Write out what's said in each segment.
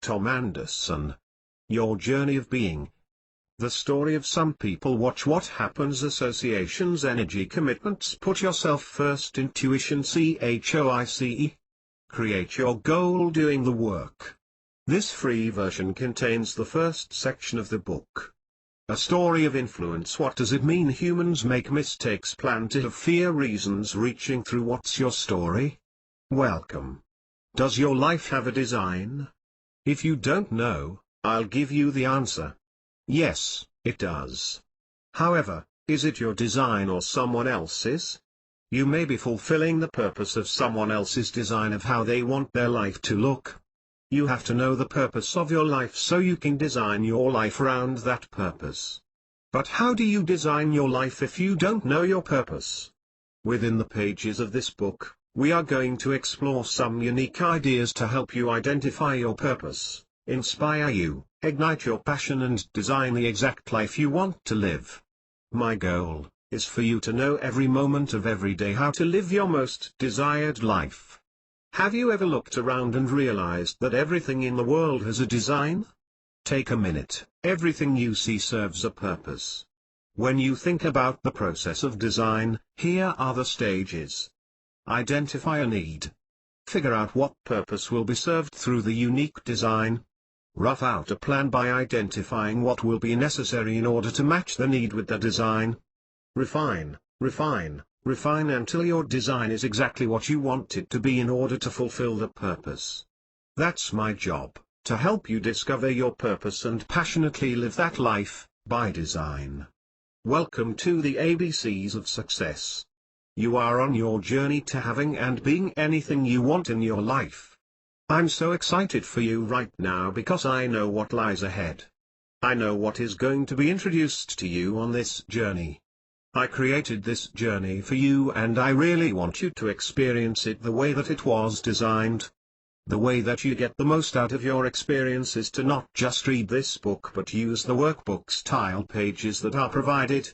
Tom Anderson. Your Journey of Being. The story of some people. Watch what happens. Associations, energy, commitments. Put yourself first. Intuition, CHOICE. Create your goal. Doing the work. This free version contains the first section of the book. A story of influence. What does it mean? Humans make mistakes. Planted of fear. Reasons reaching through. What's your story? Welcome. Does your life have a design? If you don't know, I'll give you the answer. Yes, it does. However, is it your design or someone else's? You may be fulfilling the purpose of someone else's design of how they want their life to look. You have to know the purpose of your life so you can design your life around that purpose. But how do you design your life if you don't know your purpose? Within the pages of this book, we are going to explore some unique ideas to help you identify your purpose, inspire you, ignite your passion and design the exact life you want to live. My goal is for you to know every moment of every day how to live your most desired life. Have you ever looked around and realized that everything in the world has a design? Take a minute. Everything you see serves a purpose. When you think about the process of design, here are the stages. Identify a need. Figure out what purpose will be served through the unique design. Rough out a plan by identifying what will be necessary in order to match the need with the design. Refine, refine, refine until your design is exactly what you want it to be in order to fulfill the purpose. That's my job, to help you discover your purpose and passionately live that life, by design. Welcome to the ABCs of Success. You are on your journey to having and being anything you want in your life. I'm so excited for you right now because I know what lies ahead. I know what is going to be introduced to you on this journey. I created this journey for you and I really want you to experience it the way that it was designed. The way that you get the most out of your experience is to not just read this book but use the workbook style pages that are provided.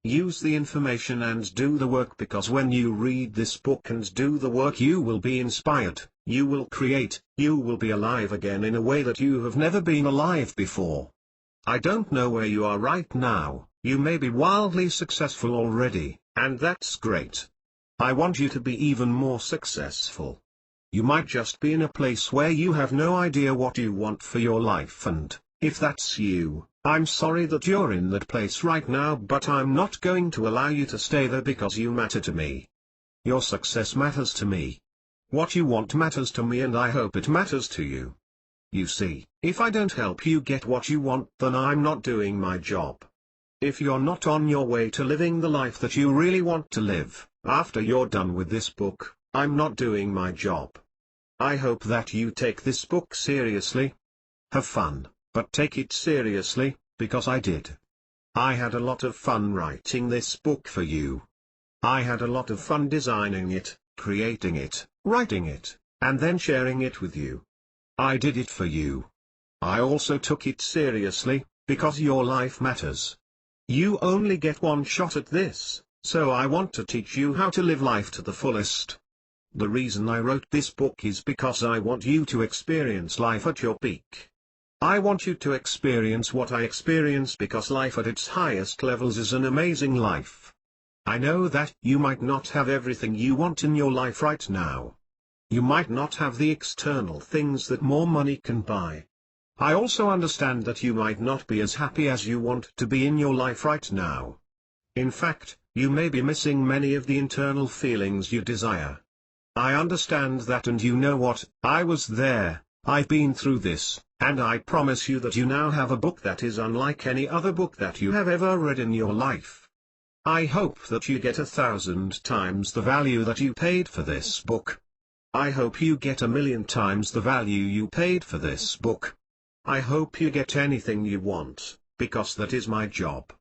Use the information and do the work, because when you read this book and do the work you will be inspired, you will create, you will be alive again in a way that you have never been alive before. I don't know where you are right now, you may be wildly successful already, and that's great. I want you to be even more successful. You might just be in a place where you have no idea what you want for your life, and, if that's you, I'm sorry that you're in that place right now, but I'm not going to allow you to stay there because you matter to me. Your success matters to me. What you want matters to me, and I hope it matters to you. You see, if I don't help you get what you want, then I'm not doing my job. If you're not on your way to living the life that you really want to live, after you're done with this book, I'm not doing my job. I hope that you take this book seriously. Have fun. But take it seriously, because I did. I had a lot of fun writing this book for you. I had a lot of fun designing it, creating it, writing it, and then sharing it with you. I did it for you. I also took it seriously, because your life matters. You only get one shot at this, so I want to teach you how to live life to the fullest. The reason I wrote this book is because I want you to experience life at your peak. I want you to experience what I experience, because life at its highest levels is an amazing life. I know that you might not have everything you want in your life right now. You might not have the external things that more money can buy. I also understand that you might not be as happy as you want to be in your life right now. In fact, you may be missing many of the internal feelings you desire. I understand that, and you know what, I was there, I've been through this. And I promise you that you now have a book that is unlike any other book that you have ever read in your life. I hope that you get 1,000 times the value that you paid for this book. I hope you get 1,000,000 times the value you paid for this book. I hope you get anything you want, because that is my job.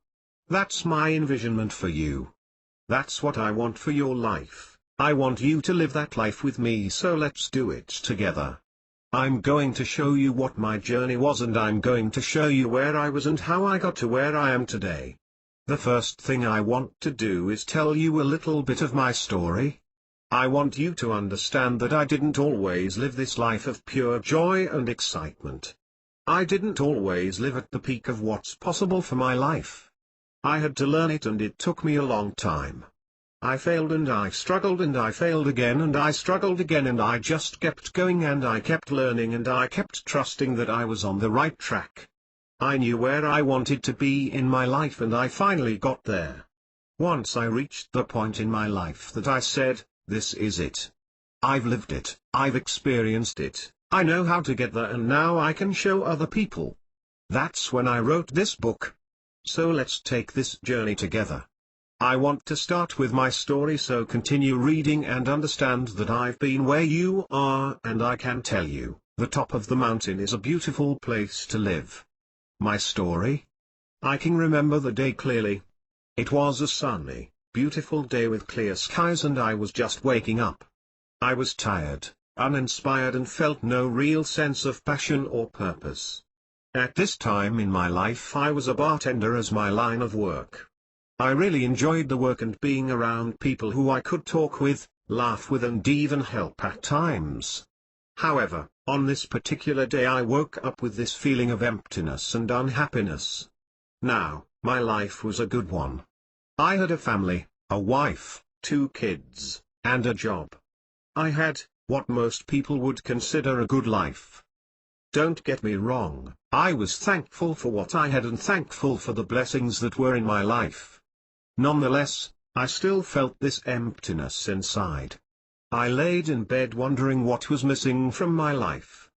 That's my envisionment for you. That's what I want for your life. I want you to live that life with me, so let's do it together. I'm going to show you what my journey was, and I'm going to show you where I was and how I got to where I am today. The first thing I want to do is tell you a little bit of my story. I want you to understand that I didn't always live this life of pure joy and excitement. I didn't always live at the peak of what's possible for my life. I had to learn it, and it took me a long time. I failed and I struggled and I failed again and I struggled again, and I just kept going and I kept learning and I kept trusting that I was on the right track. I knew where I wanted to be in my life, and I finally got there. Once I reached the point in my life that I said, this is it. I've lived it, I've experienced it, I know how to get there, and now I can show other people. That's when I wrote this book. So let's take this journey together. I want to start with my story, so continue reading and understand that I've been where you are, and I can tell you, the top of the mountain is a beautiful place to live. My story? I can remember the day clearly. It was a sunny, beautiful day with clear skies, and I was just waking up. I was tired, uninspired, and felt no real sense of passion or purpose. At this time in my life I was a bartender as my line of work. I really enjoyed the work and being around people who I could talk with, laugh with, and even help at times. However, on this particular day I woke up with this feeling of emptiness and unhappiness. Now, my life was a good one. I had a family, a wife, 2 kids, and a job. I had what most people would consider a good life. Don't get me wrong, I was thankful for what I had and thankful for the blessings that were in my life. Nonetheless, I still felt this emptiness inside. I laid in bed wondering what was missing from my life.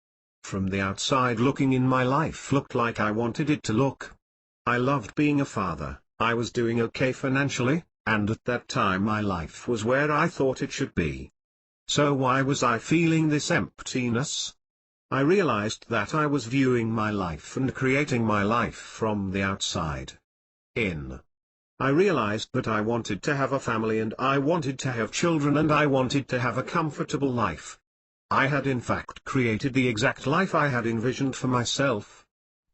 From the outside looking in, my life looked like I wanted it to look. I loved being a father, I was doing okay financially, and at that time my life was where I thought it should be. So why was I feeling this emptiness? I realized that I was viewing my life and creating my life from the outside in. I realized that I wanted to have a family, and I wanted to have children, and I wanted to have a comfortable life. I had in fact created the exact life I had envisioned for myself.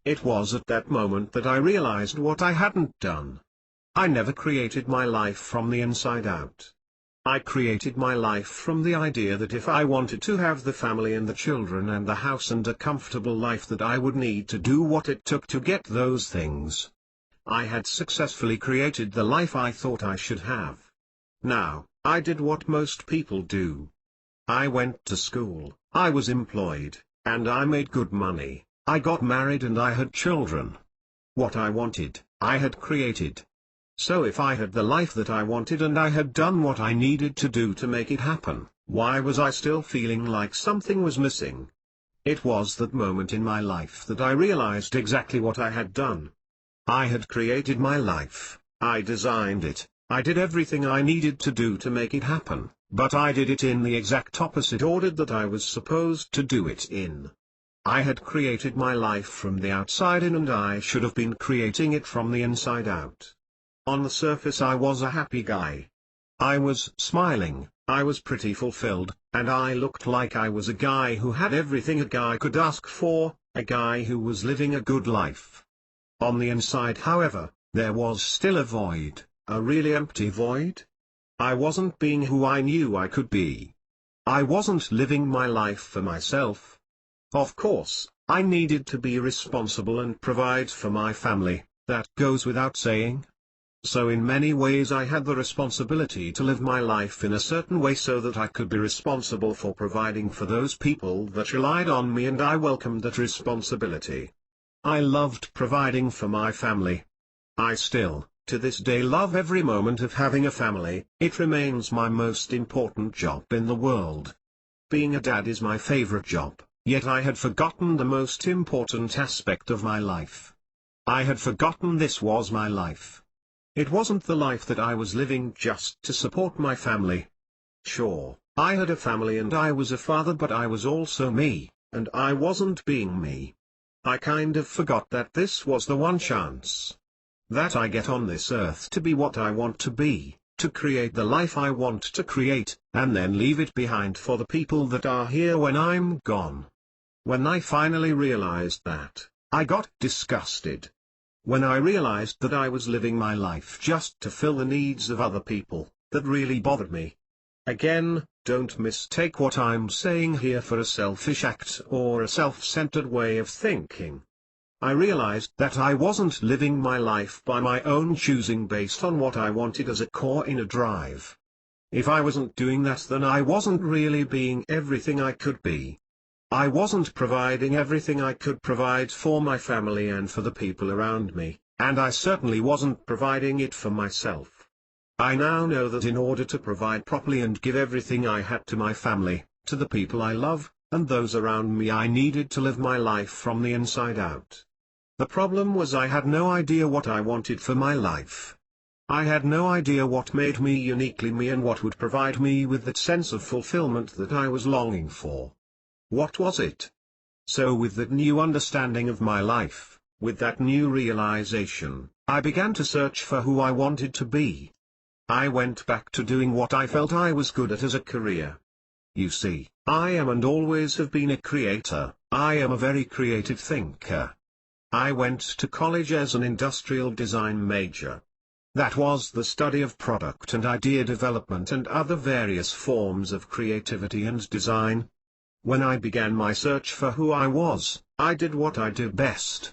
It was at that moment that I realized what I hadn't done. I never created my life from the inside out. I created my life from the idea that if I wanted to have the family and the children and the house and a comfortable life, that I would need to do what it took to get those things. I had successfully created the life I thought I should have. Now, I did what most people do. I went to school, I was employed, and I made good money, I got married and I had children. What I wanted, I had created. So if I had the life that I wanted and I had done what I needed to do to make it happen, why was I still feeling like something was missing? It was that moment in my life that I realized exactly what I had done. I had created my life, I designed it, I did everything I needed to do to make it happen, but I did it in the exact opposite order that I was supposed to do it in. I had created my life from the outside in, and I should have been creating it from the inside out. On the surface I was a happy guy. I was smiling, I was pretty fulfilled, and I looked like I was a guy who had everything a guy could ask for, a guy who was living a good life. On the inside, however, there was still a void, a really empty void. I wasn't being who I knew I could be. I wasn't living my life for myself. Of course, I needed to be responsible and provide for my family, that goes without saying. So in many ways I had the responsibility to live my life in a certain way so that I could be responsible for providing for those people that relied on me, and I welcomed that responsibility. I loved providing for my family. I still, to this day, love every moment of having a family. It remains my most important job in the world. Being a dad is my favorite job, yet I had forgotten the most important aspect of my life. I had forgotten this was my life. It wasn't the life that I was living just to support my family. Sure, I had a family and I was a father, but I was also me, and I wasn't being me. I kind of forgot that this was the one chance that I get on this earth to be what I want to be, to create the life I want to create, and then leave it behind for the people that are here when I'm gone. When I finally realized that, I got disgusted. When I realized that I was living my life just to fill the needs of other people, that really bothered me. Again, don't mistake what I'm saying here for a selfish act or a self-centered way of thinking. I realized that I wasn't living my life by my own choosing based on what I wanted as a core inner drive. If I wasn't doing that, then I wasn't really being everything I could be. I wasn't providing everything I could provide for my family and for the people around me, and I certainly wasn't providing it for myself. I now know that in order to provide properly and give everything I had to my family, to the people I love, and those around me, I needed to live my life from the inside out. The problem was I had no idea what I wanted for my life. I had no idea what made me uniquely me and what would provide me with that sense of fulfillment that I was longing for. What was it? So with that new understanding of my life, with that new realization, I began to search for who I wanted to be. I went back to doing what I felt I was good at as a career. You see, I am and always have been a creator. I am a very creative thinker. I went to college as an industrial design major. That was the study of product and idea development and other various forms of creativity and design. When I began my search for who I was, I did what I do best.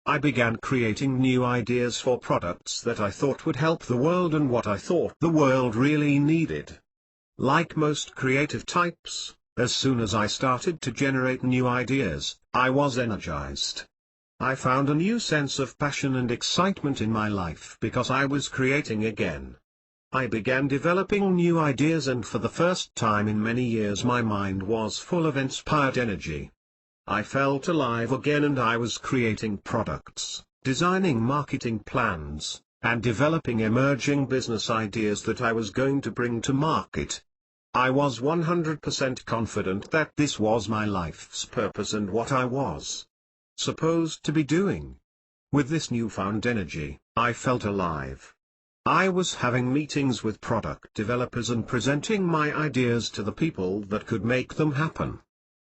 I began creating new ideas for products that I thought would help the world and what I thought the world really needed. Like most creative types, as soon as I started to generate new ideas, I was energized. I found a new sense of passion and excitement in my life because I was creating again. I began developing new ideas, and for the first time in many years my mind was full of inspired energy. I felt alive again, and I was creating products, designing marketing plans, and developing emerging business ideas that I was going to bring to market. I was 100% confident that this was my life's purpose and what I was supposed to be doing. With this newfound energy, I felt alive. I was having meetings with product developers and presenting my ideas to the people that could make them happen.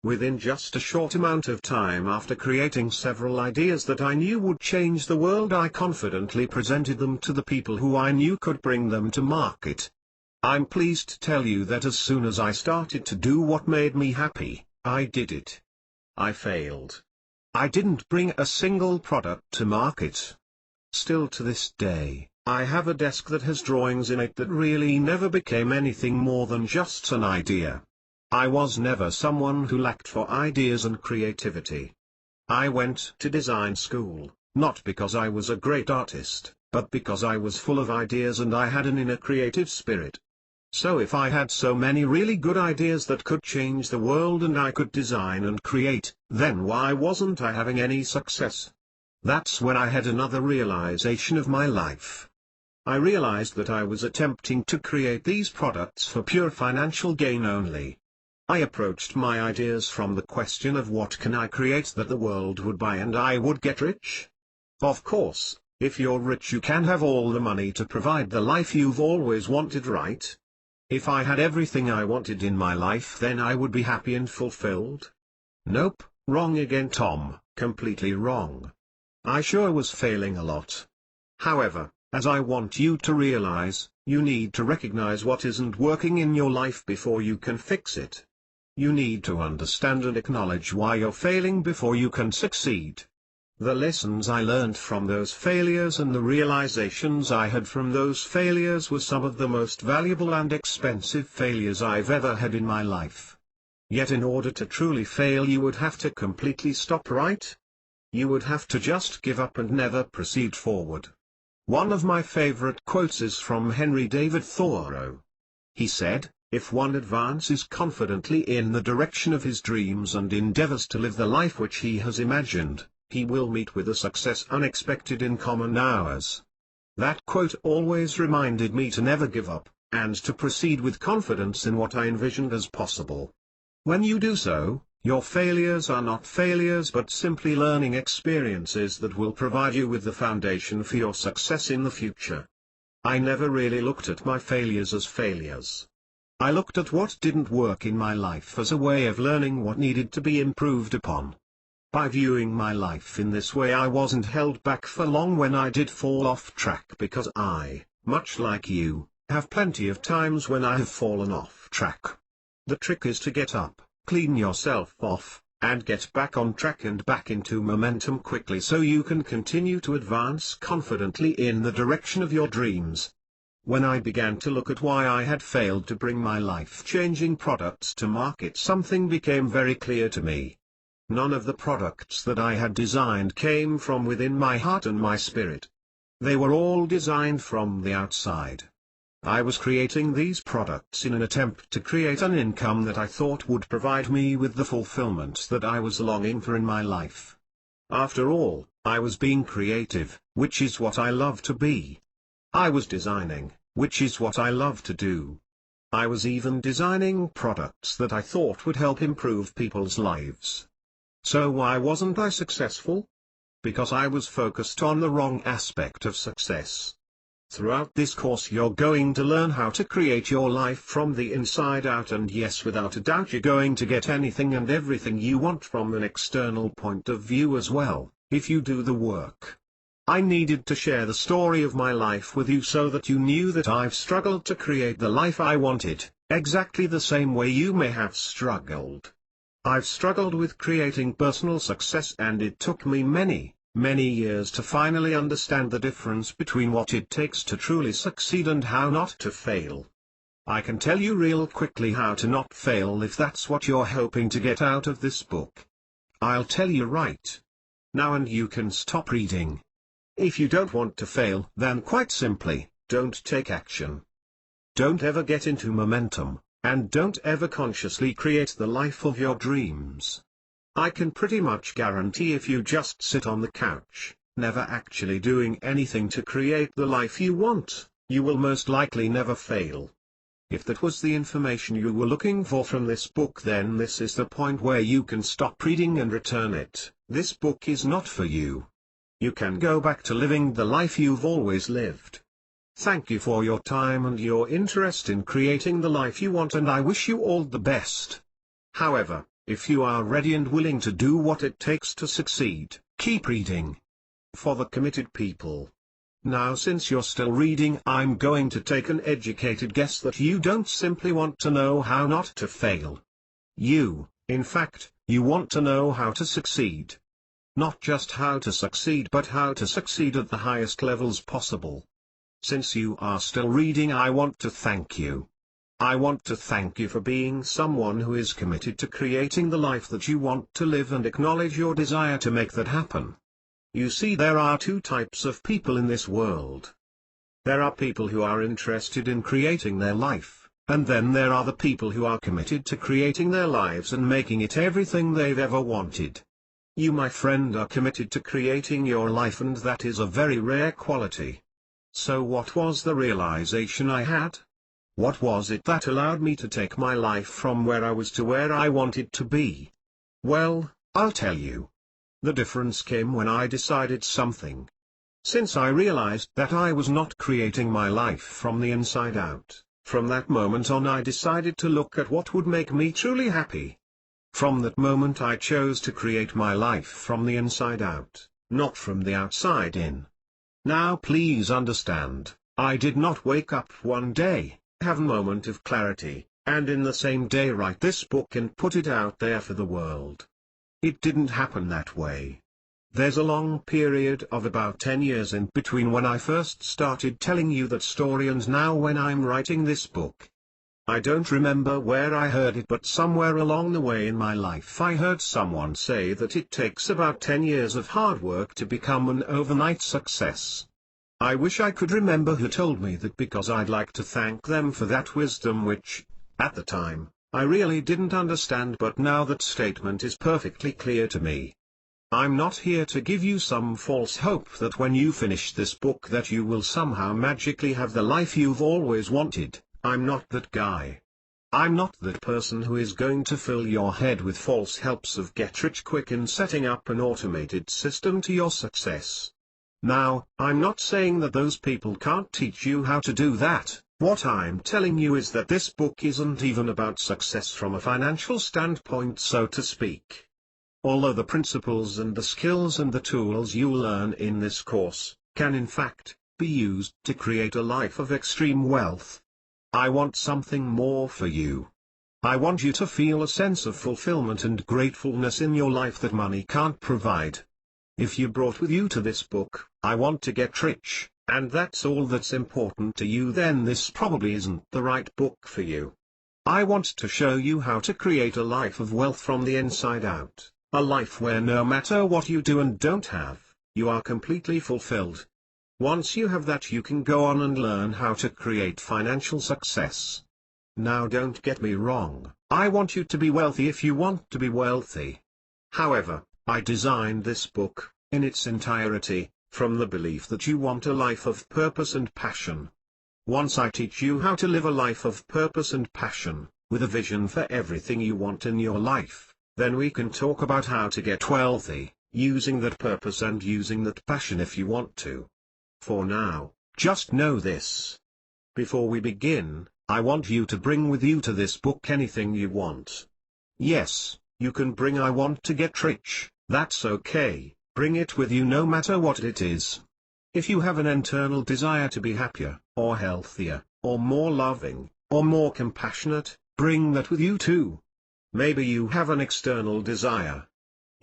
Within just a short amount of time after creating several ideas that I knew would change the world, I confidently presented them to the people who I knew could bring them to market. I'm pleased to tell you that as soon as I started to do what made me happy, I did it. I failed. I didn't bring a single product to market. Still to this day, I have a desk that has drawings in it that really never became anything more than just an idea. I was never someone who lacked for ideas and creativity. I went to design school, not because I was a great artist, but because I was full of ideas and I had an inner creative spirit. So if I had so many really good ideas that could change the world and I could design and create, then why wasn't I having any success? That's when I had another realization of my life. I realized that I was attempting to create these products for pure financial gain only. I approached my ideas from the question of what can I create that the world would buy and I would get rich? Of course, if you're rich you can have all the money to provide the life you've always wanted, right? If I had everything I wanted in my life, then I would be happy and fulfilled? Nope, wrong again, Tom, completely wrong. I sure was failing a lot. However, as I want you to realize, you need to recognize what isn't working in your life before you can fix it. You need to understand and acknowledge why you're failing before you can succeed. The lessons I learned from those failures and the realizations I had from those failures were some of the most valuable and expensive failures I've ever had in my life. Yet in order to truly fail you would have to completely stop, right? You would have to just give up and never proceed forward. One of my favorite quotes is from Henry David Thoreau. He said, "If one advances confidently in the direction of his dreams and endeavors to live the life which he has imagined, he will meet with a success unexpected in common hours." That quote always reminded me to never give up, and to proceed with confidence in what I envisioned as possible. When you do so, your failures are not failures but simply learning experiences that will provide you with the foundation for your success in the future. I never really looked at my failures as failures. I looked at what didn't work in my life as a way of learning what needed to be improved upon. By viewing my life in this way I wasn't held back for long when I did fall off track, because I, much like you, have plenty of times when I have fallen off track. The trick is to get up, clean yourself off, and get back on track and back into momentum quickly so you can continue to advance confidently in the direction of your dreams. When I began to look at why I had failed to bring my life-changing products to market, something became very clear to me. None of the products that I had designed came from within my heart and my spirit. They were all designed from the outside. I was creating these products in an attempt to create an income that I thought would provide me with the fulfillment that I was longing for in my life. After all, I was being creative, which is what I love to be. I was designing, which is what I love to do. I was even designing products that I thought would help improve people's lives. So why wasn't I successful? Because I was focused on the wrong aspect of success. Throughout this course you're going to learn how to create your life from the inside out, and yes, without a doubt you're going to get anything and everything you want from an external point of view as well, if you do the work. I needed to share the story of my life with you so that you knew that I've struggled to create the life I wanted, exactly the same way you may have struggled. I've struggled with creating personal success, and it took me many years to finally understand the difference between what it takes to truly succeed and how not to fail. I can tell you real quickly how to not fail if that's what you're hoping to get out of this book. I'll tell you right now, and you can stop reading. If you don't want to fail, then quite simply, don't take action. Don't ever get into momentum, and don't ever consciously create the life of your dreams. I can pretty much guarantee if you just sit on the couch, never actually doing anything to create the life you want, you will most likely never fail. If that was the information you were looking for from this book, then this is the point where you can stop reading and return it. This book is not for you. You can go back to living the life you've always lived. Thank you for your time and your interest in creating the life you want, and I wish you all the best. However, if you are ready and willing to do what it takes to succeed, keep reading. For the committed people. Now, since you're still reading, I'm going to take an educated guess that you don't simply want to know how not to fail. In fact, you want to know how to succeed. Not just how to succeed, but how to succeed at the highest levels possible. Since you are still reading, I want to thank you. I want to thank you for being someone who is committed to creating the life that you want to live and acknowledge your desire to make that happen. You see, there are two types of people in this world. There are people who are interested in creating their life, and then there are the people who are committed to creating their lives and making it everything they've ever wanted. You, my friend, are committed to creating your life, and that is a very rare quality. So what was the realization I had? What was it that allowed me to take my life from where I was to where I wanted to be? Well, I'll tell you. The difference came when I decided something. Since I realized that I was not creating my life from the inside out, from that moment on I decided to look at what would make me truly happy. From that moment I chose to create my life from the inside out, not from the outside in. Now please understand, I did not wake up one day, have a moment of clarity, and in the same day write this book and put it out there for the world. It didn't happen that way. There's a long period of about 10 years in between when I first started telling you that story and now when I'm writing this book. I don't remember where I heard it, but somewhere along the way in my life I heard someone say that it takes about 10 years of hard work to become an overnight success. I wish I could remember who told me that, because I'd like to thank them for that wisdom, which, at the time, I really didn't understand, but now that statement is perfectly clear to me. I'm not here to give you some false hope that when you finish this book that you will somehow magically have the life you've always wanted. I'm not that guy. I'm not that person who is going to fill your head with false helps of get rich quick in setting up an automated system to your success. Now, I'm not saying that those people can't teach you how to do that. What I'm telling you is that this book isn't even about success from a financial standpoint, so to speak. Although the principles and the skills and the tools you learn in this course can in fact be used to create a life of extreme wealth. I want something more for you. I want you to feel a sense of fulfillment and gratefulness in your life that money can't provide. If you brought with you to this book, I want to get rich, and that's all that's important to you, then this probably isn't the right book for you. I want to show you how to create a life of wealth from the inside out, a life where no matter what you do and don't have, you are completely fulfilled. Once you have that, you can go on and learn how to create financial success. Now don't get me wrong, I want you to be wealthy if you want to be wealthy. However, I designed this book, in its entirety, from the belief that you want a life of purpose and passion. Once I teach you how to live a life of purpose and passion, with a vision for everything you want in your life, then we can talk about how to get wealthy, using that purpose and using that passion if you want to. For now, just know this. Before we begin, I want you to bring with you to this book anything you want. Yes, you can bring "I want to get rich," that's okay, bring it with you no matter what it is. If you have an internal desire to be happier, or healthier, or more loving, or more compassionate, bring that with you too. Maybe you have an external desire.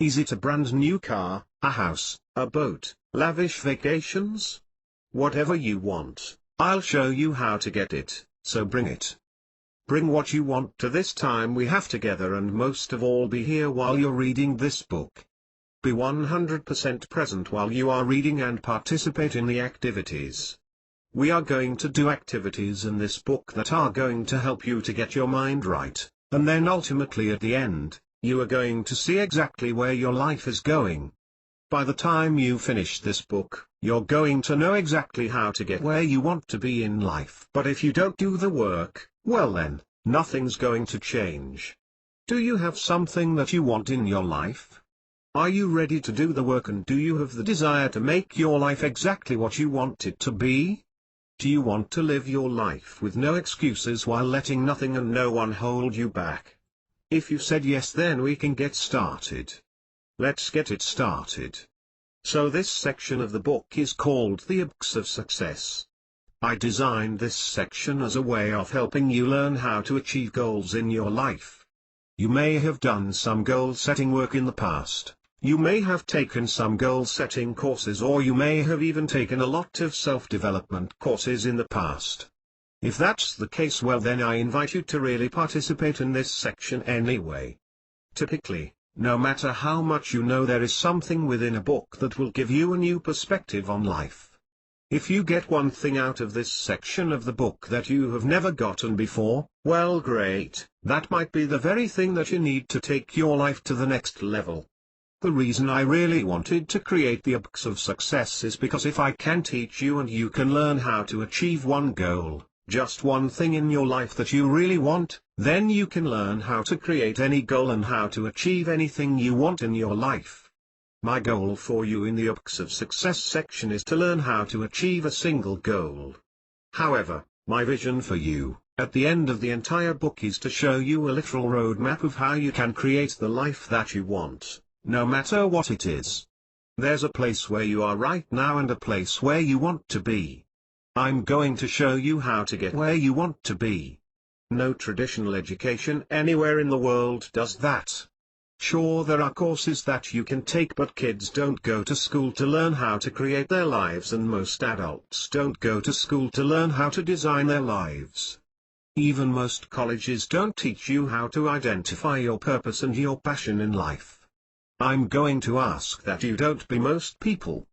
Is it a brand new car, a house, a boat, lavish vacations? Whatever you want, I'll show you how to get it, so bring it. Bring what you want to this time we have together, and most of all be here while you're reading this book. Be 100% present while you are reading and participate in the activities. We are going to do activities in this book that are going to help you to get your mind right, and then ultimately at the end, you are going to see exactly where your life is going. By the time you finish this book, you're going to know exactly how to get where you want to be in life. But if you don't do the work, well then, nothing's going to change. Do you have something that you want in your life? Are you ready to do the work, and do you have the desire to make your life exactly what you want it to be? Do you want to live your life with no excuses while letting nothing and no one hold you back? If you said yes, then we can get started. Let's get it started. So this section of the book is called The Books of Success. I designed this section as a way of helping you learn how to achieve goals in your life. You may have done some goal-setting work in the past. You may have taken some goal-setting courses, or you may have even taken a lot of self-development courses in the past. If that's the case, well then I invite you to really participate in this section anyway. Typically, no matter how much you know, there is something within a book that will give you a new perspective on life. If you get one thing out of this section of the book that you have never gotten before, well great, that might be the very thing that you need to take your life to the next level. The reason I really wanted to create the Books of Success is because if I can teach you and you can learn how to achieve one goal, just one thing in your life that you really want, then you can learn how to create any goal and how to achieve anything you want in your life. My goal for you in the Books of Success section is to learn how to achieve a single goal. However, my vision for you, at the end of the entire book, is to show you a literal roadmap of how you can create the life that you want, no matter what it is. There's a place where you are right now and a place where you want to be. I'm going to show you how to get where you want to be. No traditional education anywhere in the world does that. Sure, there are courses that you can take, but kids don't go to school to learn how to create their lives, and most adults don't go to school to learn how to design their lives. Even most colleges don't teach you how to identify your purpose and your passion in life. I'm going to ask that you don't be most people.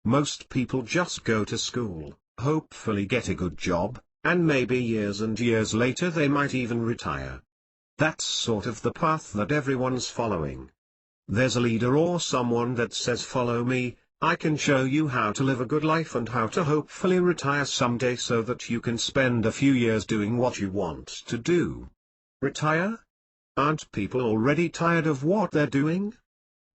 Most people just go to school, hopefully get a good job, and maybe years and years later they might even retire. That's sort of the path that everyone's following. There's a leader or someone that says, "Follow me, I can show you how to live a good life and how to hopefully retire someday so that you can spend a few years doing what you want to do." Retire? Aren't people already tired of what they're doing?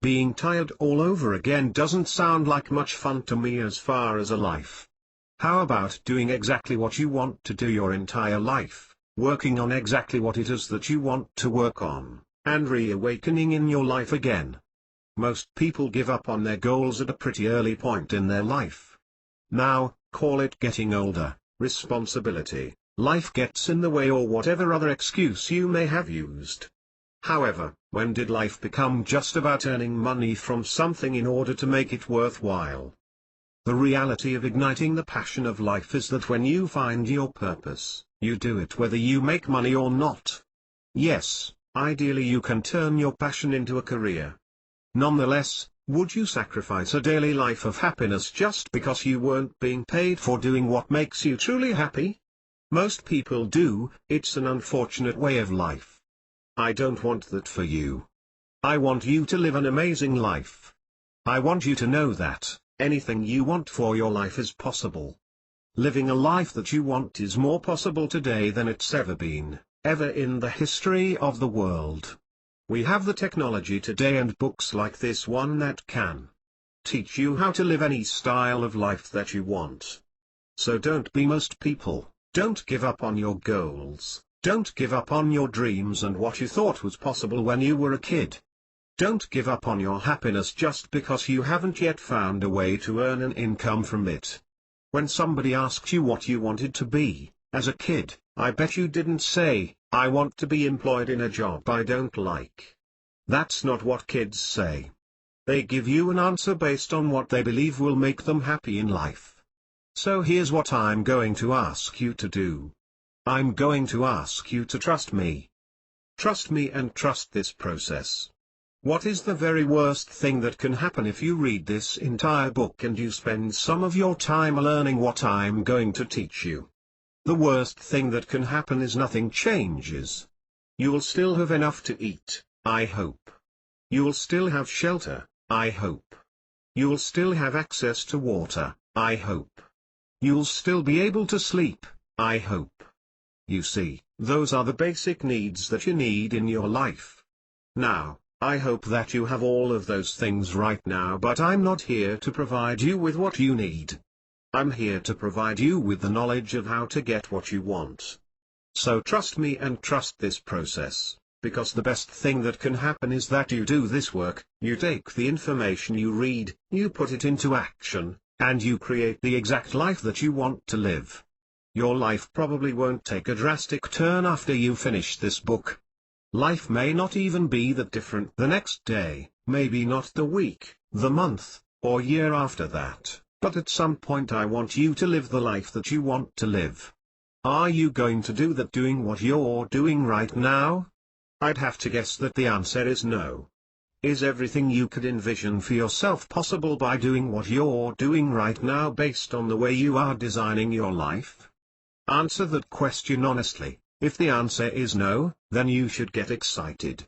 Being tired all over again doesn't sound like much fun to me as far as a life. How about doing exactly what you want to do your entire life, working on exactly what it is that you want to work on, and reawakening in your life again? Most people give up on their goals at a pretty early point in their life. Now, call it getting older, responsibility, Life gets in the way or whatever other excuse you may have used. However, when did life become just about earning money from something in order to make it worthwhile? The reality of igniting the passion of life is that when you find your purpose, you do it whether you make money or not. Yes, ideally you can turn your passion into a career. Nonetheless, would you sacrifice a daily life of happiness just because you weren't being paid for doing what makes you truly happy? Most people do. It's an unfortunate way of life. I don't want that for you. I want you to live an amazing life. I want you to know that anything you want for your life is possible. Living a life that you want is more possible today than it's ever been, ever in the history of the world. We have the technology today and books like this one that can teach you how to live any style of life that you want. So don't be most people. Don't give up on your goals. Don't give up on your dreams and what you thought was possible when you were a kid. Don't give up on your happiness just because you haven't yet found a way to earn an income from it. When somebody asked you what you wanted to be, as a kid, I bet you didn't say, "I want to be employed in a job I don't like." That's not what kids say. They give you an answer based on what they believe will make them happy in life. So here's what I'm going to ask you to do. I'm going to ask you to trust me. Trust me and trust this process. What is the very worst thing that can happen if you read this entire book and you spend some of your time learning what I'm going to teach you? The worst thing that can happen is nothing changes. You'll still have enough to eat, I hope. You'll still have shelter, I hope. You'll still have access to water, I hope. You'll still be able to sleep, I hope. You see, those are the basic needs that you need in your life. Now, I hope that you have all of those things right now, but I'm not here to provide you with what you need. I'm here to provide you with the knowledge of how to get what you want. So trust me and trust this process, because the best thing that can happen is that you do this work, you take the information you read, you put it into action, and you create the exact life that you want to live. Your life probably won't take a drastic turn after you finish this book. Life may not even be that different the next day, maybe not the week, the month, or year after that, but at some point I want you to live the life that you want to live. Are you going to do that doing what you're doing right now? I'd have to guess that the answer is no. Is everything you could envision for yourself possible by doing what you're doing right now based on the way you are designing your life? Answer that question honestly. If the answer is no, then you should get excited.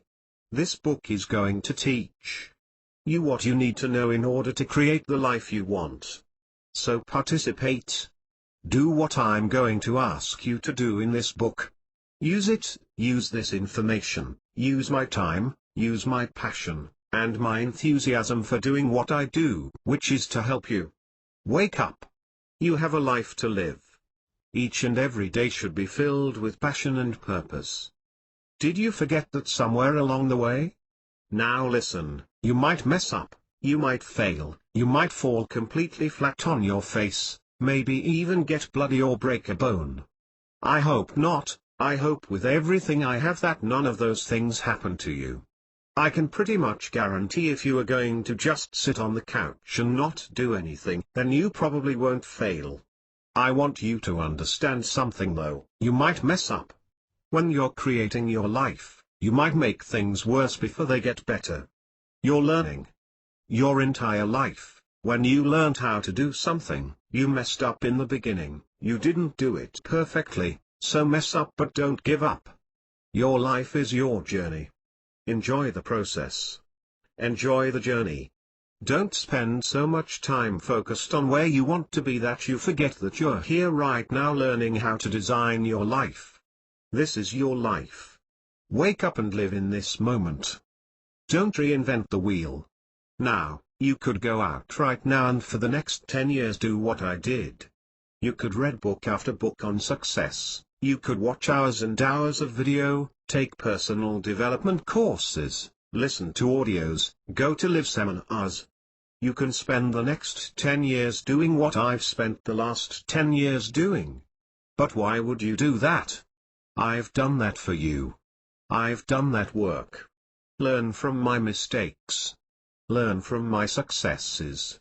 This book is going to teach you what you need to know in order to create the life you want. So participate. Do what I'm going to ask you to do in this book. Use it, use this information, use my time, use my passion, and my enthusiasm for doing what I do, which is to help you. Wake up. You have a life to live. Each and every day should be filled with passion and purpose. Did you forget that somewhere along the way? Now listen, you might mess up, you might fail, you might fall completely flat on your face, maybe even get bloody or break a bone. I hope not. I hope with everything I have that none of those things happen to you. I can pretty much guarantee if you are going to just sit on the couch and not do anything, then you probably won't fail. I want you to understand something though, you might mess up. When you're creating your life, you might make things worse before they get better. You're learning. Your entire life, when you learned how to do something, you messed up in the beginning, you didn't do it perfectly, so mess up but don't give up. Your life is your journey. Enjoy the process. Enjoy the journey. Don't spend so much time focused on where you want to be that you forget that you're here right now learning how to design your life. This is your life. Wake up and live in this moment. Don't reinvent the wheel. Now, you could go out right now and for the next 10 years do what I did. You could read book after book on success, you could watch hours and hours of video, take personal development courses, listen to audios, go to live seminars. You can spend the next 10 years doing what I've spent the last 10 years doing. But why would you do that? I've done that for you. I've done that work. Learn from my mistakes. Learn from my successes.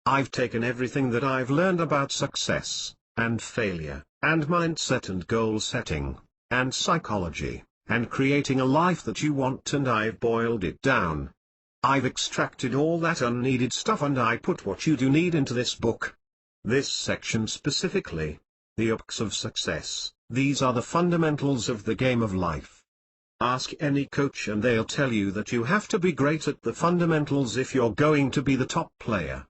I've taken everything that I've learned about success, and failure, and mindset and goal setting, and psychology, and creating a life that you want, and I've boiled it down. I've extracted all that unneeded stuff and I put what you do need into this book. This section specifically. The hooks of success. These are the fundamentals of the game of life. Ask any coach and they'll tell you that you have to be great at the fundamentals if you're going to be the top player.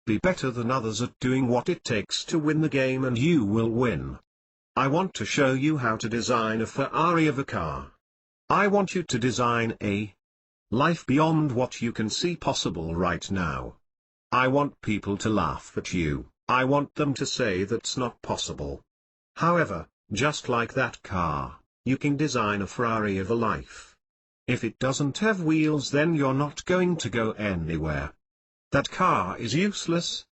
Be better than others at doing what it takes to win the game and you will win. I want to show you how to design a Ferrari of a car. I want you to design a life beyond what you can see possible right now. I want people to laugh at you. I want them to say that's not possible. However, just like that car, you can design a Ferrari of a life. If it doesn't have wheels, then you're not going to go anywhere. That car is useless.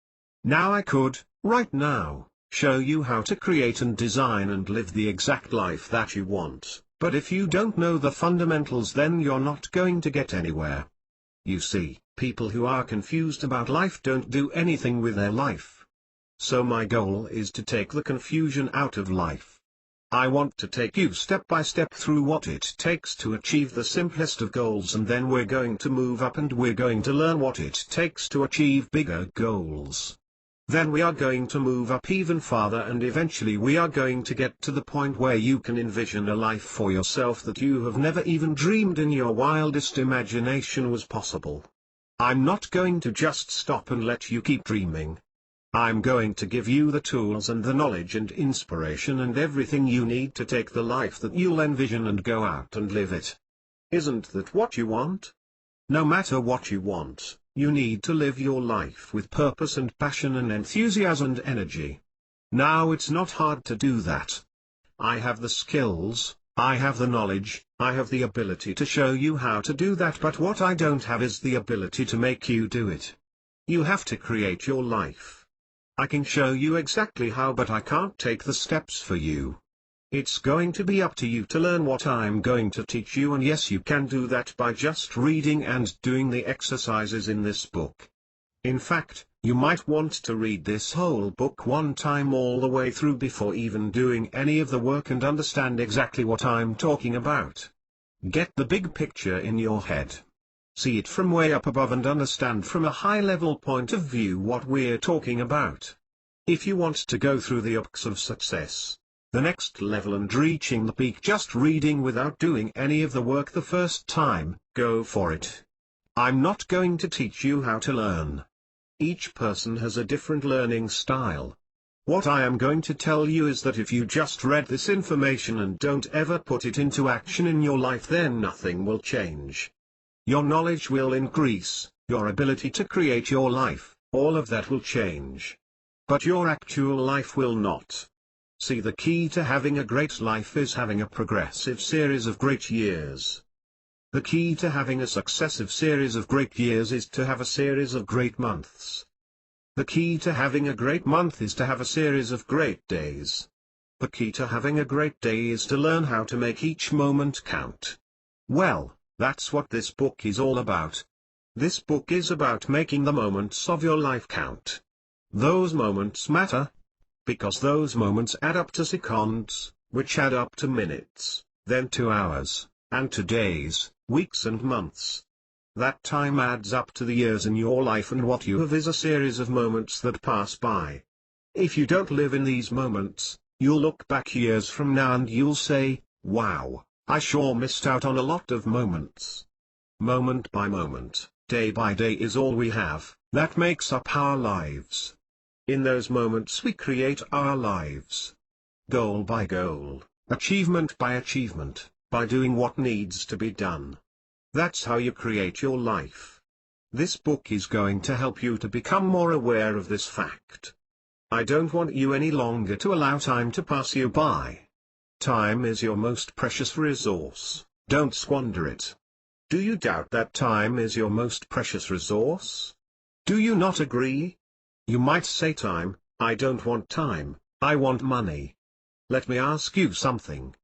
Now I could, right now, show you how to create and design and live the exact life that you want, but if you don't know the fundamentals, then you're not going to get anywhere. You see, people who are confused about life don't do anything with their life. So my goal is to take the confusion out of life. I want to take you step by step through what it takes to achieve the simplest of goals, and then we're going to move up and we're going to learn what it takes to achieve bigger goals. Then we are going to move up even farther, and eventually we are going to get to the point where you can envision a life for yourself that you have never even dreamed in your wildest imagination was possible. I'm not going to just stop and let you keep dreaming. I'm going to give you the tools and the knowledge and inspiration and everything you need to take the life that you'll envision and go out and live it. Isn't that what you want? No matter what you want, you need to live your life with purpose and passion and enthusiasm and energy. Now it's not hard to do that. I have the skills, I have the knowledge, I have the ability to show you how to do that, but what I don't have is the ability to make you do it. You have to create your life. I can show you exactly how, but I can't take the steps for you. It's going to be up to you to learn what I'm going to teach you, and yes, you can do that by just reading and doing the exercises in this book. In fact, you might want to read this whole book one time all the way through before even doing any of the work and understand exactly what I'm talking about. Get the big picture in your head. See it from way up above and understand from a high-level point of view what we're talking about. If you want to go through the hooks of success, the next level and reaching the peak just reading without doing any of the work the first time, go for it. I'm not going to teach you how to learn. Each person has a different learning style. What I am going to tell you is that if you just read this information and don't ever put it into action in your life, then nothing will change. Your knowledge will increase, your ability to create your life, all of that will change. But your actual life will not. See, the key to having a great life is having a progressive series of great years. The key to having a successive series of great years is to have a series of great months. The key to having a great month is to have a series of great days. The key to having a great day is to learn how to make each moment count. Well, that's what this book is all about. This book is about making the moments of your life count. Those moments matter, because those moments add up to seconds, which add up to minutes, then to hours, and to days, weeks and months. That time adds up to the years in your life, and what you have is a series of moments that pass by. If you don't live in these moments, you'll look back years from now and you'll say, wow, I sure missed out on a lot of moments. Moment by moment, day by day is all we have, that makes up our lives. In those moments we create our lives. Goal by goal, achievement by achievement, by doing what needs to be done. That's how you create your life. This book is going to help you to become more aware of this fact. I don't want you any longer to allow time to pass you by. Time is your most precious resource, don't squander it. Do you doubt that time is your most precious resource? Do you not agree? You might say time, I don't want time, I want money. Let me ask you something.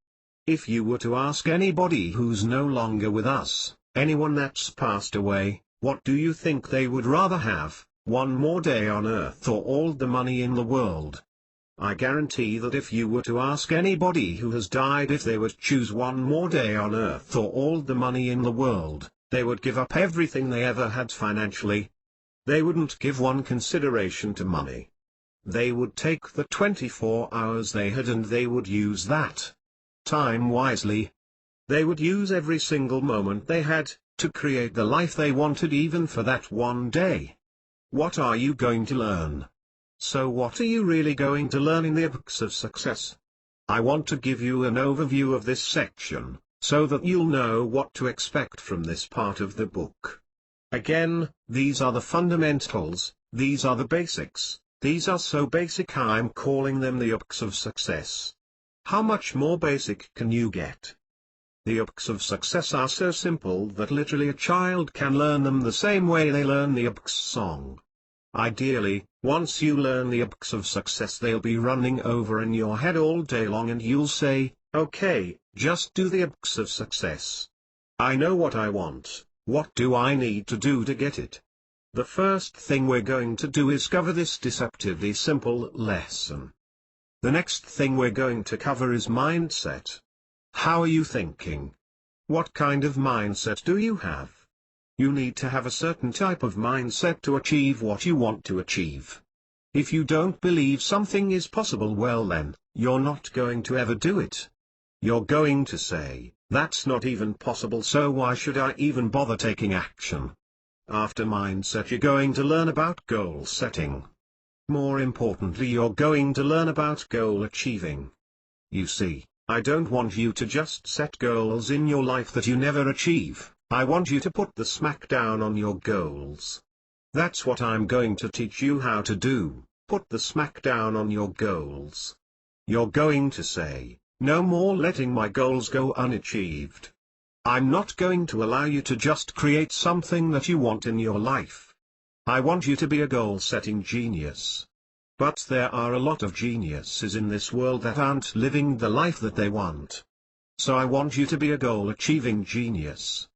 If you were to ask anybody who's no longer with us, anyone that's passed away, what do you think they would rather have, one more day on earth or all the money in the world? I guarantee that if you were to ask anybody who has died if they would choose one more day on earth or all the money in the world, they would give up everything they ever had financially. They wouldn't give one consideration to money. They would take the 24 hours they had and they would use that time wisely. They would use every single moment they had, to create the life they wanted even for that one day. What are you going to learn? So what are you really going to learn in the books of success? I want to give you an overview of this section, so that you'll know what to expect from this part of the book. Again, these are the fundamentals, these are the basics, these are so basic I'm calling them the books of success. How much more basic can you get? The books of success are so simple that literally a child can learn them the same way they learn the books song. Ideally, once you learn the books of success they'll be running over in your head all day long and you'll say, okay, just do the books of success. I know what I want, what do I need to do to get it? The first thing we're going to do is cover this deceptively simple lesson. The next thing we're going to cover is mindset. How are you thinking? What kind of mindset do you have? You need to have a certain type of mindset to achieve what you want to achieve. If you don't believe something is possible, well then, you're not going to ever do it. You're going to say, that's not even possible, so why should I even bother taking action? After mindset you're going to learn about goal setting. More importantly, you're going to learn about goal achieving. You see, I don't want you to just set goals in your life that you never achieve, I want you to put the smack down on your goals. That's what I'm going to teach you how to do, put the smack down on your goals. You're going to say, no more letting my goals go unachieved. I'm not going to allow you to just create something that you want in your life. I want you to be a goal-setting genius. But there are a lot of geniuses in this world that aren't living the life that they want. So I want you to be a goal-achieving genius.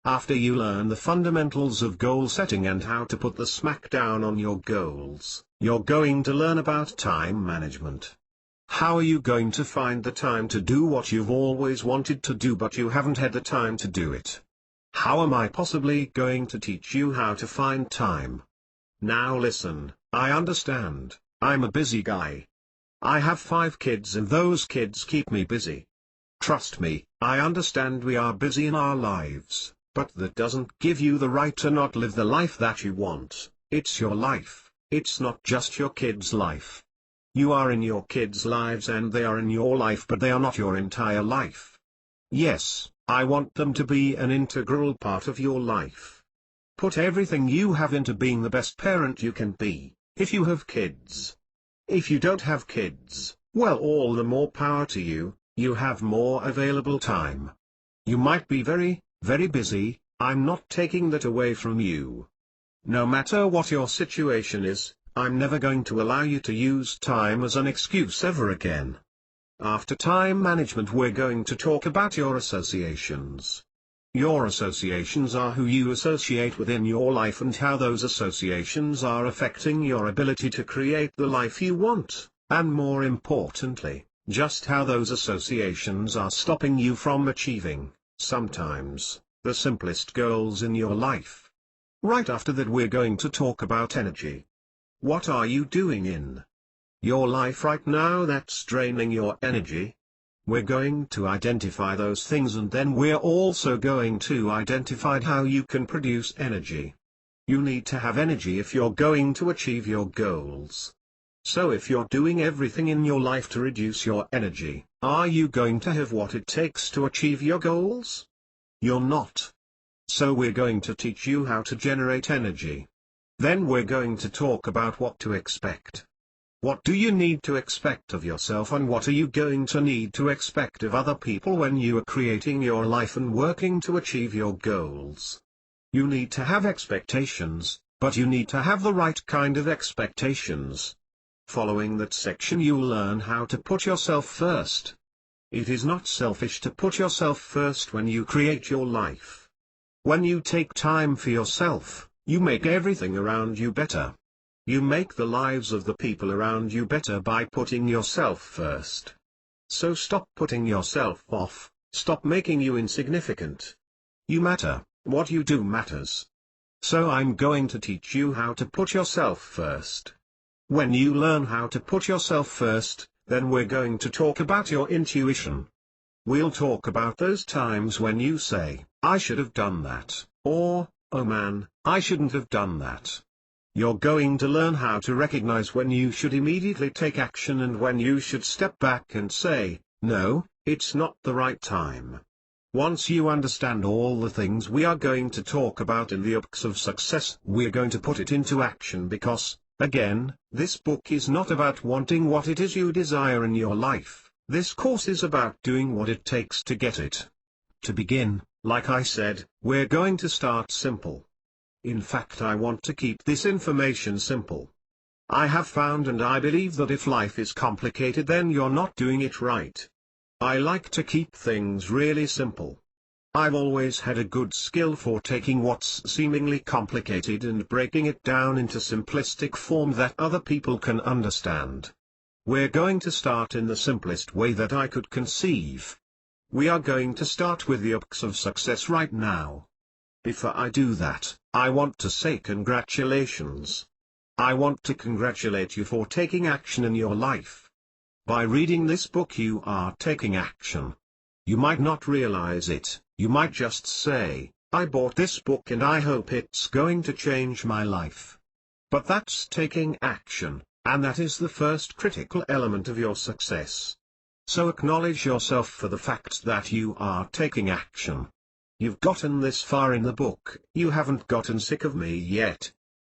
After you learn the fundamentals of goal setting and how to put the smack down on your goals, you're going to learn about time management. How are you going to find the time to do what you've always wanted to do but you haven't had the time to do it? How am I possibly going to teach you how to find time? Now listen, I understand, I'm a busy guy. I have 5 kids and those kids keep me busy. Trust me, I understand we are busy in our lives, but that doesn't give you the right to not live the life that you want. It's your life, it's not just your kids' life. You are in your kids' lives and they are in your life, but they are not your entire life. Yes, I want them to be an integral part of your life. Put everything you have into being the best parent you can be, if you have kids. If you don't have kids, well, all the more power to you, you have more available time. You might be very, very busy, I'm not taking that away from you. No matter what your situation is, I'm never going to allow you to use time as an excuse ever again. After time management we're going to talk about your associations. Your associations are who you associate within your life and how those associations are affecting your ability to create the life you want, and more importantly, just how those associations are stopping you from achieving, sometimes, the simplest goals in your life. Right after that we're going to talk about energy. What are you doing in your life right now that's draining your energy? We're going to identify those things and then we're also going to identify how you can produce energy. You need to have energy if you're going to achieve your goals. So if you're doing everything in your life to reduce your energy, are you going to have what it takes to achieve your goals? You're not. So we're going to teach you how to generate energy. Then we're going to talk about what to expect. What do you need to expect of yourself and what are you going to need to expect of other people when you are creating your life and working to achieve your goals? You need to have expectations, but you need to have the right kind of expectations. Following that section you'll learn how to put yourself first. It is not selfish to put yourself first when you create your life. When you take time for yourself, you make everything around you better. You make the lives of the people around you better by putting yourself first. So stop putting yourself off, stop making you insignificant. You matter, what you do matters. So I'm going to teach you how to put yourself first. When you learn how to put yourself first, then we're going to talk about your intuition. We'll talk about those times when you say, I should have done that, or, oh man, I shouldn't have done that. You're going to learn how to recognize when you should immediately take action and when you should step back and say, no, it's not the right time. Once you understand all the things we are going to talk about in the Books of Success, we're going to put it into action because, again, this book is not about wanting what it is you desire in your life. This course is about doing what it takes to get it. To begin, like I said, we're going to start simple. In fact, I want to keep this information simple. I have found and I believe that if life is complicated then you're not doing it right. I like to keep things really simple. I've always had a good skill for taking what's seemingly complicated and breaking it down into simplistic form that other people can understand. We're going to start in the simplest way that I could conceive. We are going to start with the Books of Success right now. Before I do that, I want to say congratulations. I want to congratulate you for taking action in your life. By reading this book you are taking action. You might not realize it, you might just say, I bought this book and I hope it's going to change my life. But that's taking action, and that is the first critical element of your success. So acknowledge yourself for the fact that you are taking action. You've gotten this far in the book, you haven't gotten sick of me yet.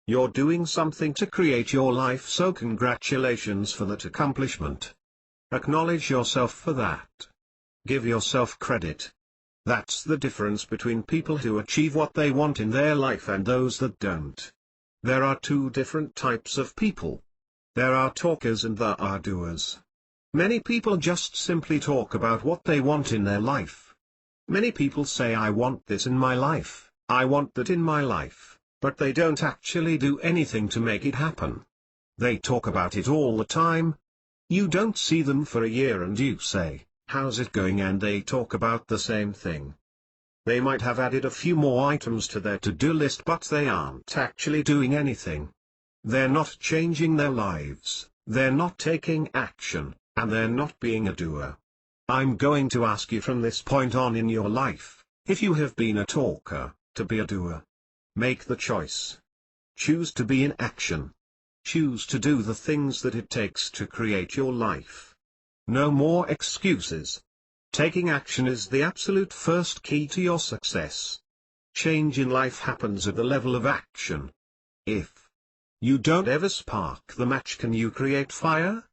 You're doing something to create your life, so congratulations for that accomplishment. Acknowledge yourself for that. Give yourself credit. That's the difference between people who achieve what they want in their life and those that don't. There are two different types of people. There are talkers and there are doers. Many people just simply talk about what they want in their life. Many people say I want this in my life, I want that in my life, but they don't actually do anything to make it happen. They talk about it all the time. You don't see them for a year and you say, how's it going, and they talk about the same thing. They might have added a few more items to their to-do list but they aren't actually doing anything. They're not changing their lives, they're not taking action, and they're not being a doer. I'm going to ask you from this point on in your life, if you have been a talker, to be a doer. Make the choice. Choose to be in action. Choose to do the things that it takes to create your life. No more excuses. Taking action is the absolute first key to your success. Change in life happens at the level of action. If you don't ever spark the match, can you create fire?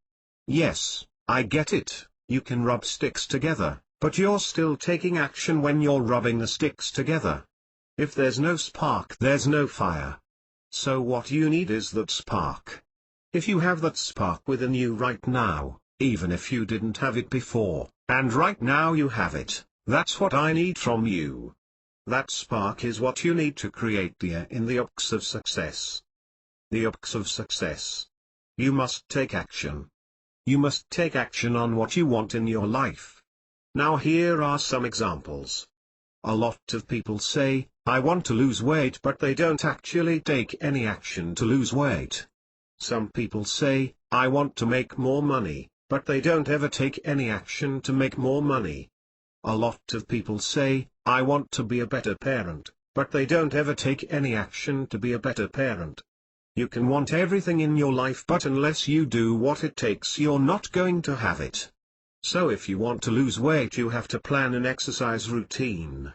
Yes, I get it. You can rub sticks together, but you're still taking action when you're rubbing the sticks together. If there's no spark, there's no fire. So what you need is that spark. If you have that spark within you right now, even if you didn't have it before, and right now you have it, that's what I need from you. That spark is what you need to create in the Books of Success. The Books of Success. You must take action. You must take action on what you want in your life. Now here are some examples. A lot of people say, I want to lose weight, but they don't actually take any action to lose weight. Some people say, I want to make more money, but they don't ever take any action to make more money. A lot of people say, I want to be a better parent, but they don't ever take any action to be a better parent. You can want everything in your life, but unless you do what it takes, you're not going to have it. So if you want to lose weight, you have to plan an exercise routine.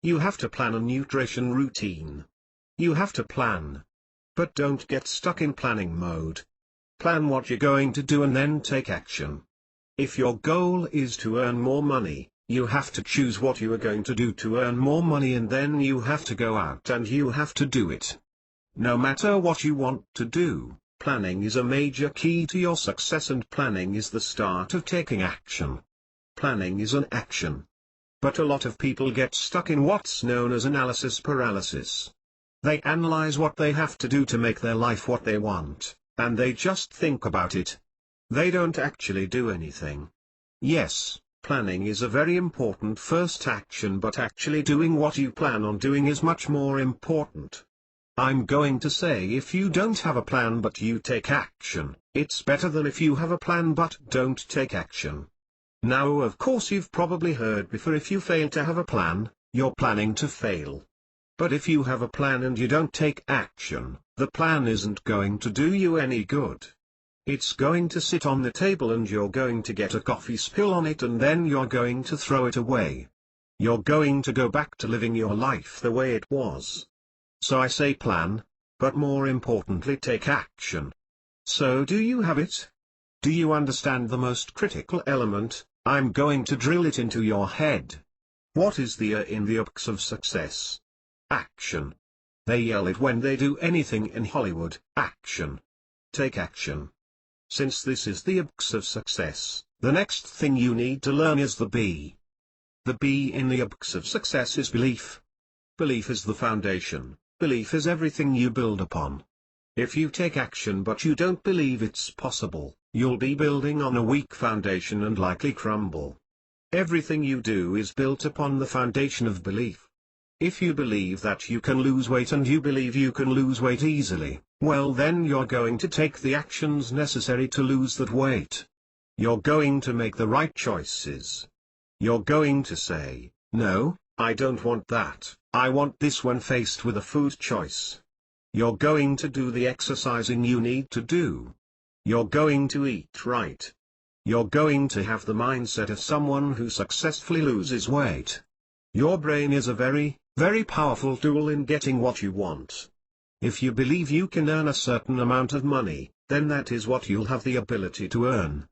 You have to plan a nutrition routine. You have to plan. But don't get stuck in planning mode. Plan what you're going to do and then take action. If your goal is to earn more money, you have to choose what you are going to do to earn more money, and then you have to go out and you have to do it. No matter what you want to do, Planning is a major key to your success, and planning is the start of taking action. Planning is an action. But a lot of people get stuck in what's known as analysis paralysis. They analyze what they have to do to make their life what they want, and they just think about it. They don't actually do anything. Yes, planning is a very important first action, but actually doing what you plan on doing is much more important. I'm going to say, if you don't have a plan but you take action, it's better than if you have a plan but don't take action. Now, of course, you've probably heard before, if you fail to have a plan, you're planning to fail. But if you have a plan and you don't take action, the plan isn't going to do you any good. It's going to sit on the table and you're going to get a coffee spill on it, and then you're going to throw it away. You're going to go back to living your life the way it was. So I say plan, but more importantly take action. So do you have it? Do you understand the most critical element? I'm going to drill it into your head. What is the in the books of success? Action. They yell it when they do anything in Hollywood. Action. Take action. Since this is the books of success, the next thing you need to learn is the B. The B in the books of success is belief. Belief is the foundation. Belief is everything you build upon. If you take action but you don't believe it's possible, you'll be building on a weak foundation and likely crumble. Everything you do is built upon the foundation of belief. If you believe that you can lose weight and you believe you can lose weight easily, well then you're going to take the actions necessary to lose that weight. You're going to make the right choices. You're going to say, no, I don't want that, I want this when faced with a food choice. You're going to do the exercising you need to do. You're going to eat right. You're going to have the mindset of someone who successfully loses weight. Your brain is a very, very powerful tool in getting what you want. If you believe you can earn a certain amount of money, then that is what you'll have the ability to earn.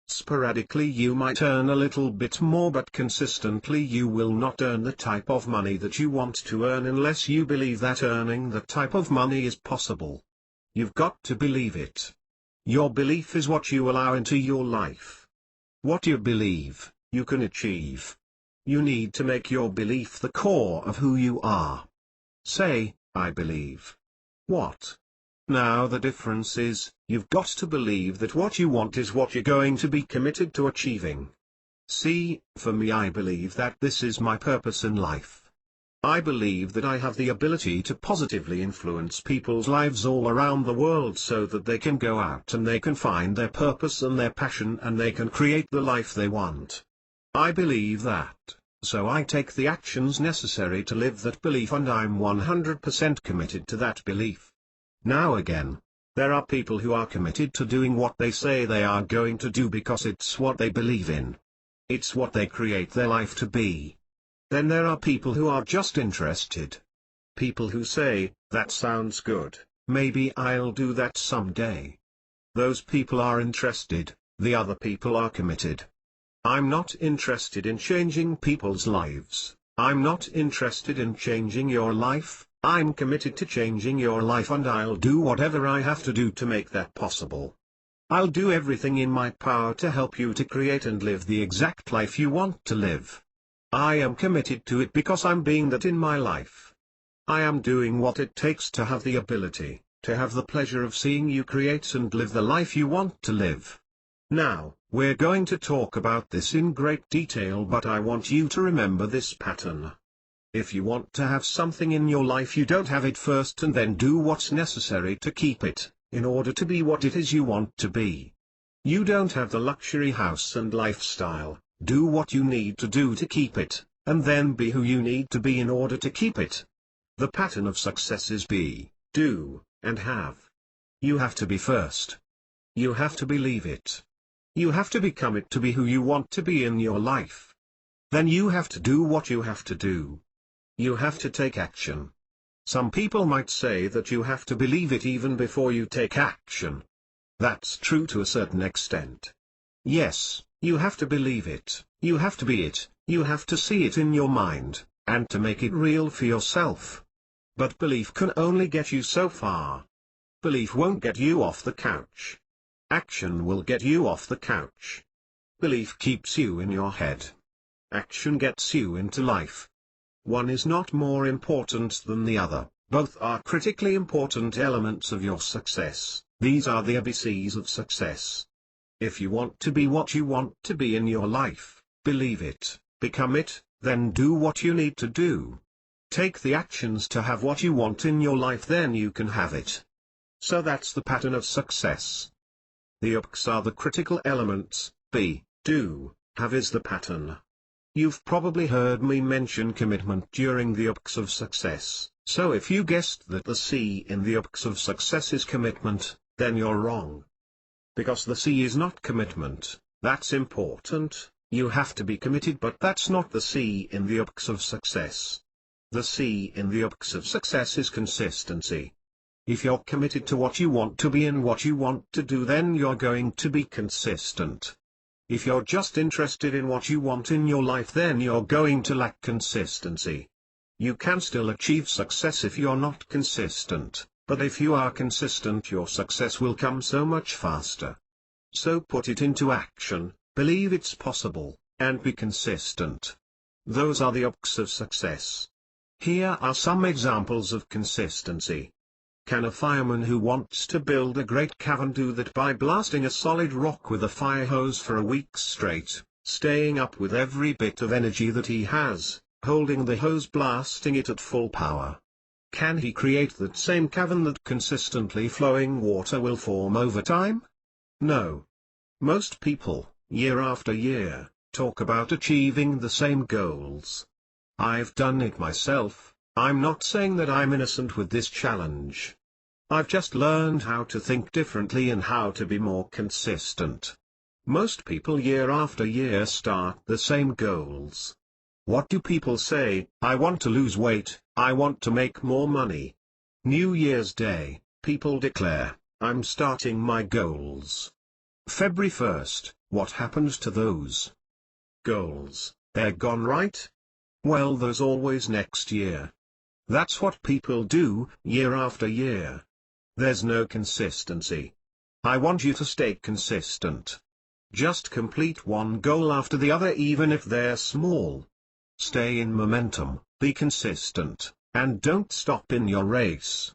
Sporadically you might earn a little bit more, but consistently you will not earn the type of money that you want to earn unless you believe that earning that type of money is possible. You've got to believe it. Your belief is what you allow into your life. What you believe, you can achieve. You need to make your belief the core of who you are. Say, I believe. What? Now the difference is, you've got to believe that what you want is what you're going to be committed to achieving. See, for me, I believe that this is my purpose in life. I believe that I have the ability to positively influence people's lives all around the world so that they can go out and they can find their purpose and their passion and they can create the life they want. I believe that, so I take the actions necessary to live that belief, and I'm 100% committed to that belief. Now again, there are people who are committed to doing what they say they are going to do because it's what they believe in. It's what they create their life to be. Then there are people who are just interested. People who say, that sounds good, maybe I'll do that someday. Those people are interested, the other people are committed. I'm not interested in changing people's lives. I'm not interested in changing your life. I'm committed to changing your life, and I'll do whatever I have to do to make that possible. I'll do everything in my power to help you to create and live the exact life you want to live. I am committed to it because I'm being that in my life. I am doing what it takes to have the ability, to have the pleasure of seeing you create and live the life you want to live. Now, we're going to talk about this in great detail, but I want you to remember this pattern. If you want to have something in your life, you don't have it first and then do what's necessary to keep it, in order to be what it is you want to be. You don't have the luxury house and lifestyle, do what you need to do to keep it, and then be who you need to be in order to keep it. The pattern of success is be, do, and have. You have to be first. You have to believe it. You have to become it to be who you want to be in your life. Then you have to do what you have to do. You have to take action. Some people might say that you have to believe it even before you take action. That's true to a certain extent. Yes, you have to believe it, you have to be it, you have to see it in your mind, and to make it real for yourself. But belief can only get you so far. Belief won't get you off the couch. Action will get you off the couch. Belief keeps you in your head. Action gets you into life. One is not more important than the other, both are critically important elements of your success. These are the ABCs of success. If you want to be what you want to be in your life, believe it, become it, then do what you need to do. Take the actions to have what you want in your life, then you can have it. So that's the pattern of success. The ABCs are the critical elements, be, do, have is the pattern. You've probably heard me mention commitment during the ABCs of success, so if you guessed that the C in the ABCs of success is commitment, then you're wrong. Because the C is not commitment, that's important, you have to be committed, but that's not the C in the ABCs of success. The C in the ABCs of success is consistency. If you're committed to what you want to be and what you want to do, then you're going to be consistent. If you're just interested in what you want in your life, then you're going to lack consistency. You can still achieve success if you're not consistent, but if you are consistent, your success will come so much faster. So put it into action, believe it's possible, and be consistent. Those are the ABCs of success. Here are some examples of consistency. Can a fireman who wants to build a great cavern do that by blasting a solid rock with a fire hose for a week straight, staying up with every bit of energy that he has, holding the hose, blasting it at full power? Can he create that same cavern that consistently flowing water will form over time? No. Most people, year after year, talk about achieving the same goals. I've done it myself. I'm not saying that I'm innocent with this challenge. I've just learned how to think differently and how to be more consistent. Most people year after year start the same goals. What do people say? I want to lose weight, I want to make more money. New Year's Day, people declare, I'm starting my goals. February 1st, what happened to those goals? They're gone, right? Well, there's always next year. That's what people do, year after year. There's no consistency. I want you to stay consistent. Just complete one goal after the other, even if they're small. Stay in momentum, be consistent, and don't stop in your race.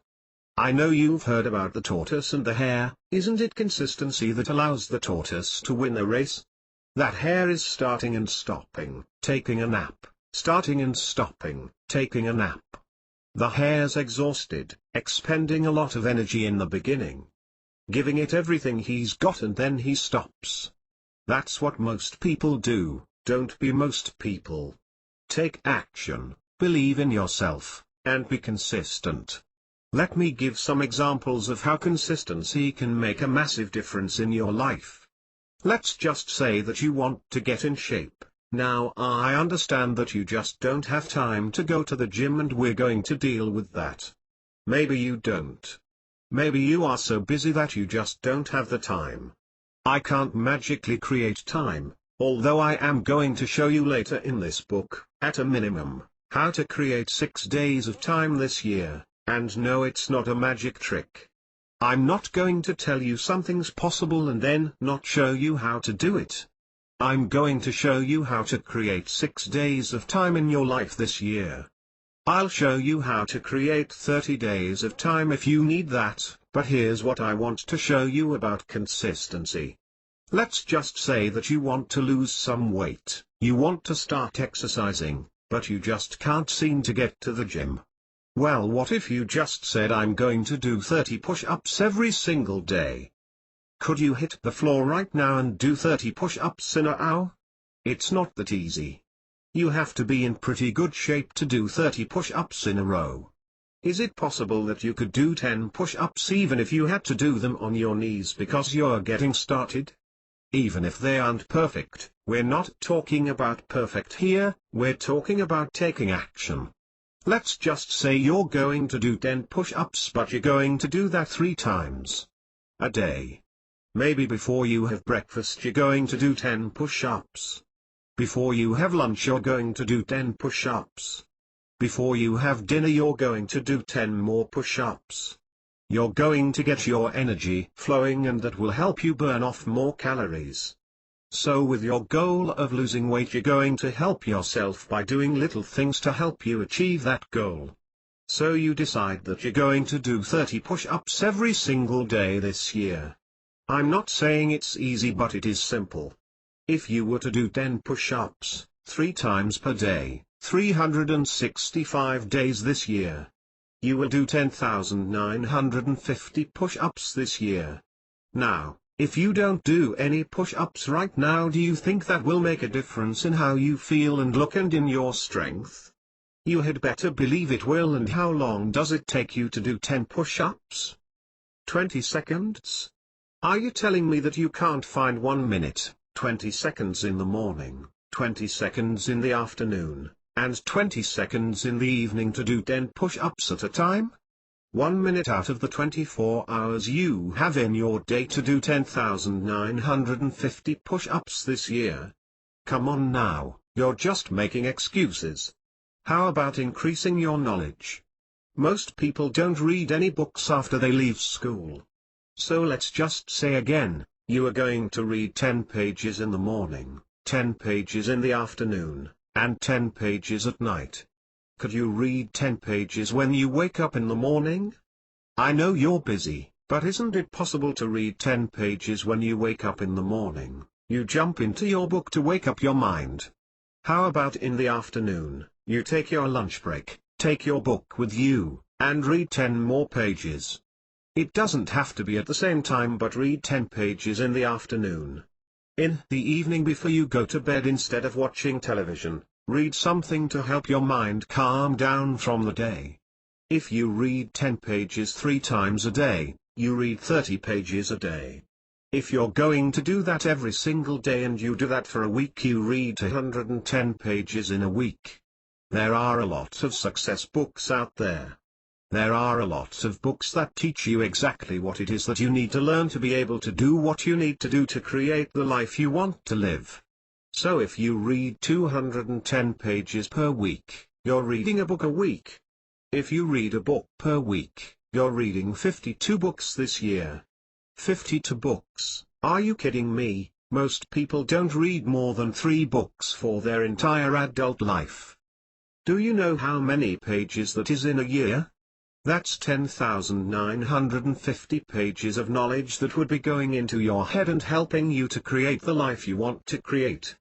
I know you've heard about the tortoise and the hare. Isn't it consistency that allows the tortoise to win a race? That hare is starting and stopping, taking a nap, starting and stopping, taking a nap. The hare's exhausted, expending a lot of energy in the beginning, giving it everything he's got, and then he stops. That's what most people do. Don't be most people. Take action, believe in yourself, and be consistent. Let me give some examples of how consistency can make a massive difference in your life. Let's just say that you want to get in shape. Now I understand that you just don't have time to go to the gym, and we're going to deal with that. Maybe you don't. Maybe you are so busy that you just don't have the time. I can't magically create time, although I am going to show you later in this book, at a minimum, how to create 6 days of time this year, and no, it's not a magic trick. I'm not going to tell you something's possible and then not show you how to do it. I'm going to show you how to create 6 days of time in your life this year. I'll show you how to create 30 days of time if you need that, but here's what I want to show you about consistency. Let's just say that you want to lose some weight, you want to start exercising, but you just can't seem to get to the gym. Well, what if you just said, I'm going to do 30 push-ups every single day? Could you hit the floor right now and do 30 push-ups in an hour? It's not that easy. You have to be in pretty good shape to do 30 push-ups in a row. Is it possible that you could do 10 push-ups even if you had to do them on your knees because you're getting started? Even if they aren't perfect, we're not talking about perfect here, we're talking about taking action. Let's just say you're going to do 10 push-ups, but you're going to do that 3 times a day. Maybe before you have breakfast you're going to do 10 push-ups. Before you have lunch you're going to do 10 push-ups. Before you have dinner you're going to do 10 more push-ups. You're going to get your energy flowing, and that will help you burn off more calories. So with your goal of losing weight, you're going to help yourself by doing little things to help you achieve that goal. So you decide that you're going to do 30 push-ups every single day this year. I'm not saying it's easy, but it is simple. If you were to do 10 push-ups, 3 times per day, 365 days this year, you will do 10,950 push-ups this year. Now, if you don't do any push-ups right now, do you think that will make a difference in how you feel and look and in your strength? You had better believe it will. And how long does it take you to do 10 push-ups? 20 seconds? Are you telling me that you can't find 1 minute, 20 seconds in the morning, 20 seconds in the afternoon, and 20 seconds in the evening to do 10 push-ups at a time? 1 minute out of the 24 hours you have in your day to do 10,950 push-ups this year. Come on now, you're just making excuses. How about increasing your knowledge? Most people don't read any books after they leave school. So let's just say again, you are going to read 10 pages in the morning, 10 pages in the afternoon, and 10 pages at night. Could you read 10 pages when you wake up in the morning? I know you're busy, but isn't it possible to read 10 pages when you wake up in the morning? You jump into your book to wake up your mind. How about in the afternoon, you take your lunch break, take your book with you, and read 10 more pages? It doesn't have to be at the same time, but read 10 pages in the afternoon. In the evening before you go to bed, instead of watching television, read something to help your mind calm down from the day. If you read 10 pages 3 times a day, you read 30 pages a day. If you're going to do that every single day and you do that for a week, you read 110 pages in a week. There are a lot of success books out there. There are a lot of books that teach you exactly what it is that you need to learn to be able to do what you need to do to create the life you want to live. So if you read 210 pages per week, you're reading a book a week. If you read a book per week, you're reading 52 books this year. 52 books, are you kidding me? Most people don't read more than 3 books for their entire adult life. Do you know how many pages that is in a year? That's 10,950 pages of knowledge that would be going into your head and helping you to create the life you want to create.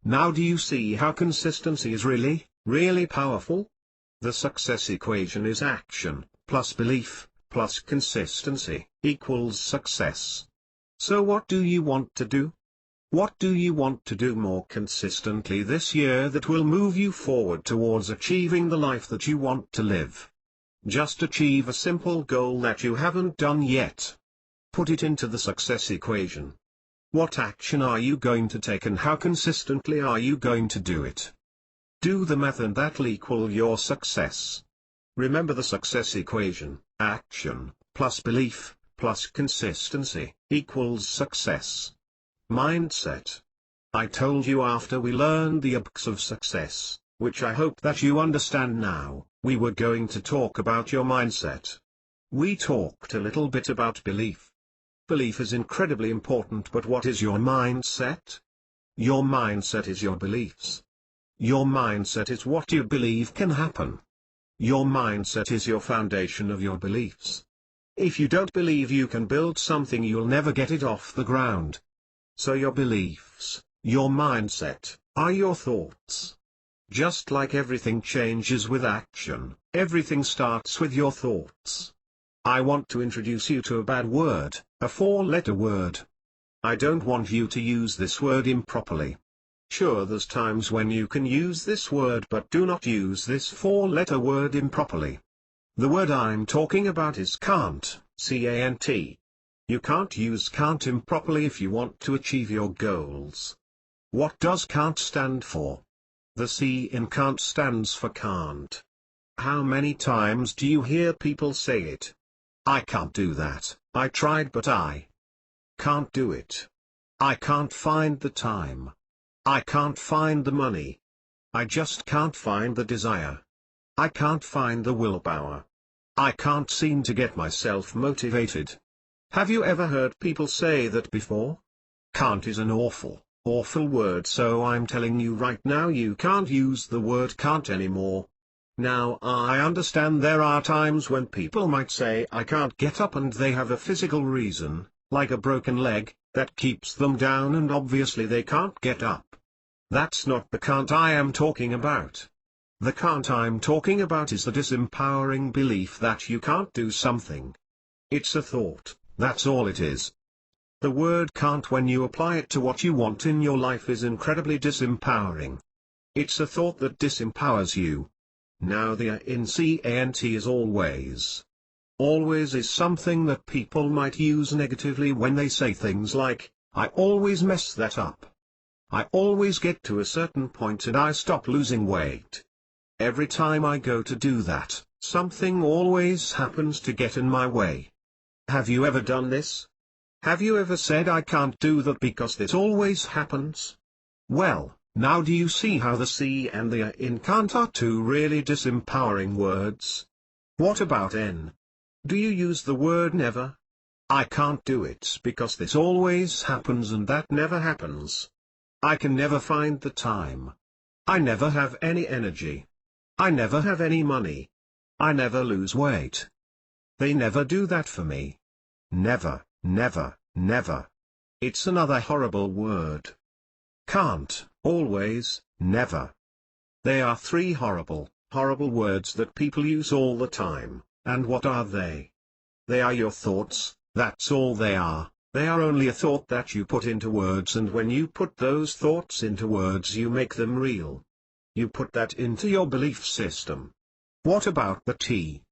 Now do you see how consistency is really, really powerful? The success equation is action, plus belief, plus consistency, equals success. So what do you want to do? What do you want to do more consistently this year that will move you forward towards achieving the life that you want to live? Just achieve a simple goal that you haven't done yet. Put it into the success equation. What action are you going to take and how consistently are you going to do it? Do the math and that'll equal your success. Remember the success equation: action, plus belief, plus consistency, equals success. Mindset. I told you after we learned the books of success, which I hope that you understand now, we were going to talk about your mindset. We talked a little bit about belief. Belief is incredibly important, but what is your mindset? Your mindset is your beliefs. Your mindset is what you believe can happen. Your mindset is your foundation of your beliefs. If you don't believe you can build something, you'll never get it off the ground. So your beliefs, your mindset, are your thoughts. Just like everything changes with action, everything starts with your thoughts. I want to introduce you to a bad word, a 4-letter word. I don't want you to use this word improperly. Sure, there's times when you can use this word, but do not use this 4-letter word improperly. The word I'm talking about is can't, C-A-N-T. You can't use can't improperly if you want to achieve your goals. What does can't stand for? The C in can't stands for can't. How many times do you hear people say it? I can't do that, I tried but I can't do it. I can't find the time. I can't find the money. I just can't find the desire. I can't find the willpower. I can't seem to get myself motivated. Have you ever heard people say that before? Can't is an awful, awful word, so I'm telling you right now you can't use the word can't anymore. Now I understand there are times when people might say I can't get up and they have a physical reason, like a broken leg, that keeps them down and obviously they can't get up. That's not the can't I am talking about. The can't I'm talking about is the disempowering belief that you can't do something. It's a thought, that's all it is. The word can't, when you apply it to what you want in your life, is incredibly disempowering. It's a thought that disempowers you. Now the INCANT is always. Always is something that people might use negatively when they say things like, I always mess that up. I always get to a certain point and I stop losing weight. Every time I go to do that, something always happens to get in my way. Have you ever done this? Have you ever said I can't do that because this always happens? Well, now do you see how the C and the in can't are two really disempowering words? What about N? Do you use the word never? I can't do it because this always happens and that never happens. I can never find the time. I never have any energy. I never have any money. I never lose weight. They never do that for me. Never, never, never. It's another horrible word. Can't, always, never. They are three horrible, horrible words that people use all the time, and what are they? They are your thoughts, that's all they are. They are only a thought that you put into words, and when you put those thoughts into words you make them real. You put that into your belief system. What about the T?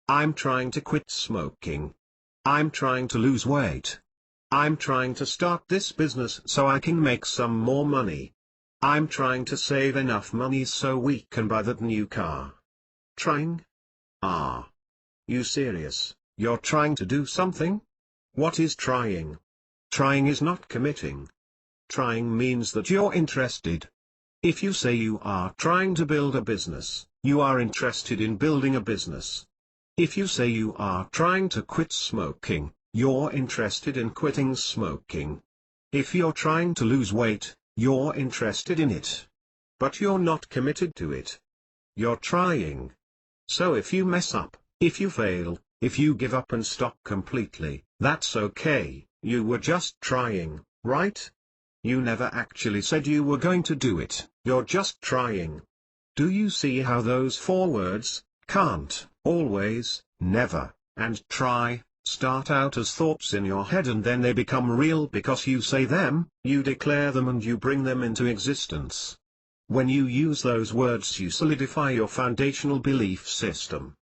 I'm trying to quit smoking. I'm trying to lose weight. I'm trying to start this business so I can make some more money. I'm trying to save enough money so we can buy that new car. Trying? Ah. You serious? You're trying to do something? What is trying? Trying is not committing. Trying means that you're interested. If you say you are trying to build a business, you are interested in building a business. If you say you are trying to quit smoking, you're interested in quitting smoking. If you're trying to lose weight, you're interested in it. But you're not committed to it. You're trying. So if you mess up, if you fail, if you give up and stop completely, that's okay, you were just trying, right? You never actually said you were going to do it, you're just trying. Do you see how those four words, can't, always, never, and try, start out as thoughts in your head and then they become real because you say them, you declare them and you bring them into existence. When you use those words you solidify your foundational belief system.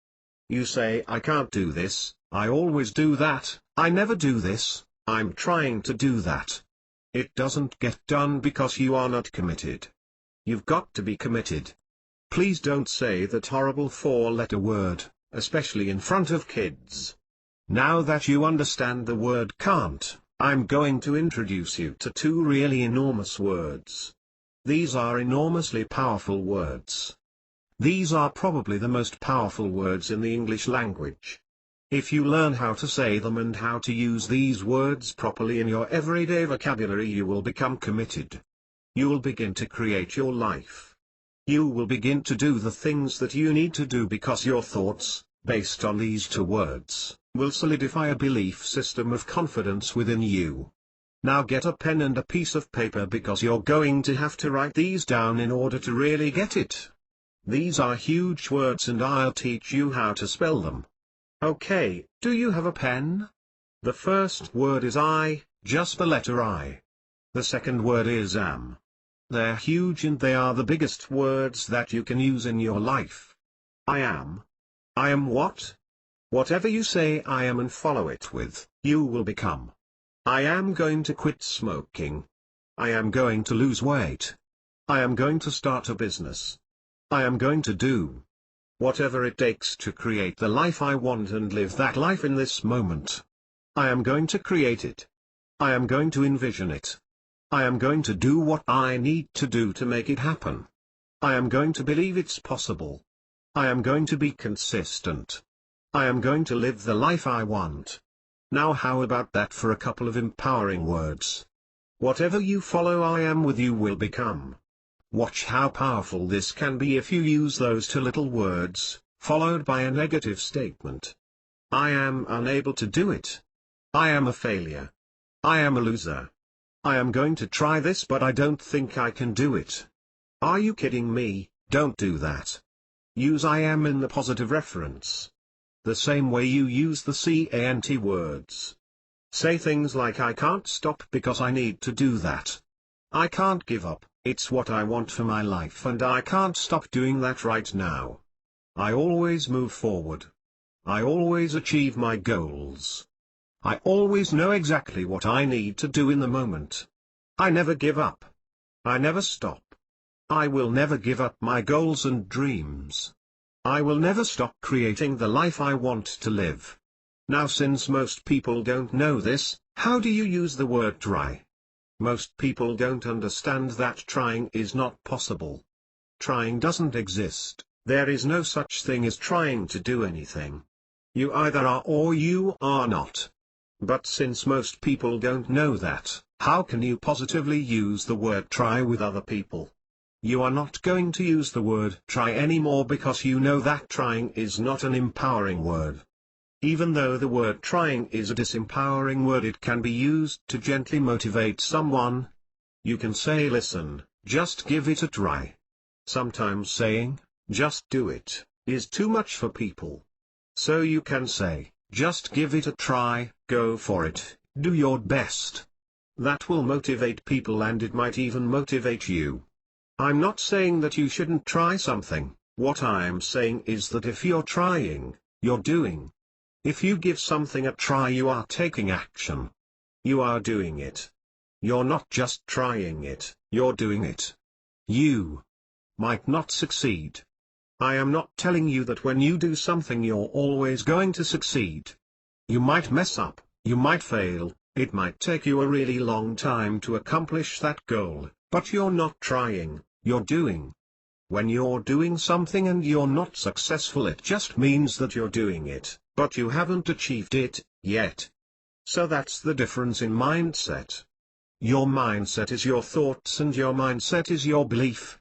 You say I can't do this, I always do that, I never do this, I'm trying to do that. It doesn't get done because you are not committed. You've got to be committed. Please don't say that horrible four-letter word, especially in front of kids. Now that you understand the word can't, I'm going to introduce you to two really enormous words. These are enormously powerful words. These are probably the most powerful words in the English language. If you learn how to say them and how to use these words properly in your everyday vocabulary, you will become committed. You will begin to create your life. You will begin to do the things that you need to do because your thoughts, based on these two words, will solidify a belief system of confidence within you. Now get a pen and a piece of paper because you're going to have to write these down in order to really get it. These are huge words and I'll teach you how to spell them. Okay, do you have a pen? The first word is I, just the letter I. The second word is am. They're huge and they are the biggest words that you can use in your life. I am. I am what? Whatever you say I am and follow it with, you will become. I am going to quit smoking. I am going to lose weight. I am going to start a business. I am going to do whatever it takes to create the life I want and live that life in this moment. I am going to create it. I am going to envision it. I am going to do what I need to do to make it happen. I am going to believe it's possible. I am going to be consistent. I am going to live the life I want. Now how about that for a couple of empowering words? Whatever you follow I am with you will become. Watch how powerful this can be if you use those two little words, followed by a negative statement. I am unable to do it. I am a failure. I am a loser. I am going to try this but I don't think I can do it. Are you kidding me? Don't do that. Use I am in the positive reference. The same way you use the CANT words. Say things like I can't stop because I need to do that. I can't give up, it's what I want for my life and I can't stop doing that right now. I always move forward. I always achieve my goals. I always know exactly what I need to do in the moment. I never give up. I never stop. I will never give up my goals and dreams. I will never stop creating the life I want to live. Now since most people don't know this, how do you use the word try? Most people don't understand that trying is not possible. Trying doesn't exist, there is no such thing as trying to do anything. You either are or you are not. But since most people don't know that, how can you positively use the word try with other people? You are not going to use the word try anymore because you know that trying is not an empowering word. Even though the word trying is a disempowering word, it can be used to gently motivate someone. You can say, listen, just give it a try. Sometimes saying, just do it, is too much for people. So you can say, just give it a try, go for it, do your best. That will motivate people and it might even motivate you. I'm not saying that you shouldn't try something, what I'm saying is that if you're trying, you're doing. If you give something a try, you are taking action. You are doing it. You're not just trying it, you're doing it. You might not succeed. I am not telling you that when you do something you're always going to succeed. You might mess up, you might fail, it might take you a really long time to accomplish that goal, but you're not trying, you're doing. When you're doing something and you're not successful, it just means that you're doing it, but you haven't achieved it yet. So that's the difference in mindset. Your mindset is your thoughts and your mindset is your belief.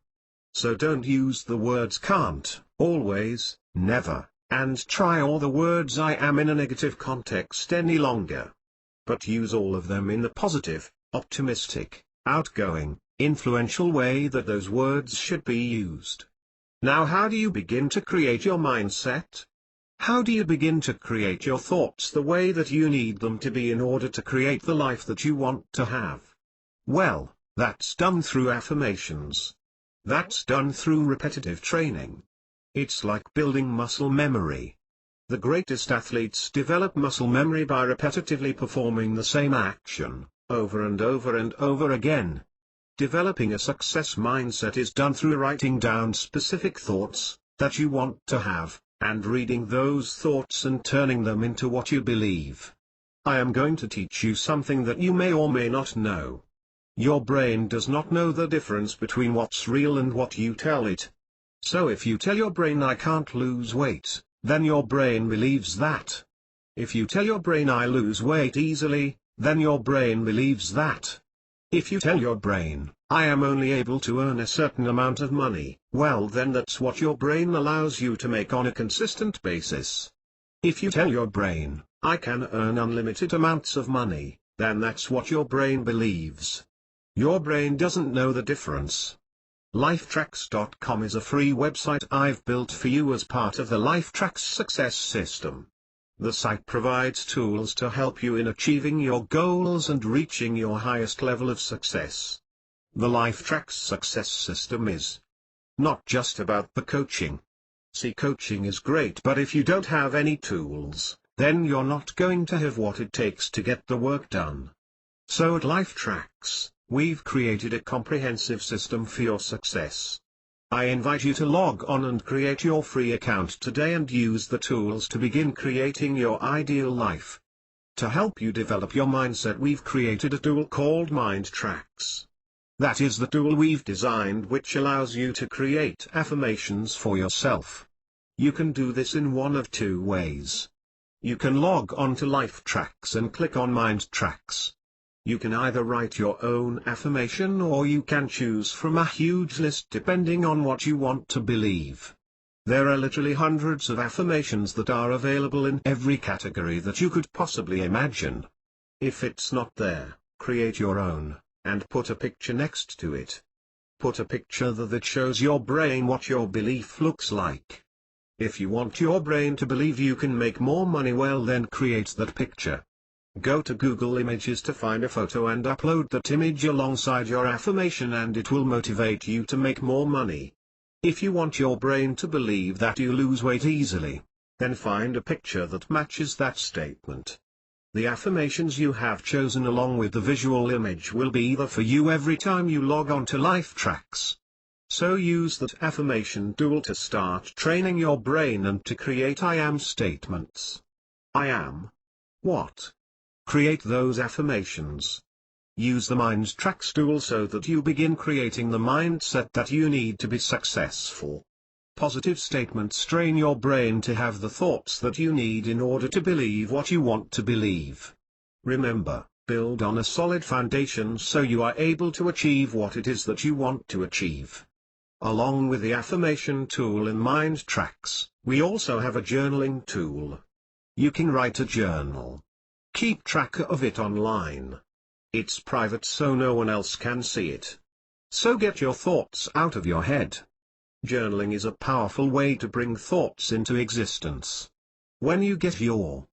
So don't use the words can't, always, never, and try or the words I am in a negative context any longer. But use all of them in the positive, optimistic, outgoing, influential way that those words should be used. Now how do you begin to create your mindset? How do you begin to create your thoughts the way that you need them to be in order to create the life that you want to have? Well, that's done through affirmations. That's done through repetitive training. It's like building muscle memory. The greatest athletes develop muscle memory by repetitively performing the same action, over and over and over again. Developing a success mindset is done through writing down specific thoughts that you want to have, and reading those thoughts and turning them into what you believe. I am going to teach you something that you may or may not know. Your brain does not know the difference between what's real and what you tell it. So if you tell your brain I can't lose weight, then your brain believes that. If you tell your brain I lose weight easily, then your brain believes that. If you tell your brain, I am only able to earn a certain amount of money, well then that's what your brain allows you to make on a consistent basis. If you tell your brain, I can earn unlimited amounts of money, then that's what your brain believes. Your brain doesn't know the difference. Lifetracks.com is a free website I've built for you as part of the Lifetracks success system. The site provides tools to help you in achieving your goals and reaching your highest level of success. The Lifetracks success system is not just about the coaching. See, coaching is great, but if you don't have any tools, then you're not going to have what it takes to get the work done. So at Lifetracks, we've created a comprehensive system for your success. I invite you to log on and create your free account today and use the tools to begin creating your ideal life. To help you develop your mindset, we've created a tool called Mind Tracks. That is the tool we've designed which allows you to create affirmations for yourself. You can do this in one of two ways. You can log on to LifeTracks and click on Mind Tracks. You can either write your own affirmation or you can choose from a huge list depending on what you want to believe. There are literally hundreds of affirmations that are available in every category that you could possibly imagine. If it's not there, create your own, and put a picture next to it. Put a picture that shows your brain what your belief looks like. If you want your brain to believe you can make more money, well then create that picture. Go to Google Images to find a photo and upload that image alongside your affirmation and it will motivate you to make more money. If you want your brain to believe that you lose weight easily, then find a picture that matches that statement. The affirmations you have chosen along with the visual image will be there for you every time you log on to LifeTracks. So use that affirmation tool to start training your brain and to create I am statements. I am what? Create those affirmations. Use the Mind Tracks tool so that you begin creating the mindset that you need to be successful. Positive statements train your brain to have the thoughts that you need in order to believe what you want to believe. Remember, build on a solid foundation so you are able to achieve what it is that you want to achieve. Along with the affirmation tool in Mind Tracks, we also have a journaling tool. You can write a journal. Keep track of it online. It's private so no one else can see it. So get your thoughts out of your head. Journaling is a powerful way to bring thoughts into existence. When you get your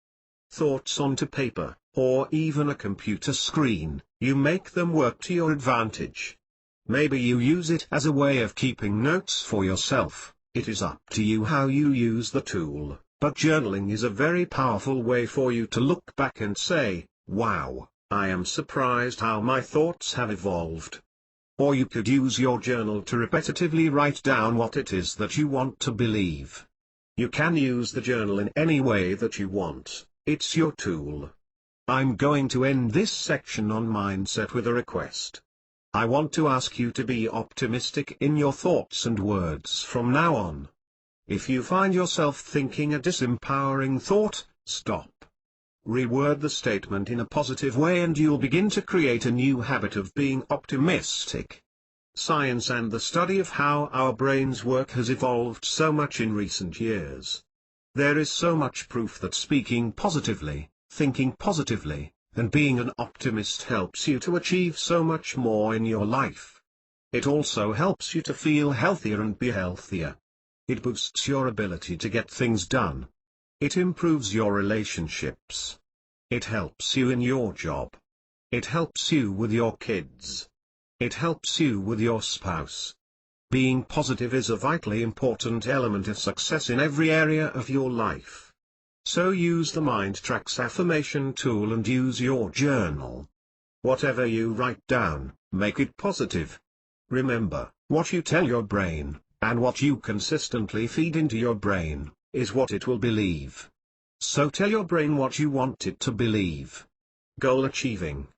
thoughts onto paper, or even a computer screen, you make them work to your advantage. Maybe you use it as a way of keeping notes for yourself. It is up to you how you use the tool, but journaling is a very powerful way for you to look back and say, wow, I am surprised how my thoughts have evolved. Or you could use your journal to repetitively write down what it is that you want to believe. You can use the journal in any way that you want, it's your tool. I'm going to end this section on mindset with a request. I want to ask you to be optimistic in your thoughts and words from now on. If you find yourself thinking a disempowering thought, stop. Reword the statement in a positive way and you'll begin to create a new habit of being optimistic. Science and the study of how our brains work has evolved so much in recent years. There is so much proof that speaking positively, thinking positively, and being an optimist helps you to achieve so much more in your life. It also helps you to feel healthier and be healthier. It boosts your ability to get things done. It improves your relationships. It helps you in your job. It helps you with your kids. It helps you with your spouse. Being positive is a vitally important element of success in every area of your life. So use the Mind Tracks affirmation tool and use your journal. Whatever you write down, make it positive. Remember, what you tell your brain, and what you consistently feed into your brain, is what it will believe. So tell your brain what you want it to believe. Goal achieving.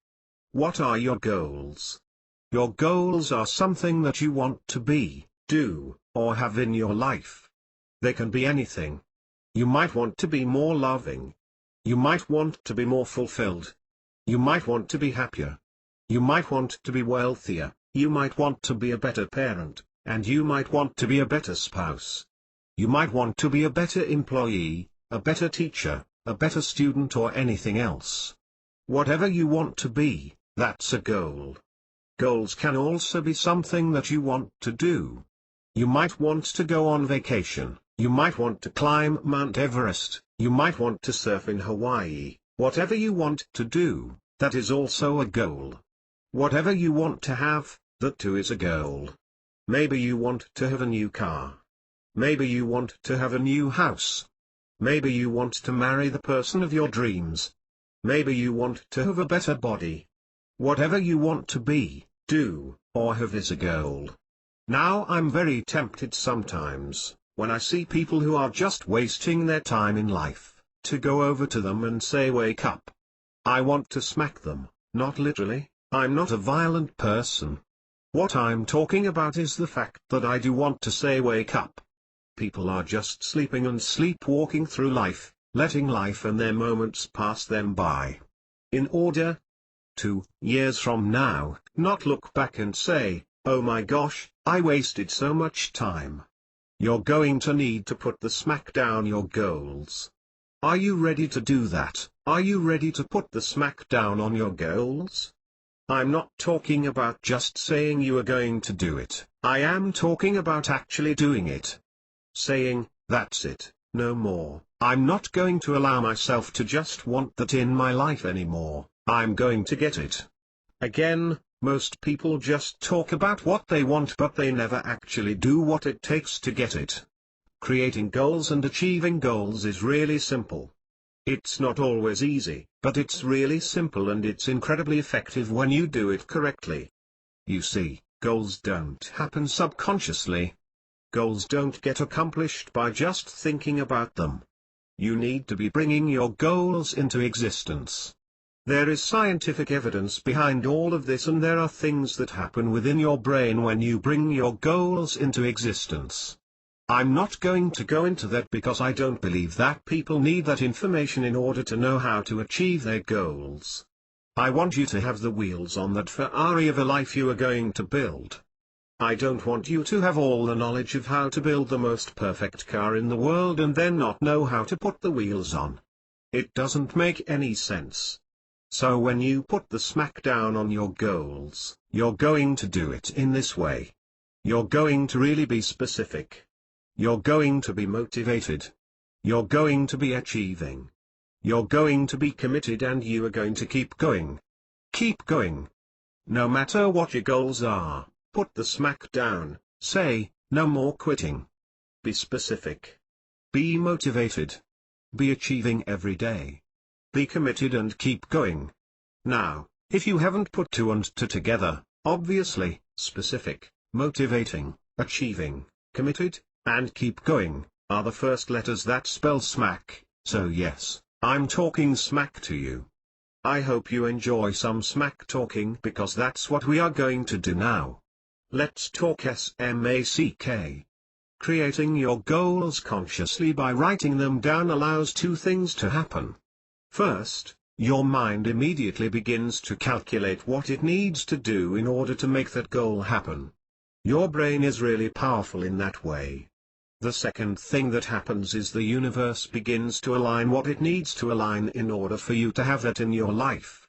What are your goals? Your goals are something that you want to be, do, or have in your life. They can be anything. You might want to be more loving. You might want to be more fulfilled. You might want to be happier. You might want to be wealthier. You might want to be a better parent, and you might want to be a better spouse. You might want to be a better employee, a better teacher, a better student or anything else. Whatever you want to be, that's a goal. Goals can also be something that you want to do. You might want to go on vacation. You might want to climb Mount Everest, you might want to surf in Hawaii. Whatever you want to do, that is also a goal. Whatever you want to have, that too is a goal. Maybe you want to have a new car. Maybe you want to have a new house. Maybe you want to marry the person of your dreams. Maybe you want to have a better body. Whatever you want to be, do, or have is a goal. Now I'm very tempted sometimes, when I see people who are just wasting their time in life, to go over to them and say wake up. I want to smack them, not literally, I'm not a violent person. What I'm talking about is the fact that I do want to say wake up. people are just sleeping and sleepwalking through life, letting life and their moments pass them by. In order 2 years from now, not look back and say, "Oh my gosh, I wasted so much time." You're going to need to put the smack down your goals. Are you ready to do that? Are you ready to put the smack down on your goals? I'm not talking about just saying you are going to do it. I am talking about actually doing it. Saying, "That's it, no more. I'm not going to allow myself to just want that in my life anymore. I'm going to get it." Again, most people just talk about what they want but they never actually do what it takes to get it. Creating goals and achieving goals is really simple. It's not always easy, but it's really simple and it's incredibly effective when you do it correctly. You see, goals don't happen subconsciously. Goals don't get accomplished by just thinking about them. You need to be bringing your goals into existence. There is scientific evidence behind all of this, and there are things that happen within your brain when you bring your goals into existence. I'm not going to go into that because I don't believe that people need that information in order to know how to achieve their goals. I want you to have the wheels on that Ferrari of a life you are going to build. I don't want you to have all the knowledge of how to build the most perfect car in the world and then not know how to put the wheels on. It doesn't make any sense. So when you put the smack down on your goals, you're going to do it in this way. You're going to really be specific. You're going to be motivated. You're going to be achieving. You're going to be committed, and you are going to keep going. Keep going. No matter what your goals are, put the smack down. Say, "No more quitting." Be specific. Be motivated. Be achieving every day. Be committed and keep going. Now, if you haven't put two and two together, obviously, specific, motivating, achieving, committed, and keep going are the first letters that spell smack, so yes, I'm talking smack to you. I hope you enjoy some smack talking because that's what we are going to do now. Let's talk SMACK. Creating your goals consciously by writing them down allows two things to happen. First, your mind immediately begins to calculate what it needs to do in order to make that goal happen. Your brain is really powerful in that way. The second thing that happens is the universe begins to align what it needs to align in order for you to have that in your life.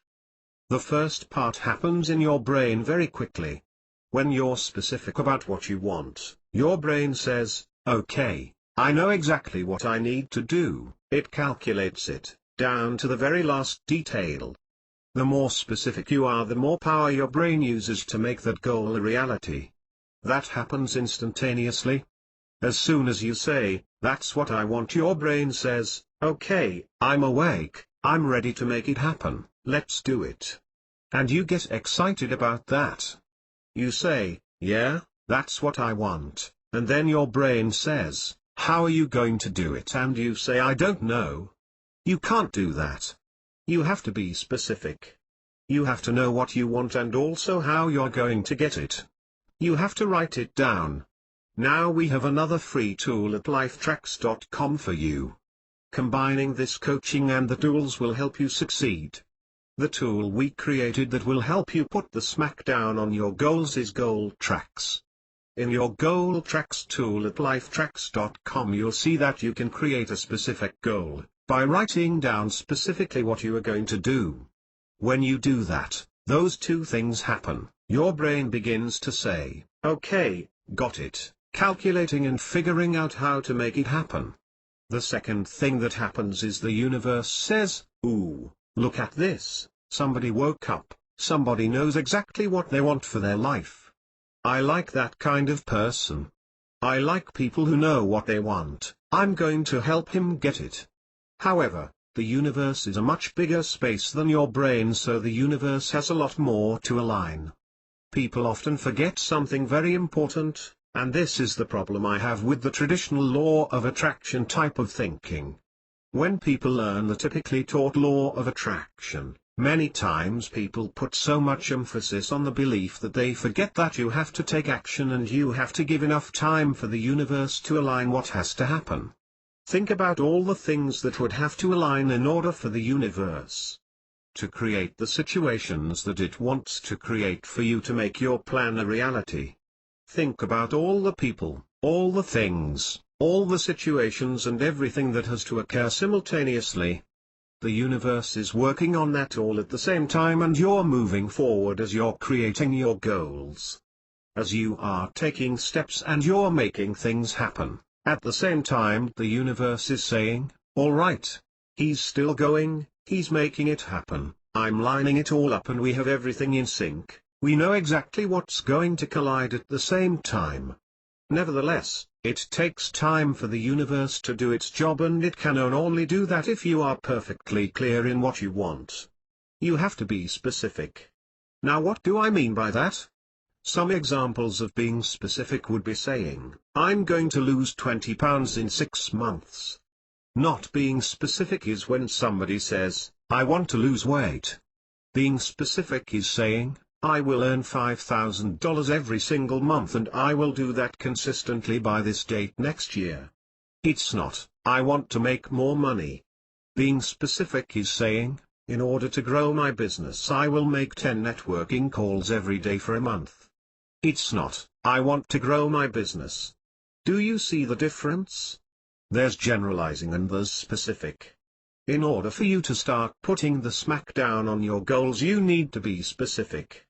The first part happens in your brain very quickly. When you're specific about what you want, your brain says, "Okay, I know exactly what I need to do." It calculates it, down to the very last detail. The more specific you are, the more power your brain uses to make that goal a reality. That happens instantaneously. As soon as you say, "That's what I want," your brain says, "Okay, I'm awake, I'm ready to make it happen, let's do it." And you get excited about that. You say, "Yeah, that's what I want," and then your brain says, "How are you going to do it?" And you say, "I don't know." You can't do that. You have to be specific. You have to know what you want and also how you're going to get it. You have to write it down. Now we have another free tool at lifetracks.com for you. Combining this coaching and the tools will help you succeed. The tool we created that will help you put the smack down on your goals is Goal Tracks. In your Goal Tracks tool at lifetracks.com you'll see that you can create a specific goal by writing down specifically what you are going to do. When you do that, those two things happen. Your brain begins to say, "Okay, got it," calculating and figuring out how to make it happen. The second thing that happens is the universe says, "Ooh, look at this, somebody woke up, somebody knows exactly what they want for their life. I like that kind of person. I like people who know what they want, I'm going to help him get it." However, the universe is a much bigger space than your brain, so the universe has a lot more to align. People often forget something very important, and this is the problem I have with the traditional law of attraction type of thinking. When people learn the typically taught law of attraction, Many times people put so much emphasis on the belief that they forget that you have to take action and you have to give enough time for the universe to align what has to happen. Think about all the things that would have to align in order for the universe to create the situations that it wants to create for you to make your plan a reality. Think about all the people, all the things, all the situations and everything that has to occur simultaneously. The universe is working on that all at the same time, and you're moving forward as you're creating your goals. As you are taking steps and you're making things happen, at the same time the universe is saying, all right. He's still going, he's making it happen, I'm lining it all up and we have everything in sync, we know exactly what's going to collide at the same time. Nevertheless, it takes time for the universe to do its job, and it can only do that if you are perfectly clear in what you want. You have to be specific. Now what do I mean by that? Some examples of being specific would be saying, I'm going to lose 20 pounds in 6 months. Not being specific is when somebody says, I want to lose weight. Being specific is saying, I will earn $5,000 every single month and I will do that consistently by this date next year. It's not, I want to make more money. Being specific is saying, in order to grow my business I will make 10 networking calls every day for a month. It's not, I want to grow my business. Do you see the difference? There's generalizing and there's specific. In order for you to start putting the smack down on your goals, you need to be specific.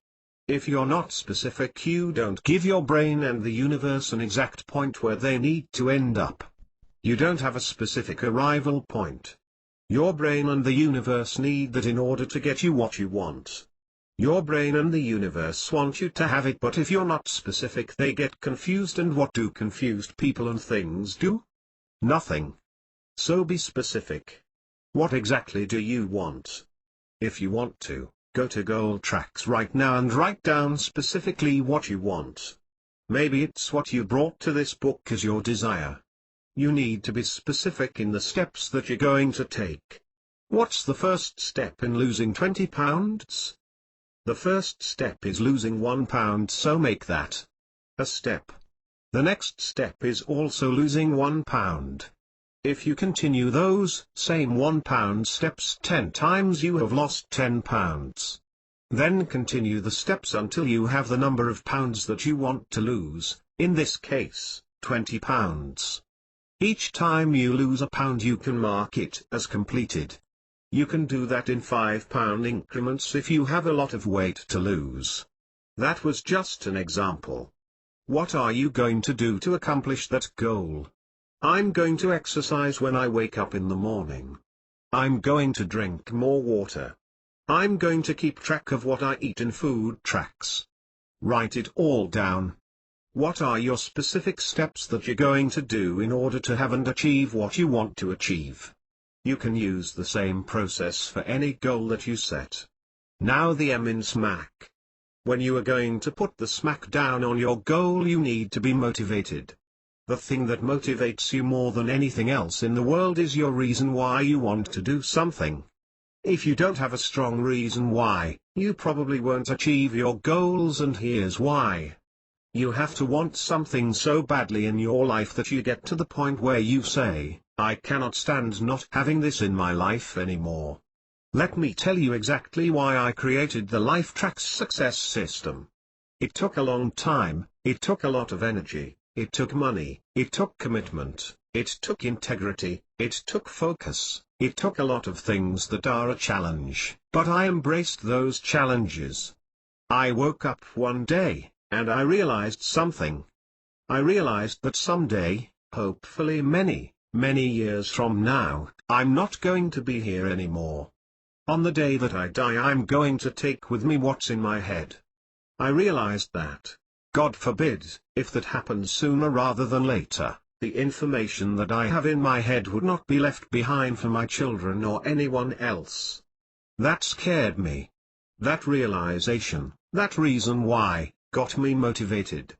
If you're not specific, you don't give your brain and the universe an exact point where they need to end up. You don't have a specific arrival point. Your brain and the universe need that in order to get you what you want. Your brain and the universe want you to have it, but if you're not specific they get confused, and what do confused people and things do? Nothing. So be specific. What exactly do you want? If you want to, go to Goal Tracks right now and write down specifically what you want. Maybe it's what you brought to this book as your desire. You need to be specific in the steps that you're going to take. What's the first step in losing 20 pounds? The first step is losing 1 pound, so make that a step. The next step is also losing 1 pound. If you continue those same 1 pound steps 10 times, you have lost 10 pounds. Then continue the steps until you have the number of pounds that you want to lose, in this case, 20 pounds. Each time you lose a pound you can mark it as completed. You can do that in 5 pound increments if you have a lot of weight to lose. That was just an example. What are you going to do to accomplish that goal? I'm going to exercise when I wake up in the morning. I'm going to drink more water. I'm going to keep track of what I eat in food tracks. Write it all down. What are your specific steps that you're going to do in order to have and achieve what you want to achieve? You can use the same process for any goal that you set. Now the M in smack. When you are going to put the smack down on your goal, you need to be motivated. The thing that motivates you more than anything else in the world is your reason why you want to do something. If you don't have a strong reason why, you probably won't achieve your goals, and here's why. You have to want something so badly in your life that you get to the point where you say, I cannot stand not having this in my life anymore. Let me tell you exactly why I created the LifeTrax success system. It took a long time, it took a lot of energy, it took money, it took commitment, it took integrity, it took focus, it took a lot of things that are a challenge, but I embraced those challenges. I woke up one day, and I realized something. I realized that someday, hopefully many years from now, I'm not going to be here anymore. On the day that I die, I'm going to take with me what's in my head. I realized that, God forbid, if that happens sooner rather than later, the information that I have in my head would not be left behind for my children or anyone else. That scared me. That realization, that reason why, got me motivated.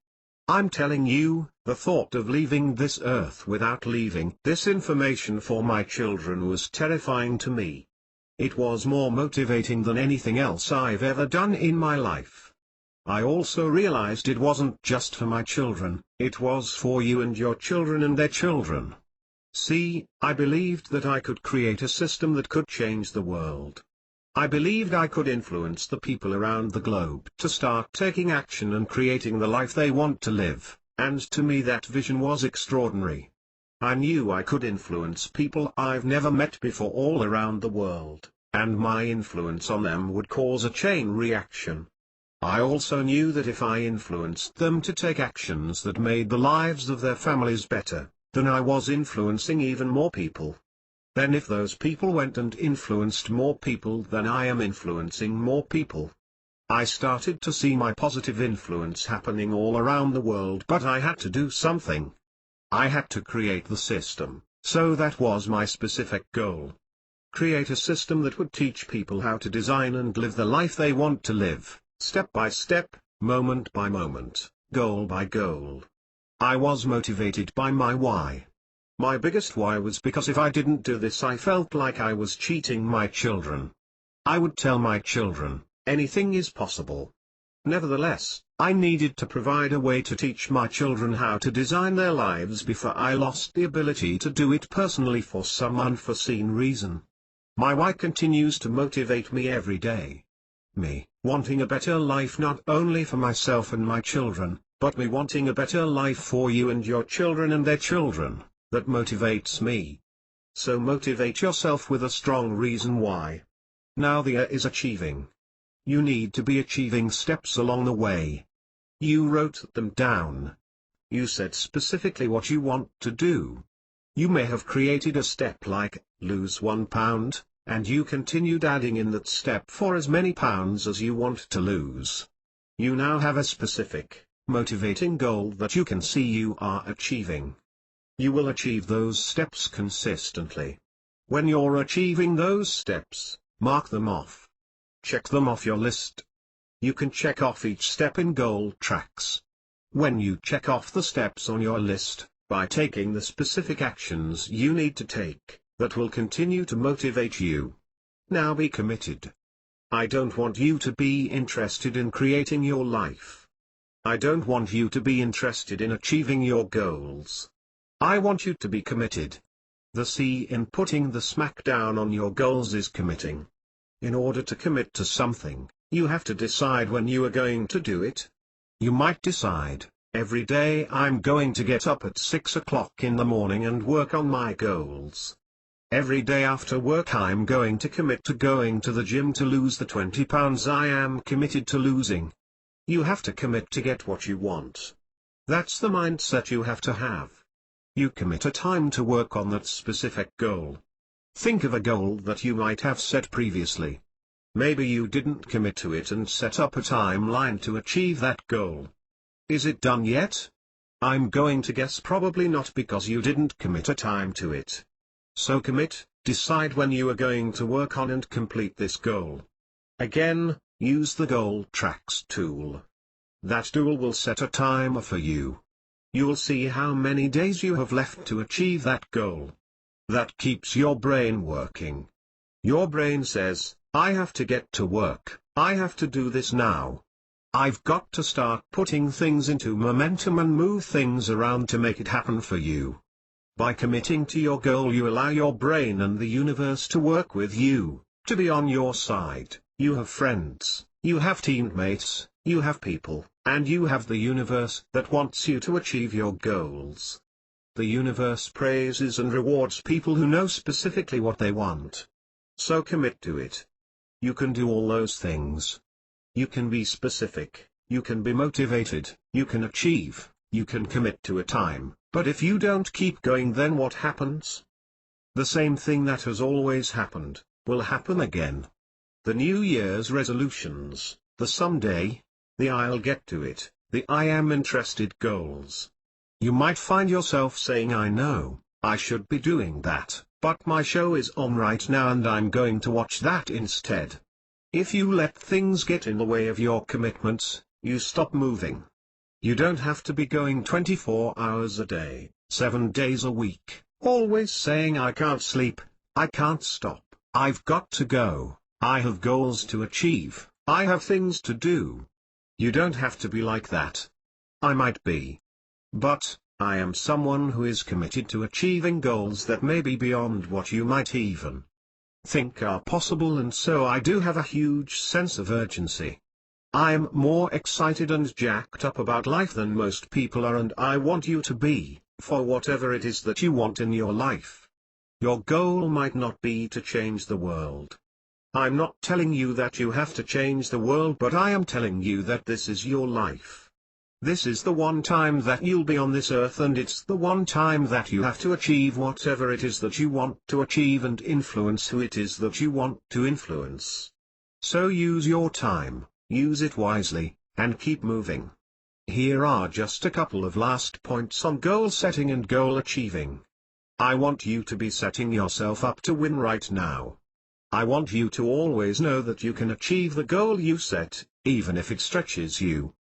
I'm telling you, the thought of leaving this earth without leaving this information for my children was terrifying to me. It was more motivating than anything else I've ever done in my life. I also realized it wasn't just for my children, it was for you and your children and their children. See, I believed that I could create a system that could change the world. I believed I could influence the people around the globe to start taking action and creating the life they want to live, and to me that vision was extraordinary. I knew I could influence people I've never met before all around the world, and my influence on them would cause a chain reaction. I also knew that if I influenced them to take actions that made the lives of their families better, then I was influencing even more people. Then if those people went and influenced more people, then I am influencing more people. I started to see my positive influence happening all around the world, but I had to do something. I had to create the system, so that was my specific goal. Create a system that would teach people how to design and live the life they want to live, step by step, moment by moment, goal by goal. I was motivated by my why. My biggest why was because if I didn't do this, I felt like I was cheating my children. I would tell my children, anything is possible. Nevertheless, I needed to provide a way to teach my children how to design their lives before I lost the ability to do it personally for some unforeseen reason. My why continues to motivate me every day. Me, wanting a better life not only for myself and my children, but me wanting a better life for you and your children and their children. That motivates me. So motivate yourself with a strong reason why. Now the is achieving. You need to be achieving steps along the way. You wrote them down. You said specifically what you want to do. You may have created a step like, lose 1 pound, and you continued adding in that step for as many pounds as you want to lose. You now have a specific, motivating goal that you can see you are achieving. You will achieve those steps consistently. When you're achieving those steps, mark them off. Check them off your list. You can check off each step in goal tracks. When you check off the steps on your list, by taking the specific actions you need to take, that will continue to motivate you. Now be committed. I don't want you to be interested in creating your life. I don't want you to be interested in achieving your goals. I want you to be committed. The C in putting the smack down on your goals is committing. In order to commit to something, you have to decide when you are going to do it. You might decide, every day I'm going to get up at 6 o'clock in the morning and work on my goals. Every day after work I'm going to commit to going to the gym to lose the 20 pounds I am committed to losing. You have to commit to get what you want. That's the mindset you have to have. You commit a time to work on that specific goal. Think of a goal that you might have set previously. Maybe you didn't commit to it and set up a timeline to achieve that goal. Is it done yet? I'm going to guess probably not, because you didn't commit a time to it. So commit, decide when you are going to work on and complete this goal. Again, use the Goal Tracks tool. That tool will set a timer for you. You'll see how many days you have left to achieve that goal. That keeps your brain working. Your brain says, I have to get to work, I have to do this now. I've got to start putting things into momentum and move things around to make it happen for you. By committing to your goal, you allow your brain and the universe to work with you, to be on your side. You have friends, you have teammates, you have people, and you have the universe that wants you to achieve your goals. The universe praises and rewards people who know specifically what they want. So commit to it. You can do all those things. You can be specific, you can be motivated, you can achieve, you can commit to a time, but if you don't keep going, then what happens? The same thing that has always happened, will happen again. The New Year's resolutions, the someday, the I'll get to it, the I am interested goals. You might find yourself saying, I know, I should be doing that, but my show is on right now and I'm going to watch that instead. If you let things get in the way of your commitments, you stop moving. You don't have to be going 24 hours a day, 7 days a week, always saying I can't sleep, I can't stop, I've got to go, I have goals to achieve, I have things to do. You don't have to be like that. I might be. But, I am someone who is committed to achieving goals that may be beyond what you might even think are possible, and so I do have a huge sense of urgency. I'm more excited and jacked up about life than most people are, and I want you to be, for whatever it is that you want in your life. Your goal might not be to change the world. I'm not telling you that you have to change the world, but I am telling you that this is your life. This is the one time that you'll be on this earth, and it's the one time that you have to achieve whatever it is that you want to achieve and influence who it is that you want to influence. So use your time, use it wisely, and keep moving. Here are just a couple of last points on goal setting and goal achieving. I want you to be setting yourself up to win right now. I want you to always know that you can achieve the goal you set, even if it stretches you.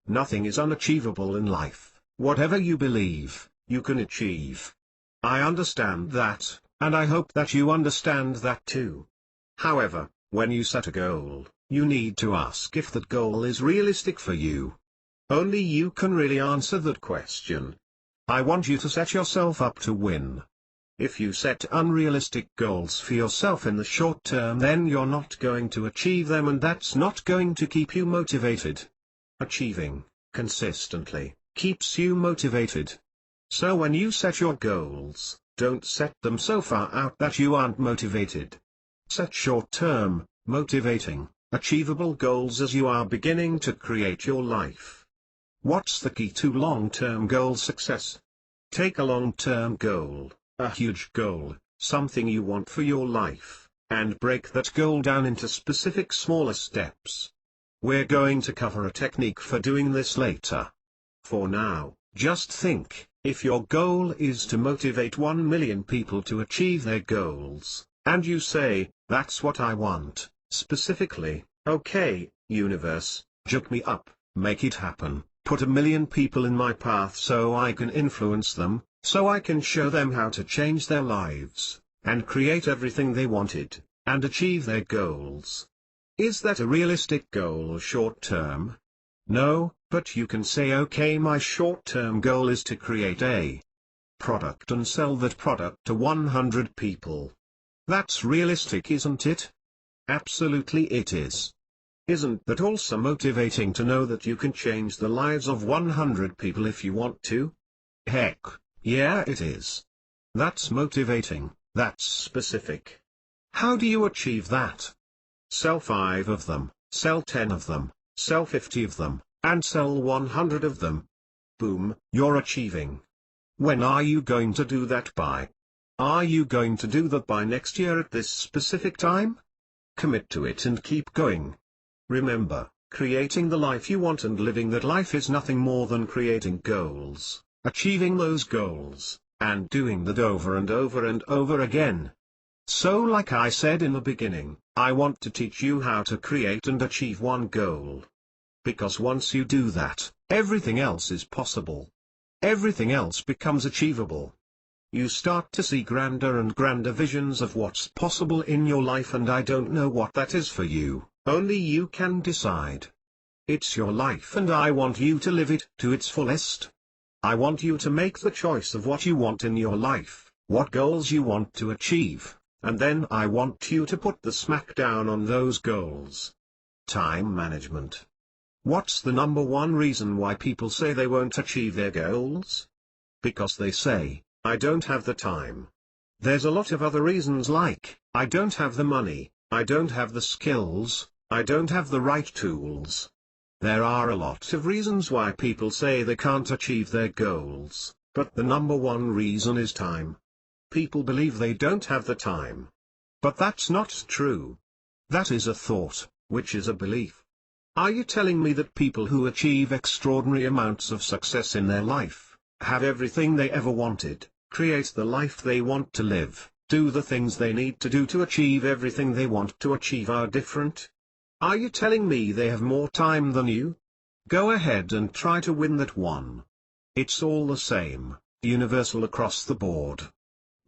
Nothing is unachievable in life. Whatever you believe, you can achieve. I understand that, and I hope that you understand that too. However, when you set a goal, you need to ask if that goal is realistic for you. Only you can really answer that question. I want you to set yourself up to win. If you set unrealistic goals for yourself in the short term, then you're not going to achieve them, and that's not going to keep you motivated. Achieving, consistently, keeps you motivated. So when you set your goals, don't set them so far out that you aren't motivated. Set short-term, motivating, achievable goals as you are beginning to create your life. What's the key to long-term goal success? Take a long-term goal, a huge goal, something you want for your life, and break that goal down into specific smaller steps. We're going to cover a technique for doing this later. For now, just think, if your goal is to motivate 1 million people to achieve their goals, and you say, that's what I want, specifically, okay, universe, juke me up, make it happen, put 1 million people in my path so I can influence them, so I can show them how to change their lives, and create everything they wanted, and achieve their goals. Is that a realistic goal short term? No, but you can say, okay, my short-term goal is to create a product and sell that product to 100 people. That's realistic, isn't it? Absolutely it is. Isn't that also motivating to know that you can change the lives of 100 people if you want to? Heck, yeah it is. That's motivating, that's specific. How do you achieve that? Sell 5 of them, sell 10 of them, sell 50 of them, and sell 100 of them. Boom, you're achieving. When are you going to do that by? Are you going to do that by next year at this specific time? Commit to it and keep going. Remember, creating the life you want and living that life is nothing more than creating goals, achieving those goals, and doing that over and over and over again. So like I said in the beginning, I want to teach you how to create and achieve one goal. Because once you do that, everything else is possible. Everything else becomes achievable. You start to see grander and grander visions of what's possible in your life, and I don't know what that is for you, only you can decide. It's your life and I want you to live it to its fullest. I want you to make the choice of what you want in your life, what goals you want to achieve. And then I want you to put the smack down on those goals. Time management. What's the number one reason why people say they won't achieve their goals? Because they say, I don't have the time. There's a lot of other reasons, like, I don't have the money, I don't have the skills, I don't have the right tools. There are a lot of reasons why people say they can't achieve their goals, but the number one reason is time. People believe they don't have the time. But that's not true. That is a thought, which is a belief. Are you telling me that people who achieve extraordinary amounts of success in their life, have everything they ever wanted, create the life they want to live, do the things they need to do to achieve everything they want to achieve, are different? Are you telling me they have more time than you? Go ahead and try to win that one. It's all the same, universal across the board.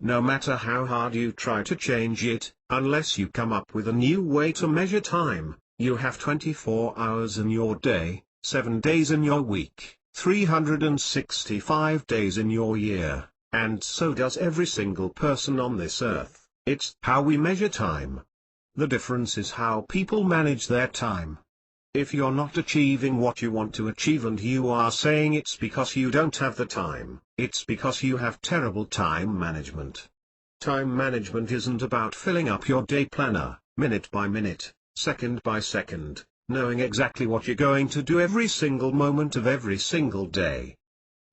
No matter how hard you try to change it, unless you come up with a new way to measure time, you have 24 hours in your day, 7 days in your week, 365 days in your year, and so does every single person on this earth. It's how we measure time. The difference is how people manage their time. If you're not achieving what you want to achieve and you are saying it's because you don't have the time, it's because you have terrible time management. Time management isn't about filling up your day planner, minute by minute, second by second, knowing exactly what you're going to do every single moment of every single day.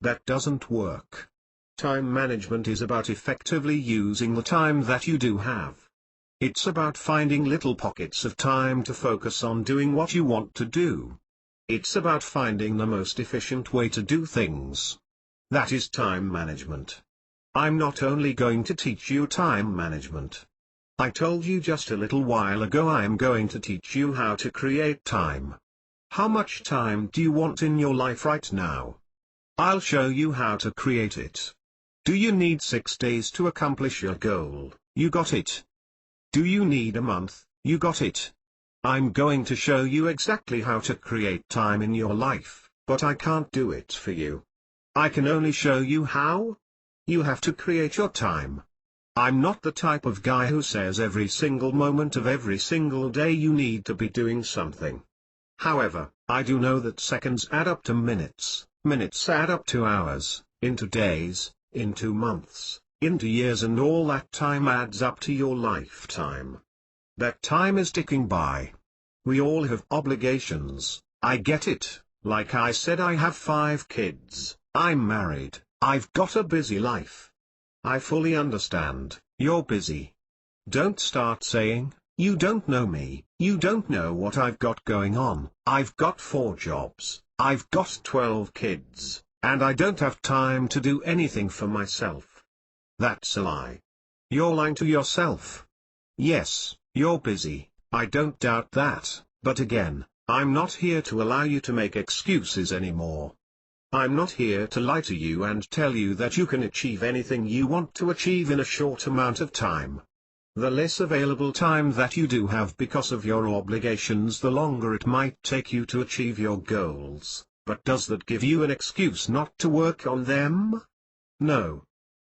That doesn't work. Time management is about effectively using the time that you do have. It's about finding little pockets of time to focus on doing what you want to do. It's about finding the most efficient way to do things. That is time management. I'm not only going to teach you time management. I told you just a little while ago I am going to teach you how to create time. How much time do you want in your life right now? I'll show you how to create it. Do you need 6 days to accomplish your goal? You got it. Do you need a month? You got it. I'm going to show you exactly how to create time in your life, but I can't do it for you. I can only show you how. You have to create your time. I'm not the type of guy who says every single moment of every single day you need to be doing something. However, I do know that seconds add up to minutes, minutes add up to hours, into days, into months, into years, and all that time adds up to your lifetime. That time is ticking by. We all have obligations, I get it. Like I said, I have 5 kids, I'm married, I've got a busy life. I fully understand, you're busy. Don't start saying, you don't know me, you don't know what I've got going on. I've got 4 jobs, I've got 12 kids, and I don't have time to do anything for myself. That's a lie. You're lying to yourself. Yes, you're busy, I don't doubt that, but again, I'm not here to allow you to make excuses anymore. I'm not here to lie to you and tell you that you can achieve anything you want to achieve in a short amount of time. The less available time that you do have because of your obligations, the longer it might take you to achieve your goals, but does that give you an excuse not to work on them? No.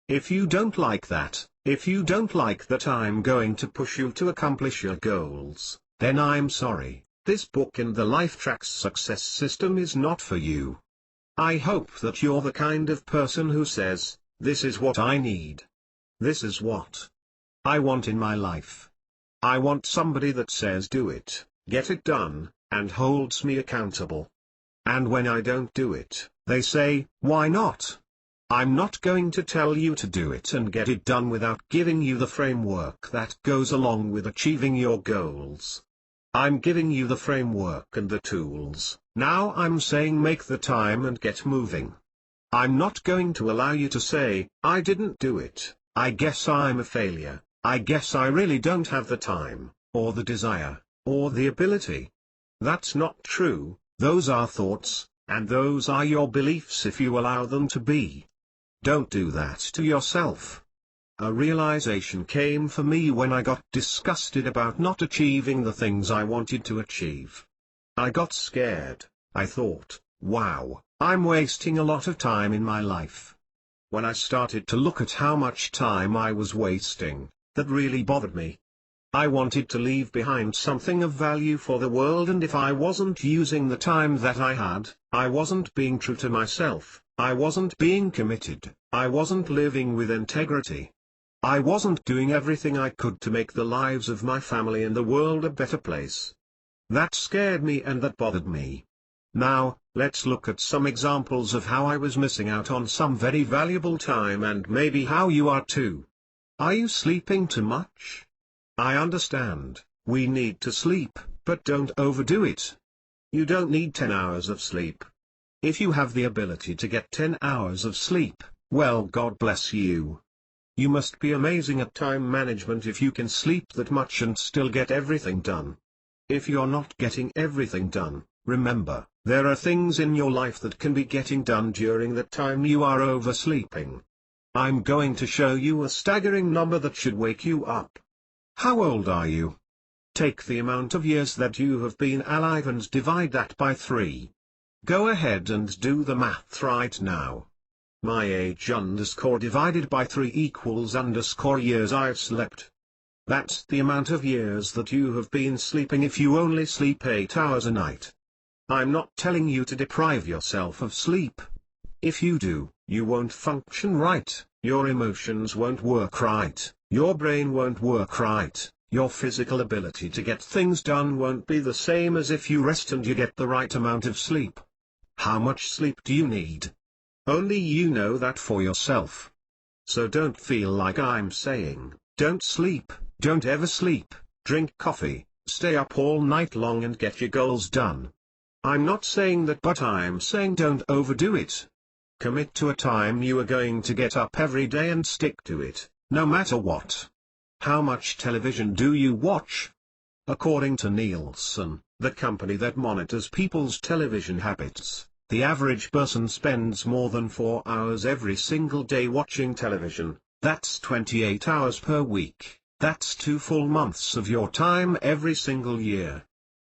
If you don't like that, if you don't like that I'm going to push you to accomplish your goals, then I'm sorry, this book in the LifeTrax Success System is not for you. I hope that you're the kind of person who says, this is what I need. This is what I want in my life. I want somebody that says do it, get it done, and holds me accountable. And when I don't do it, they say, why not? I'm not going to tell you to do it and get it done without giving you the framework that goes along with achieving your goals. I'm giving you the framework and the tools. Now I'm saying make the time and get moving. I'm not going to allow you to say, I didn't do it, I guess I'm a failure, I guess I really don't have the time, or the desire, or the ability. That's not true, those are thoughts, and those are your beliefs if you allow them to be. Don't do that to yourself. A realization came for me when I got disgusted about not achieving the things I wanted to achieve. I got scared. I thought, wow, I'm wasting a lot of time in my life. When I started to look at how much time I was wasting, that really bothered me. I wanted to leave behind something of value for the world, and if I wasn't using the time that I had, I wasn't being true to myself. I wasn't being committed, I wasn't living with integrity. I wasn't doing everything I could to make the lives of my family and the world a better place. That scared me and that bothered me. Now, let's look at some examples of how I was missing out on some very valuable time, and maybe how you are too. Are you sleeping too much? I understand, we need to sleep, but don't overdo it. You don't need 10 hours of sleep. If you have the ability to get 10 hours of sleep, well, God bless you. You must be amazing at time management if you can sleep that much and still get everything done. If you're not getting everything done, remember, there are things in your life that can be getting done during the time you are oversleeping. I'm going to show you a staggering number that should wake you up. How old are you? Take the amount of years that you have been alive and divide that by 3. Go ahead and do the math right now. My age underscore divided by 3 equals underscore years I've slept. That's the amount of years that you have been sleeping if you only sleep 8 hours a night. I'm not telling you to deprive yourself of sleep. If you do, you won't function right, your emotions won't work right, your brain won't work right, your physical ability to get things done won't be the same as if you rest and you get the right amount of sleep. How much sleep do you need? Only you know that for yourself. So don't feel like I'm saying, don't sleep, don't ever sleep, drink coffee, stay up all night long and get your goals done. I'm not saying that, but I'm saying don't overdo it. Commit to a time you are going to get up every day and stick to it, no matter what. How much television do you watch? According to Nielsen, the company that monitors people's television habits, the average person spends more than 4 hours every single day watching television. That's 28 hours per week. That's 2 full months of your time every single year.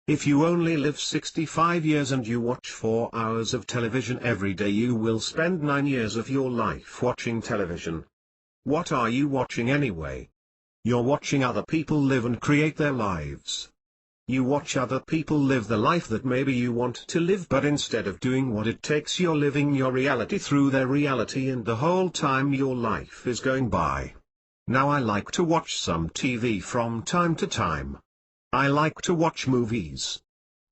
If you only live 65 years and you watch 4 hours of television every day, you will spend 9 years of your life watching television. What are you watching anyway? You're watching other people live and create their lives. You watch other people live the life that maybe you want to live, but instead of doing what it takes, you're living your reality through their reality, and the whole time your life is going by. Now I like to watch some TV from time to time. I like to watch movies.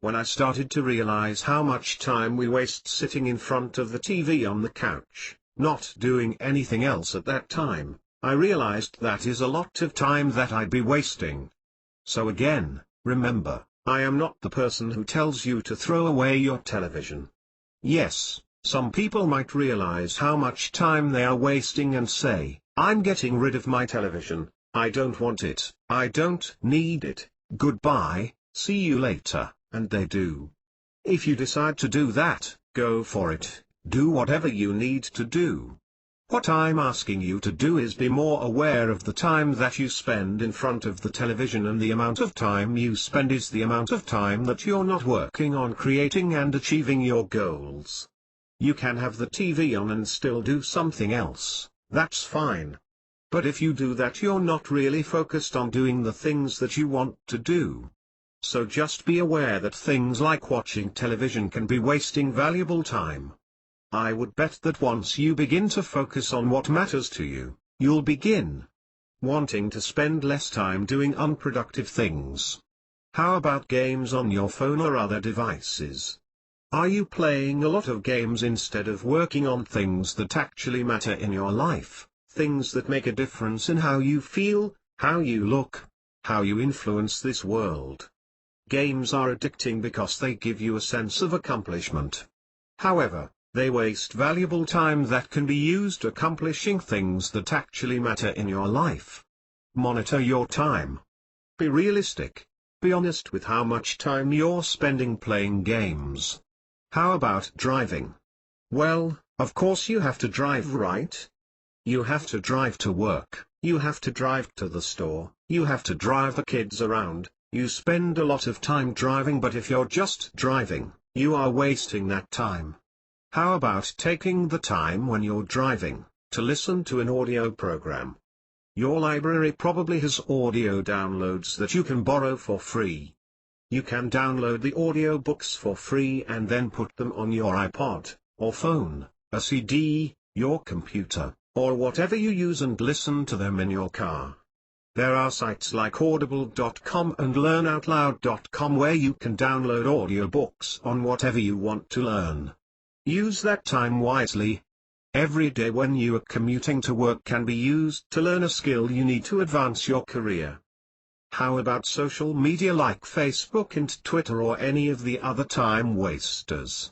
When I started to realize how much time we waste sitting in front of the TV on the couch, not doing anything else at that time, I realized that is a lot of time that I'd be wasting. So again, remember, I am not the person who tells you to throw away your television. Yes, some people might realize how much time they are wasting and say, I'm getting rid of my television, I don't want it, I don't need it, goodbye, see you later, and they do. If you decide to do that, go for it, do whatever you need to do. What I'm asking you to do is be more aware of the time that you spend in front of the television, and the amount of time you spend is the amount of time that you're not working on creating and achieving your goals. You can have the TV on and still do something else, that's fine. But if you do that, you're not really focused on doing the things that you want to do. So just be aware that things like watching television can be wasting valuable time. I would bet that once you begin to focus on what matters to you, you'll begin wanting to spend less time doing unproductive things. How about games on your phone or other devices? Are you playing a lot of games instead of working on things that actually matter in your life, things that make a difference in how you feel, how you look, how you influence this world? Games are addicting because they give you a sense of accomplishment. However, they waste valuable time that can be used accomplishing things that actually matter in your life. Monitor your time. Be realistic. Be honest with how much time you're spending playing games. How about driving? Well, of course you have to drive, right? You have to drive to work, you have to drive to the store, you have to drive the kids around, you spend a lot of time driving, but if you're just driving, you are wasting that time. How about taking the time when you're driving, to listen to an audio program? Your library probably has audio downloads that you can borrow for free. You can download the audio books for free and then put them on your iPod, or phone, a CD, your computer, or whatever you use, and listen to them in your car. There are sites like audible.com and learnoutloud.com where you can download audiobooks on whatever you want to learn. Use that time wisely. Every day when you are commuting to work can be used to learn a skill you need to advance your career. How about social media like Facebook and Twitter or any of the other time wasters?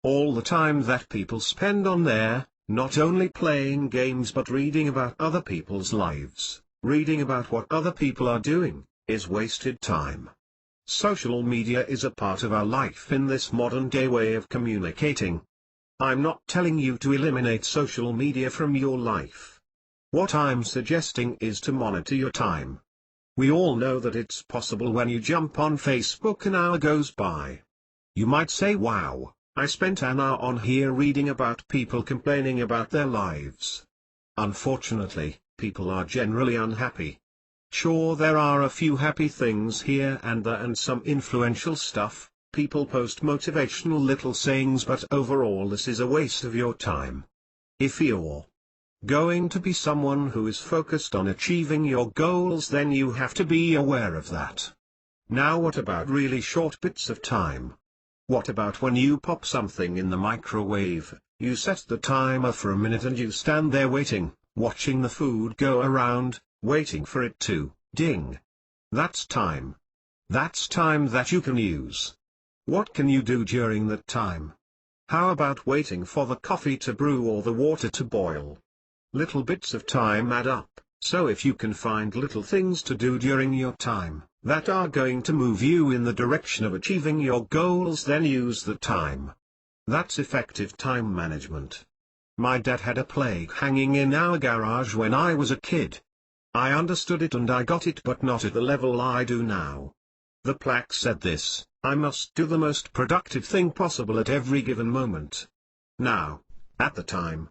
All the time that people spend on there, not only playing games but reading about other people's lives, reading about what other people are doing, is wasted time. Social media is a part of our life in this modern day way of communicating. I'm not telling you to eliminate social media from your life. What I'm suggesting is to monitor your time. We all know that it's possible when you jump on Facebook an hour goes by. You might say, wow, I spent an hour on here reading about people complaining about their lives. Unfortunately, people are generally unhappy. Sure, there are a few happy things here and there and some influential stuff, people post motivational little sayings, but overall this is a waste of your time. If you're going to be someone who is focused on achieving your goals, then you have to be aware of that. Now what about really short bits of time? What about when you pop something in the microwave, you set the timer for a minute and you stand there waiting, watching the food go around, waiting for it to ding? That's time. That's time that you can use. What can you do during that time? How about waiting for the coffee to brew or the water to boil? Little bits of time add up, so if you can find little things to do during your time that are going to move you in the direction of achieving your goals, then use the time. That's effective time management. My dad had a plaque hanging in our garage when I was a kid. I understood it and I got it, but not at the level I do now. The plaque said this: I must do the most productive thing possible at every given moment. Now, at the time,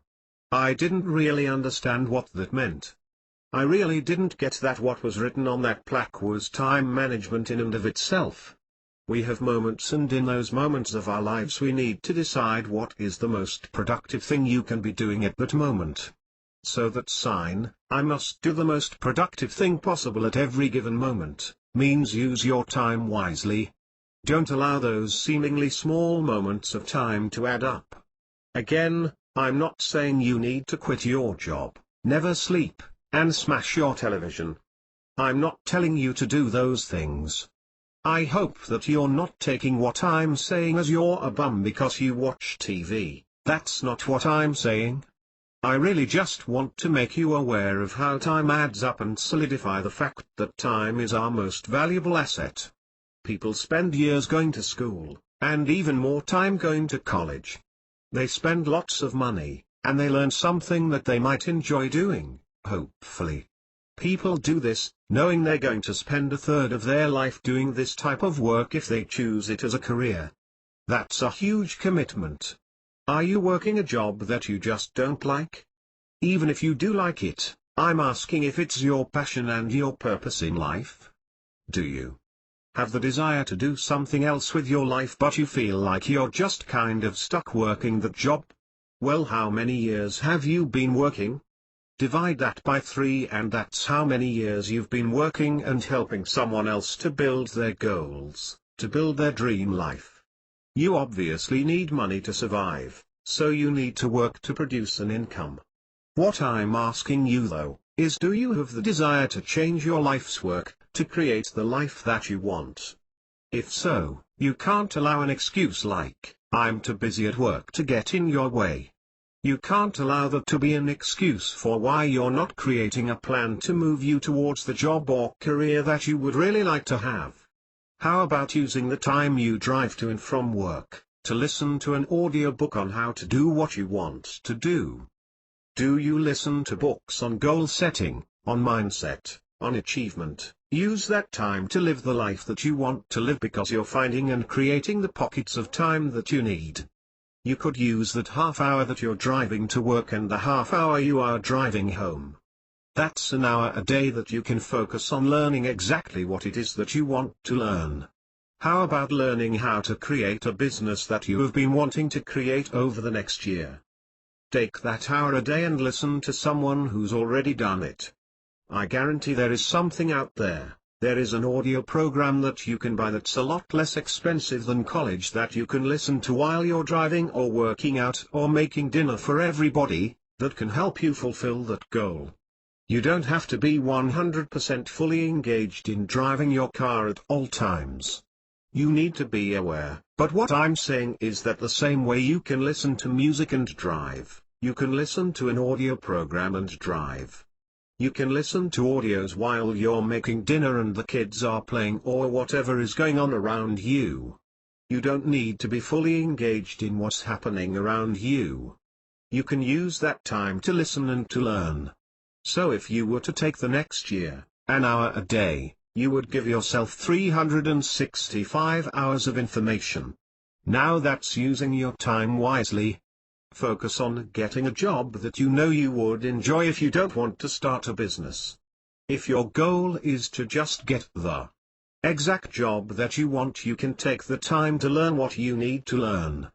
I didn't really understand what that meant. I really didn't get that what was written on that plaque was time management in and of itself. We have moments, and in those moments of our lives we need to decide what is the most productive thing you can be doing at that moment. So that sign, I must do the most productive thing possible at every given moment, means use your time wisely. Don't allow those seemingly small moments of time to add up. Again, I'm not saying you need to quit your job, never sleep, and smash your television. I'm not telling you to do those things. I hope that you're not taking what I'm saying as you're a bum because you watch TV. That's not what I'm saying. I really just want to make you aware of how time adds up and solidify the fact that time is our most valuable asset. People spend years going to school, and even more time going to college. They spend lots of money, and they learn something that they might enjoy doing, hopefully. People do this, knowing they're going to spend a third of their life doing this type of work if they choose it as a career. That's a huge commitment. Are you working a job that you just don't like? Even if you do like it, I'm asking if it's your passion and your purpose in life. Do you have the desire to do something else with your life, but you feel like you're just kind of stuck working that job? Well, how many years have you been working? Divide that by 3 and that's how many years you've been working and helping someone else to build their goals, to build their dream life. You obviously need money to survive, so you need to work to produce an income. What I'm asking you though, is do you have the desire to change your life's work, to create the life that you want? If so, you can't allow an excuse like, I'm too busy at work to get in your way. You can't allow that to be an excuse for why you're not creating a plan to move you towards the job or career that you would really like to have. How about using the time you drive to and from work, to listen to an audiobook on how to do what you want to do? Do you listen to books on goal setting, on mindset, on achievement? Use that time to live the life that you want to live, because you're finding and creating the pockets of time that you need. You could use that half hour that you're driving to work and the half hour you are driving home. That's an hour a day that you can focus on learning exactly what it is that you want to learn. How about learning how to create a business that you have been wanting to create over the next year? Take that hour a day and listen to someone who's already done it. I guarantee there is something out there. There is an audio program that you can buy that's a lot less expensive than college that you can listen to while you're driving or working out or making dinner for everybody, that can help you fulfill that goal. You don't have to be 100% fully engaged in driving your car at all times. You need to be aware, but what I'm saying is that the same way you can listen to music and drive, you can listen to an audio program and drive. You can listen to audios while you're making dinner and the kids are playing or whatever is going on around you. You don't need to be fully engaged in what's happening around you. You can use that time to listen and to learn. So if you were to take the next year, an hour a day, you would give yourself 365 hours of information. Now that's using your time wisely. Focus on getting a job that you know you would enjoy if you don't want to start a business. If your goal is to just get the exact job that you want, you can take the time to learn what you need to learn.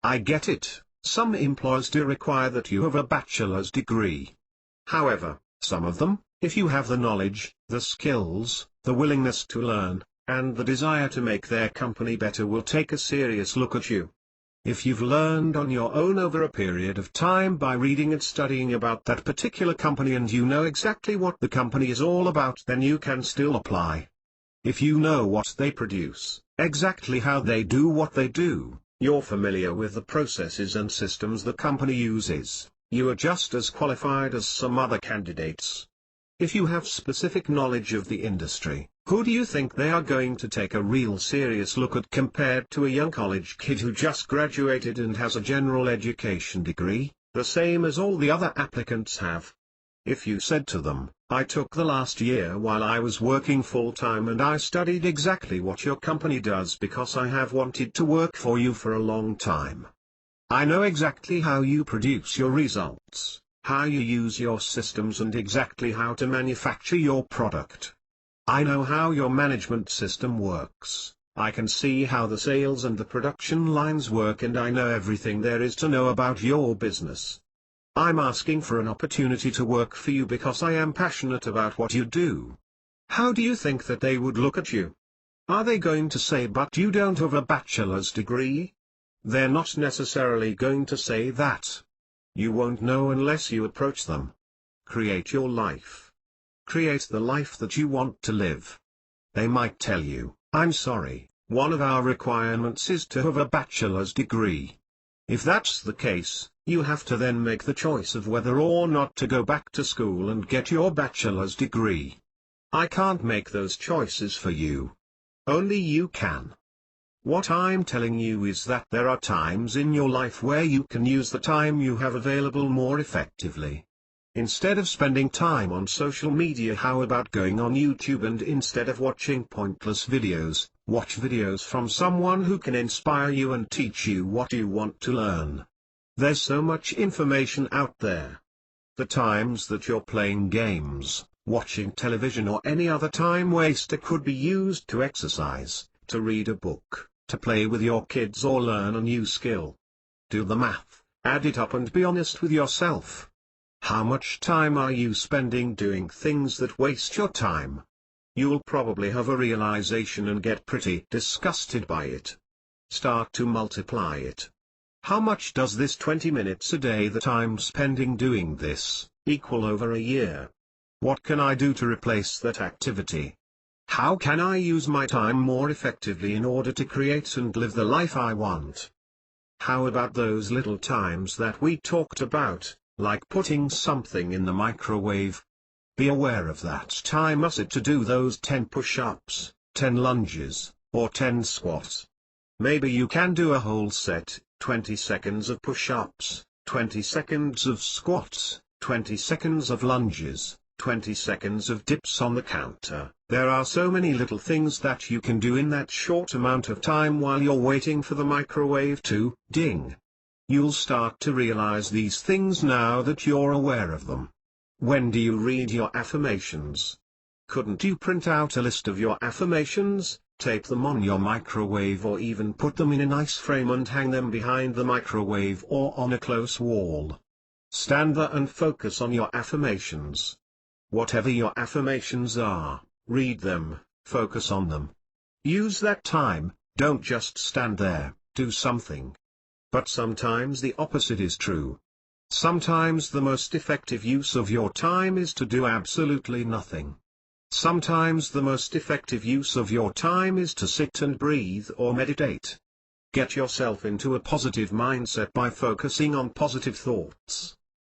I get it, some employers do require that you have a bachelor's degree. However, some of them, if you have the knowledge, the skills, the willingness to learn, and the desire to make their company better, will take a serious look at you. If you've learned on your own over a period of time by reading and studying about that particular company and you know exactly what the company is all about, then you can still apply. If you know what they produce, exactly how they do what they do, you're familiar with the processes and systems the company uses, you are just as qualified as some other candidates. If you have specific knowledge of the industry, who do you think they are going to take a real serious look at compared to a young college kid who just graduated and has a general education degree, the same as all the other applicants have? If you said to them, I took the last year while I was working full-time and I studied exactly what your company does because I have wanted to work for you for a long time. I know exactly how you produce your results, how you use your systems and exactly how to manufacture your product. I know how your management system works, I can see how the sales and the production lines work, and I know everything there is to know about your business. I'm asking for an opportunity to work for you because I am passionate about what you do. How do you think that they would look at you? Are they going to say, but you don't have a bachelor's degree? They're not necessarily going to say that. You won't know unless you approach them. Create your life. Create the life that you want to live. They might tell you, I'm sorry, one of our requirements is to have a bachelor's degree. If that's the case, you have to then make the choice of whether or not to go back to school and get your bachelor's degree. I can't make those choices for you. Only you can. What I'm telling you is that there are times in your life where you can use the time you have available more effectively. Instead of spending time on social media, how about going on YouTube and instead of watching pointless videos, watch videos from someone who can inspire you and teach you what you want to learn. There's so much information out there. The times that you're playing games, watching television or any other time waster could be used to exercise, to read a book, to play with your kids or learn a new skill. Do the math, add it up and be honest with yourself. How much time are you spending doing things that waste your time? You'll probably have a realization and get pretty disgusted by it. Start to multiply it. How much does this 20 minutes a day that I'm spending doing this, equal over a year? What can I do to replace that activity? How can I use my time more effectively in order to create and live the life I want? How about those little times that we talked about, like putting something in the microwave? Be aware of that time asset to do those 10 push-ups, 10 lunges, or 10 squats. Maybe you can do a whole set, 20 seconds of push-ups, 20 seconds of squats, 20 seconds of lunges, 20 seconds of dips on the counter. There are so many little things that you can do in that short amount of time while you're waiting for the microwave to ding. You'll start to realize these things now that you're aware of them. When do you read your affirmations? Couldn't you print out a list of your affirmations, tape them on your microwave, or even put them in a nice frame and hang them behind the microwave or on a close wall? Stand there and focus on your affirmations. Whatever your affirmations are, read them, focus on them. Use that time, don't just stand there, do something. But sometimes the opposite is true. Sometimes the most effective use of your time is to do absolutely nothing. Sometimes the most effective use of your time is to sit and breathe or meditate. Get yourself into a positive mindset by focusing on positive thoughts.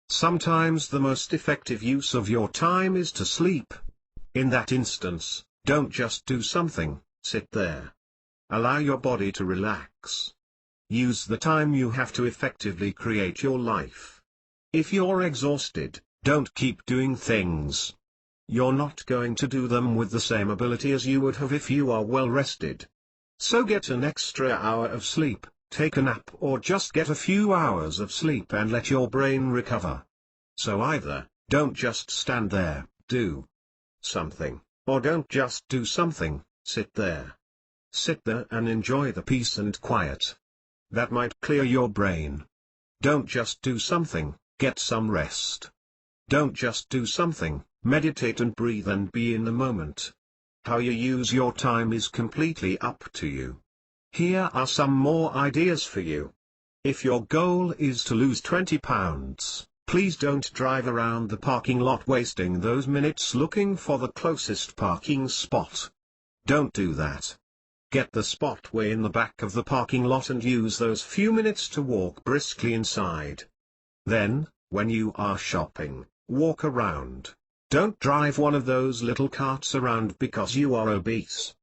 Sometimes the most effective use of your time is to sleep. In that instance, don't just do something, sit there. Allow your body to relax. Use the time you have to effectively create your life. If you're exhausted, Don't keep doing things. You're not going to do them with the same ability as you would have if you are well rested. So get an extra hour of sleep, take a nap, or just get a few hours of sleep and let your brain recover. So either, don't just stand there, do something, or don't just do something, sit there. Sit there and enjoy the peace and quiet. That might clear your brain. Don't just do something, get some rest. Don't just do something, meditate and breathe and be in the moment. How you use your time is completely up to you. Here are some more ideas for you. If your goal is to lose 20 pounds, please don't drive around the parking lot wasting those minutes looking for the closest parking spot. Don't do that. Get the spot way in the back of the parking lot and use those few minutes to walk briskly inside. Then, when you are shopping, walk around. Don't drive one of those little carts around because you are obese.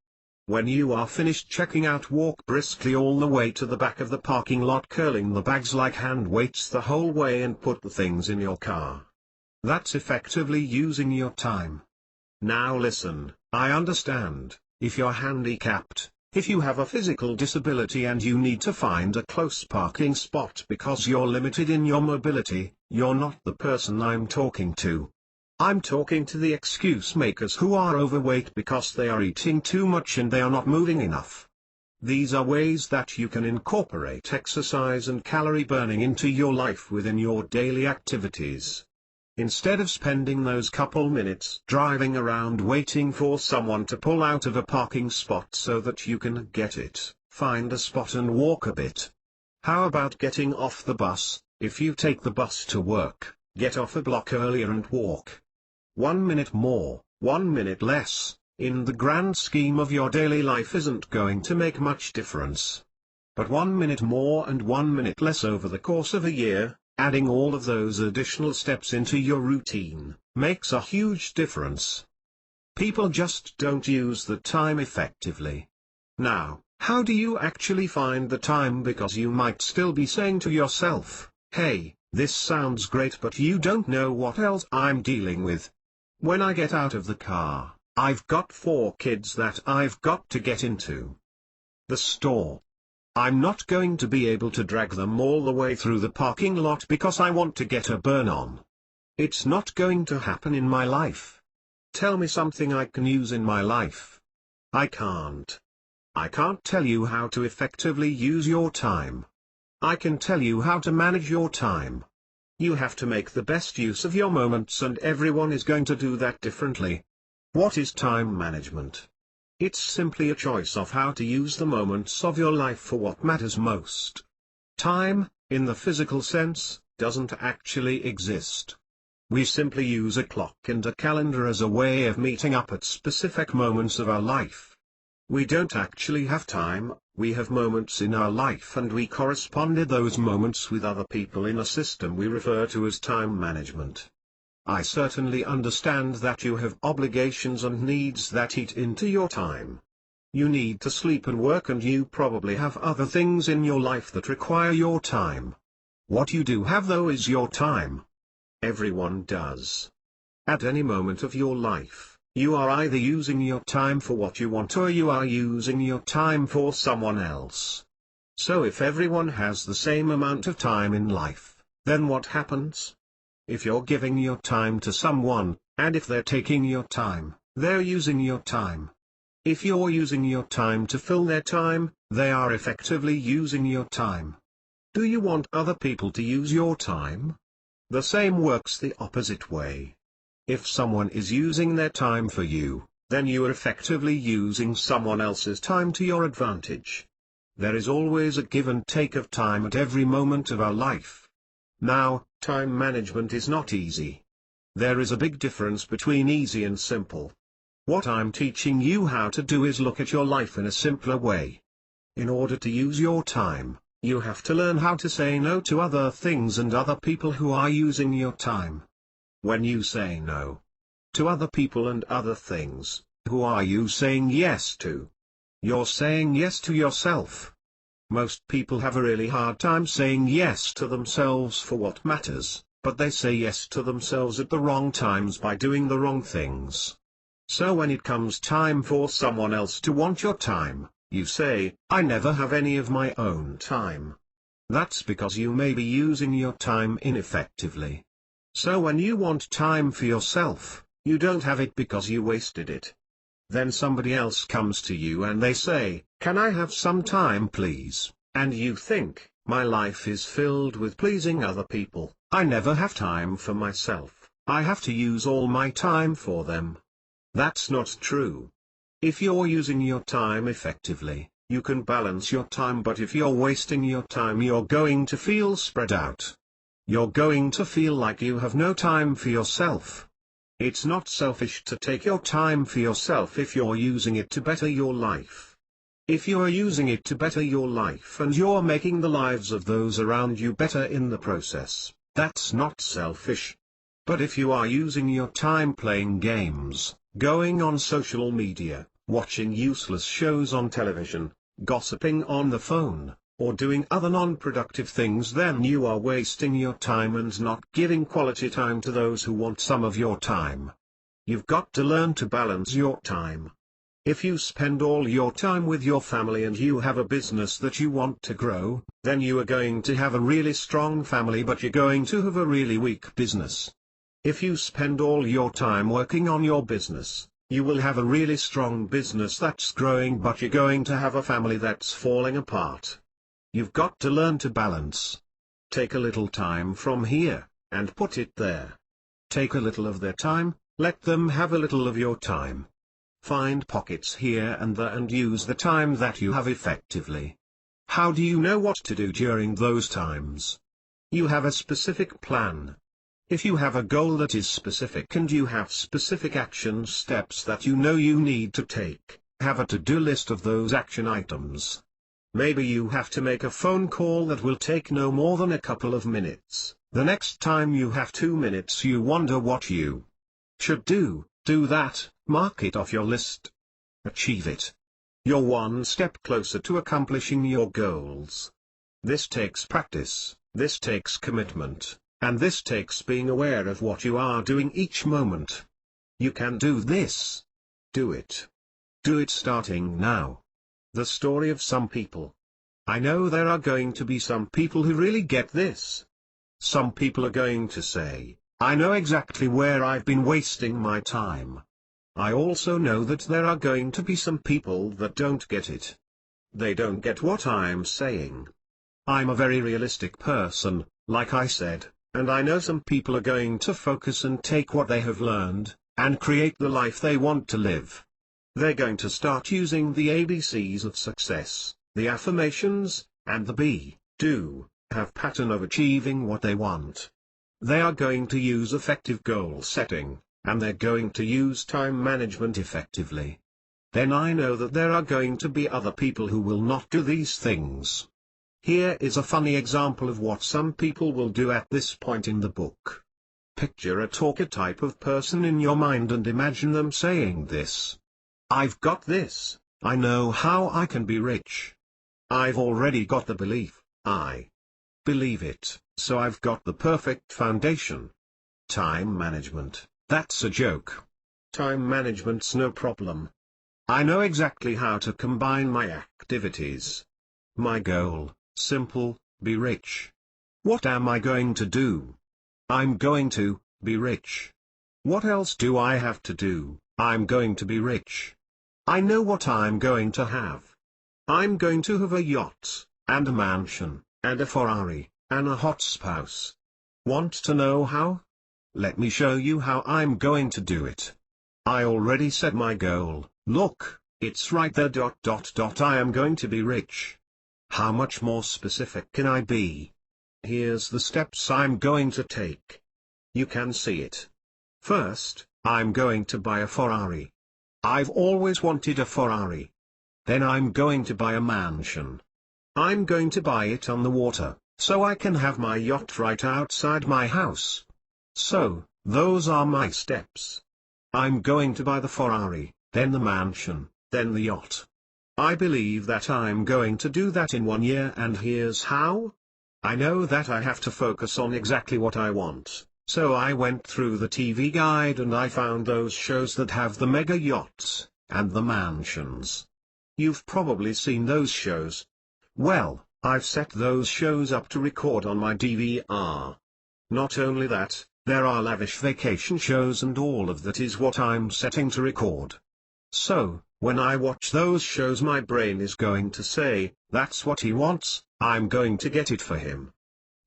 When you are finished checking out, walk briskly all the way to the back of the parking lot, curling the bags like hand weights the whole way, and put the things in your car. That's effectively using your time. Now listen, I understand, if you're handicapped, if you have a physical disability and you need to find a close parking spot because you're limited in your mobility, you're not the person I'm talking to. I'm talking to the excuse makers who are overweight because they are eating too much and they are not moving enough. These are ways that you can incorporate exercise and calorie burning into your life within your daily activities. Instead of spending those couple minutes driving around waiting for someone to pull out of a parking spot so that you can get it, find a spot and walk a bit. How about getting off the bus? If you take the bus to work, get off a block earlier and walk. 1 minute more, 1 minute less, in the grand scheme of your daily life isn't going to make much difference. But 1 minute more and 1 minute less over the course of a year, adding all of those additional steps into your routine, makes a huge difference. People just don't use the time effectively. Now, how do you actually find the time? Because you might still be saying to yourself, hey, this sounds great, but you don't know what else I'm dealing with. When I get out of the car, I've got 4 kids that I've got to get into the store. I'm not going to be able to drag them all the way through the parking lot because I want to get a burn on. It's not going to happen in my life. Tell me something I can use in my life. I can't. I can't tell you how to effectively use your time. I can tell you how to manage your time. You have to make the best use of your moments, and everyone is going to do that differently. What is time management? It's simply a choice of how to use the moments of your life for what matters most. Time, in the physical sense, doesn't actually exist. We simply use a clock and a calendar as a way of meeting up at specific moments of our life. We don't actually have time, we have moments in our life, and we corresponded those moments with other people in a system we refer to as time management. I certainly understand that you have obligations and needs that eat into your time. You need to sleep and work, and you probably have other things in your life that require your time. What you do have though is your time. Everyone does. At any moment of your life, you are either using your time for what you want or you are using your time for someone else. So if everyone has the same amount of time in life, then what happens? If you're giving your time to someone, and if they're taking your time, they're using your time. If you're using your time to fill their time, they are effectively using your time. Do you want other people to use your time? The same works the opposite way. If someone is using their time for you, then you are effectively using someone else's time to your advantage. There is always a give and take of time at every moment of our life. Now, time management is not easy. There is a big difference between easy and simple. What I'm teaching you how to do is look at your life in a simpler way. In order to use your time, you have to learn how to say no to other things and other people who are using your time. When you say no to other people and other things, who are you saying yes to? You're saying yes to yourself. Most people have a really hard time saying yes to themselves for what matters. but they say yes to themselves at the wrong times by doing the wrong things. So when it comes time for someone else to want your time, you say, "I never have any of my own time." That's because you may be using your time ineffectively. So when you want time for yourself, you don't have it because you wasted it. Then somebody else comes to you and they say, "Can I have some time please?" And you think, "My life is filled with pleasing other people, I never have time for myself, I have to use all my time for them." That's not true. If you're using your time effectively, you can balance your time, but if you're wasting your time, you're going to feel spread out. You're going to feel like you have no time for yourself. It's not selfish to take your time for yourself if you're using it to better your life. If you're using it to better your life and you're making the lives of those around you better in the process, that's not selfish. But if you are using your time playing games, going on social media, watching useless shows on television, gossiping on the phone, or doing other non-productive things, then you are wasting your time and not giving quality time to those who want some of your time. You've got to learn to balance your time. If you spend all your time with your family and you have a business that you want to grow, then you are going to have a really strong family, but you're going to have a really weak business. If you spend all your time working on your business, you will have a really strong business that's growing, but you're going to have a family that's falling apart. You've got to learn to balance. Take a little time from here, and put it there. Take a little of their time, let them have a little of your time. Find pockets here and there and use the time that you have effectively. How do you know what to do during those times? You have a specific plan. If you have a goal that is specific and you have specific action steps that you know you need to take, have a to-do list of those action items. Maybe you have to make a phone call that will take no more than a couple of minutes. The next time you have 2 minutes you wonder what you should do that, mark it off your list. Achieve it. You're one step closer to accomplishing your goals. This takes practice, this takes commitment, and this takes being aware of what you are doing each moment. You can do this. Do it. Do it starting now. The story of some people. I know there are going to be some people who really get this. Some people are going to say, "I know exactly where I've been wasting my time." I also know that there are going to be some people that don't get it. They don't get what I'm saying. I'm a very realistic person, like I said, and I know some people are going to focus and take what they have learned, and create the life they want to live. They're going to start using the ABCs of success, the affirmations, and the be, do, have pattern of achieving what they want. They are going to use effective goal setting, and they're going to use time management effectively. Then I know that there are going to be other people who will not do these things. Here is a funny example of what some people will do at this point in the book. Picture a talker type of person in your mind and imagine them saying this. "I've got this, I know how I can be rich. I've already got the belief, I believe it, so I've got the perfect foundation." Time management, that's a joke. Time management's no problem. I know exactly how to combine my activities. My goal, simple, be rich. What am I going to do? I'm going to be rich. What else do I have to do? I'm going to be rich. I know what I'm going to have. I'm going to have a yacht, and a mansion, and a Ferrari, and a hot spouse. Want to know how? Let me show you how I'm going to do it. I already set my goal, look, it's right there. I am going to be rich. How much more specific can I be? Here's the steps I'm going to take. You can see it. First, I'm going to buy a Ferrari. I've always wanted a Ferrari. Then I'm going to buy a mansion. I'm going to buy it on the water, so I can have my yacht right outside my house. So, those are my steps. I'm going to buy the Ferrari, then the mansion, then the yacht. I believe that I'm going to do that in 1 year, and here's how. I know that I have to focus on exactly what I want, so I went through the TV guide and I found those shows that have the mega yachts, and the mansions. You've probably seen those shows. Well, I've set those shows up to record on my DVR. Not only that, there are lavish vacation shows and all of that is what I'm setting to record. So, when I watch those shows my brain is going to say, that's what he wants, I'm going to get it for him.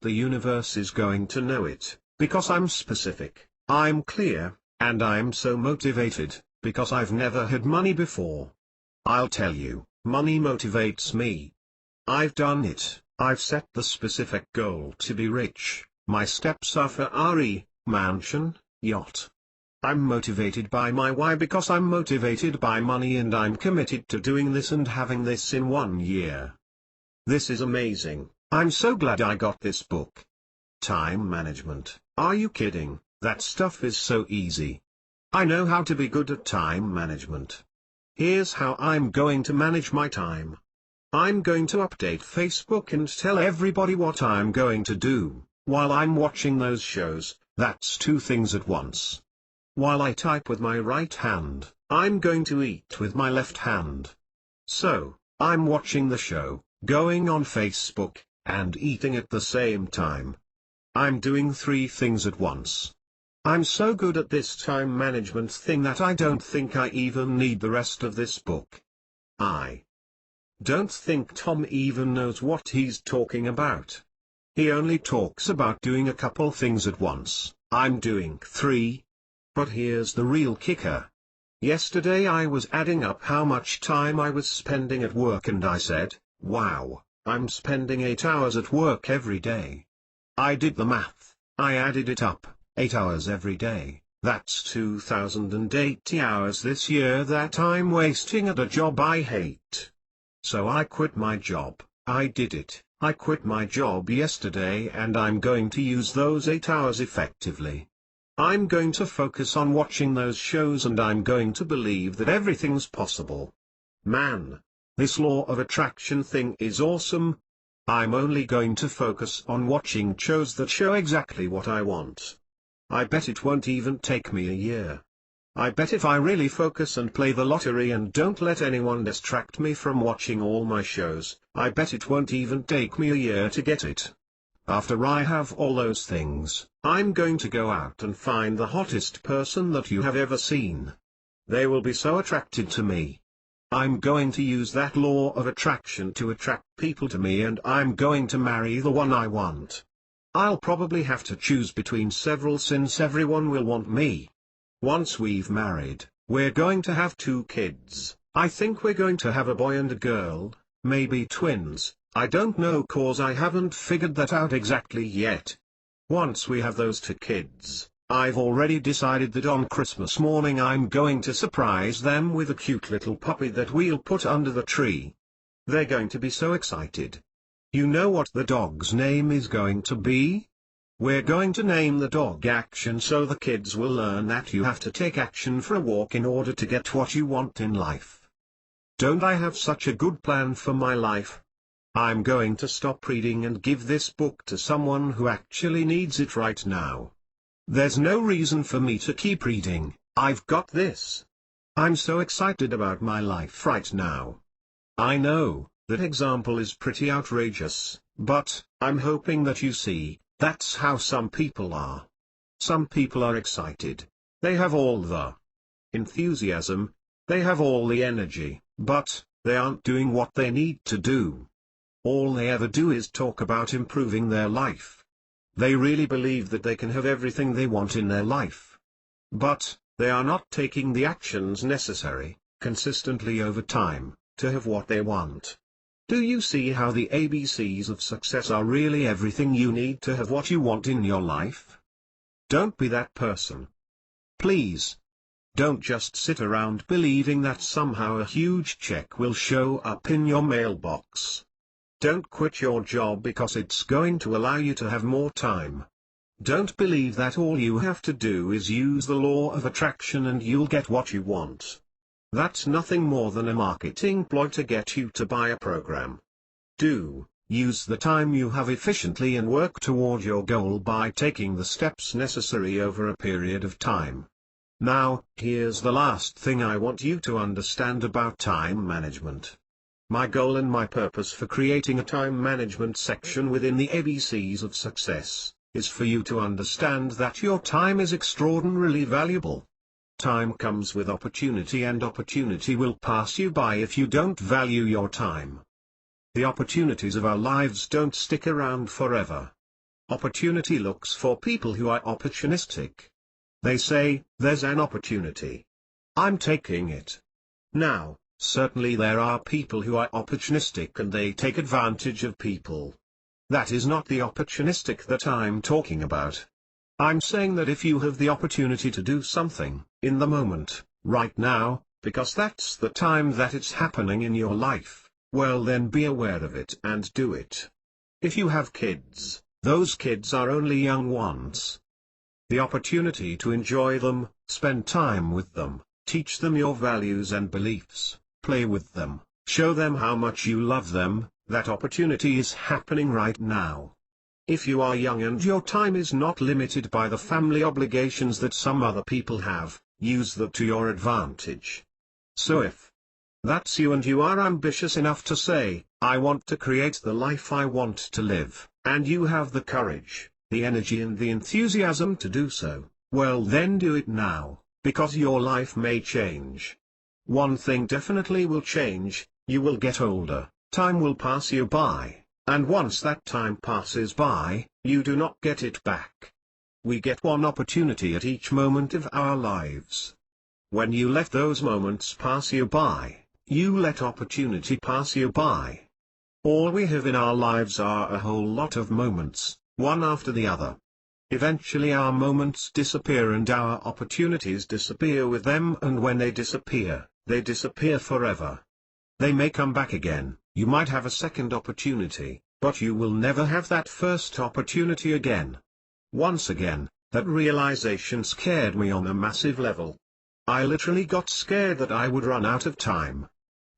The universe is going to know it, because I'm specific, I'm clear, and I'm so motivated, because I've never had money before. I'll tell you, money motivates me. I've done it, I've set the specific goal to be rich, my steps are Ferrari, mansion, yacht. I'm motivated by my why because I'm motivated by money and I'm committed to doing this and having this in 1 year. This is amazing, I'm so glad I got this book. Time management, are you kidding? That stuff is so easy. I know how to be good at time management. Here's how I'm going to manage my time. I'm going to update Facebook and tell everybody what I'm going to do, while I'm watching those shows, that's 2 things at once. While I type with my right hand, I'm going to eat with my left hand. So, I'm watching the show, going on Facebook, and eating at the same time. I'm doing 3 things at once. I'm so good at this time management thing that I don't think I even need the rest of this book. I don't think Tom even knows what he's talking about. He only talks about doing a couple things at once. I'm doing 3. But here's the real kicker. Yesterday I was adding up how much time I was spending at work and I said, wow, I'm spending 8 hours at work every day. I did the math, I added it up, 8 hours every day, that's 2080 hours this year that I'm wasting at a job I hate. So I quit my job, I did it, I quit my job yesterday and I'm going to use those 8 hours effectively. I'm going to focus on watching those shows and I'm going to believe that everything's possible. Man, this law of attraction thing is awesome. I'm only going to focus on watching shows that show exactly what I want. I bet it won't even take me a year. I bet if I really focus and play the lottery and don't let anyone distract me from watching all my shows, I bet it won't even take me a year to get it. After I have all those things, I'm going to go out and find the hottest person that you have ever seen. They will be so attracted to me. I'm going to use that law of attraction to attract people to me and I'm going to marry the one I want. I'll probably have to choose between several since everyone will want me. Once we've married, we're going to have 2 kids. I think we're going to have a boy and a girl, maybe twins. I don't know cause I haven't figured that out exactly yet. Once we have those 2 kids, I've already decided that on Christmas morning I'm going to surprise them with a cute little puppy that we'll put under the tree. They're going to be so excited. You know what the dog's name is going to be? We're going to name the dog Action so the kids will learn that you have to take action for a walk in order to get what you want in life. Don't I have such a good plan for my life? I'm going to stop reading and give this book to someone who actually needs it right now. There's no reason for me to keep reading, I've got this. I'm so excited about my life right now. I know, that example is pretty outrageous, but, I'm hoping that you see, that's how some people are. Some people are excited. They have all the enthusiasm, they have all the energy, but, they aren't doing what they need to do. All they ever do is talk about improving their life. They really believe that they can have everything they want in their life. But, they are not taking the actions necessary, consistently over time, to have what they want. Do you see how the ABCs of success are really everything you need to have what you want in your life? Don't be that person. Please. Don't just sit around believing that somehow a huge check will show up in your mailbox. Don't quit your job because it's going to allow you to have more time. Don't believe that all you have to do is use the law of attraction and you'll get what you want. That's nothing more than a marketing ploy to get you to buy a program. Do Use the time you have efficiently and work toward your goal by taking the steps necessary over a period of time. Now, here's the last thing I want you to understand about time management. My goal and my purpose for creating a time management section within the ABCs of success is for you to understand that your time is extraordinarily valuable. Time comes with opportunity, and opportunity will pass you by if you don't value your time. The opportunities of our lives don't stick around forever. Opportunity looks for people who are opportunistic. They say, "There's an opportunity. I'm taking it." Now, certainly there are people who are opportunistic and they take advantage of people. That is not the opportunistic that I'm talking about. I'm saying that if you have the opportunity to do something, in the moment, right now, because that's the time that it's happening in your life, well then be aware of it and do it. If you have kids, those kids are only young ones. The opportunity to enjoy them, spend time with them, teach them your values and beliefs, play with them, show them how much you love them, that opportunity is happening right now. If you are young and your time is not limited by the family obligations that some other people have, use that to your advantage. So if that's you and you are ambitious enough to say, "I want to create the life I want to live," and you have the courage, the energy and the enthusiasm to do so, well then do it now, because your life may change. One thing definitely will change: you will get older, time will pass you by. And once that time passes by, you do not get it back. We get one opportunity at each moment of our lives. When you let those moments pass you by, you let opportunity pass you by. All we have in our lives are a whole lot of moments, one after the other. Eventually our moments disappear and our opportunities disappear with them, and when they disappear forever. They may come back again. You might have a second opportunity, but you will never have that first opportunity again. Once again, that realization scared me on a massive level. I literally got scared that I would run out of time.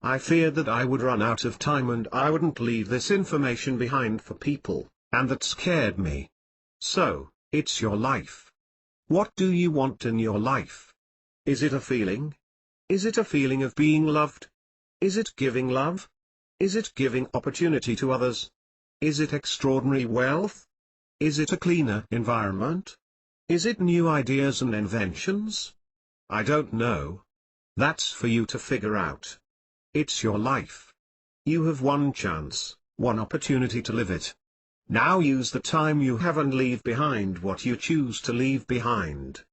I feared that I would run out of time and I wouldn't leave this information behind for people, and that scared me. So, it's your life. What do you want in your life? Is it a feeling? Is it a feeling of being loved? Is it giving love? Is it giving opportunity to others? Is it extraordinary wealth? Is it a cleaner environment? Is it new ideas and inventions? I don't know. That's for you to figure out. It's your life. You have one chance, one opportunity to live it. Now use the time you have and leave behind what you choose to leave behind.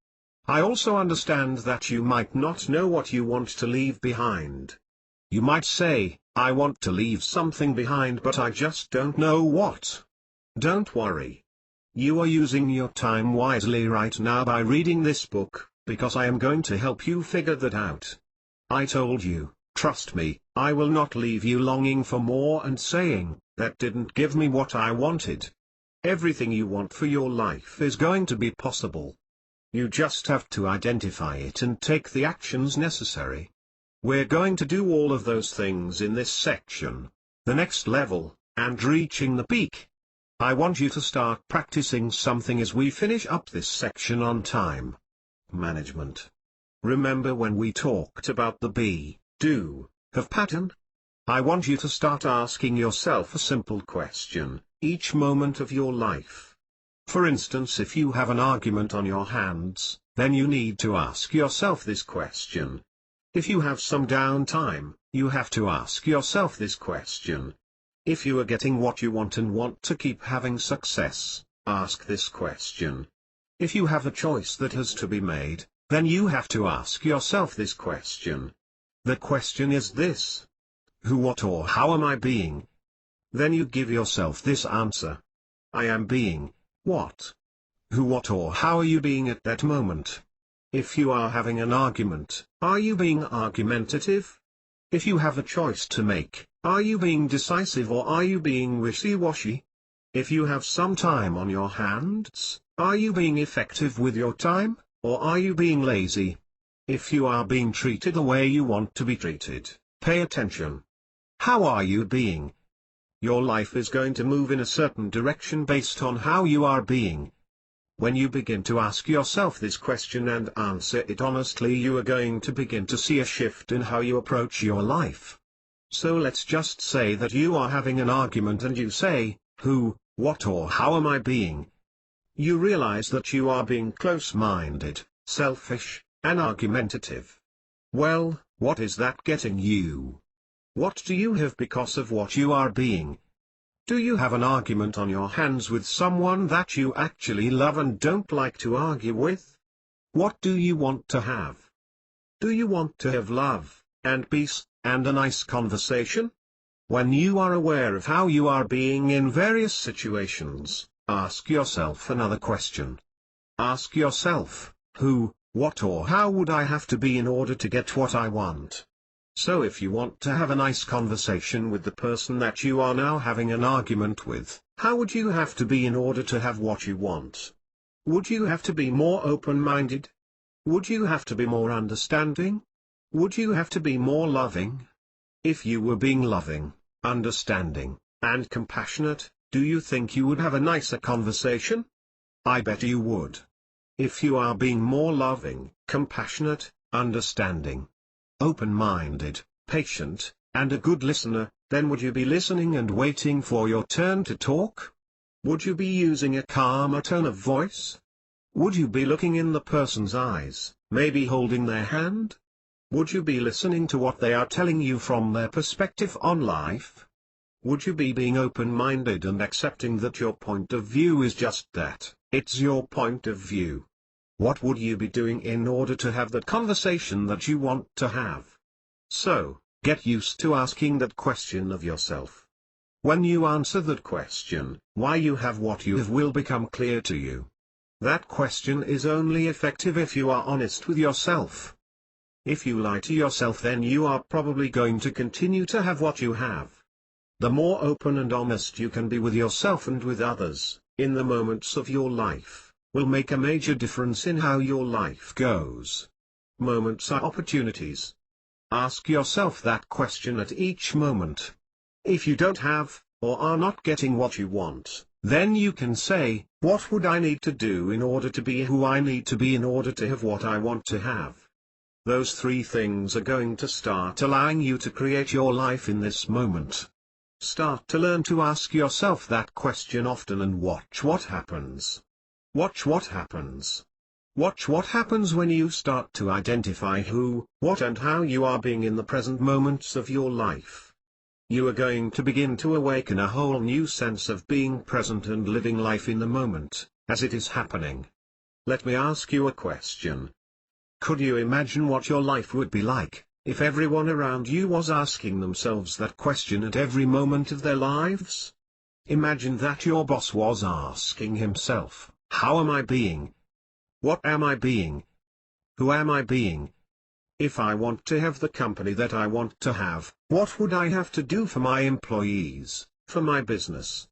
I also understand that you might not know what you want to leave behind. You might say, "I want to leave something behind but I just don't know what." Don't worry. You are using your time wisely right now by reading this book, because I am going to help you figure that out. I told you, trust me, I will not leave you longing for more and saying, "That didn't give me what I wanted." Everything you want for your life is going to be possible. You just have to identify it and take the actions necessary. We're going to do all of those things in this section. The next level, and reaching the peak. I want you to start practicing something as we finish up this section on time management. Remember when we talked about the be, do, have pattern? I want you to start asking yourself a simple question, each moment of your life. For instance, if you have an argument on your hands, then you need to ask yourself this question. If you have some downtime, you have to ask yourself this question. If you are getting what you want and want to keep having success, ask this question. If you have a choice that has to be made, then you have to ask yourself this question. The question is this: who, what, or how am I being? Then you give yourself this answer. I am being, what? Who, what, or how are you being at that moment? If you are having an argument, are you being argumentative? If you have a choice to make, are you being decisive or are you being wishy-washy? If you have some time on your hands, are you being effective with your time, or are you being lazy? If you are being treated the way you want to be treated, pay attention. How are you being? Your life is going to move in a certain direction based on how you are being. When you begin to ask yourself this question and answer it honestly, you are going to begin to see a shift in how you approach your life. So let's just say that you are having an argument and you say, who, what or how am I being? You realize that you are being close-minded, selfish, and argumentative. Well, what is that getting you? What do you have because of what you are being? Do you have an argument on your hands with someone that you actually love and don't like to argue with? What do you want to have? Do you want to have love, and peace, and a nice conversation? When you are aware of how you are being in various situations, ask yourself another question. Ask yourself, who, what or how would I have to be in order to get what I want? So if you want to have a nice conversation with the person that you are now having an argument with, how would you have to be in order to have what you want? Would you have to be more open-minded? Would you have to be more understanding? Would you have to be more loving? If you were being loving, understanding, and compassionate, do you think you would have a nicer conversation? I bet you would. If you are being more loving, compassionate, understanding, open-minded, patient, and a good listener, then would you be listening and waiting for your turn to talk? Would you be using a calmer tone of voice? Would you be looking in the person's eyes, maybe holding their hand? Would you be listening to what they are telling you from their perspective on life? Would you be being open-minded and accepting that your point of view is just that, it's your point of view? What would you be doing in order to have that conversation that you want to have? So, get used to asking that question of yourself. When you answer that question, why you have what you have will become clear to you. That question is only effective if you are honest with yourself. If you lie to yourself, then you are probably going to continue to have what you have. The more open and honest you can be with yourself and with others, in the moments of your life, will make a major difference in how your life goes. Moments are opportunities. Ask yourself that question at each moment. If you don't have, or are not getting what you want, then you can say, what would I need to do in order to be who I need to be in order to have what I want to have? Those three things are going to start allowing you to create your life in this moment. Start to learn to ask yourself that question often and watch what happens. Watch what happens. Watch what happens when you start to identify who, what and how you are being in the present moments of your life. You are going to begin to awaken a whole new sense of being present and living life in the moment, as it is happening. Let me ask you a question. Could you imagine what your life would be like, if everyone around you was asking themselves that question at every moment of their lives? Imagine that your boss was asking himself, how am I being? What am I being? Who am I being? If I want to have the company that I want to have, what would I have to do for my employees, for my business?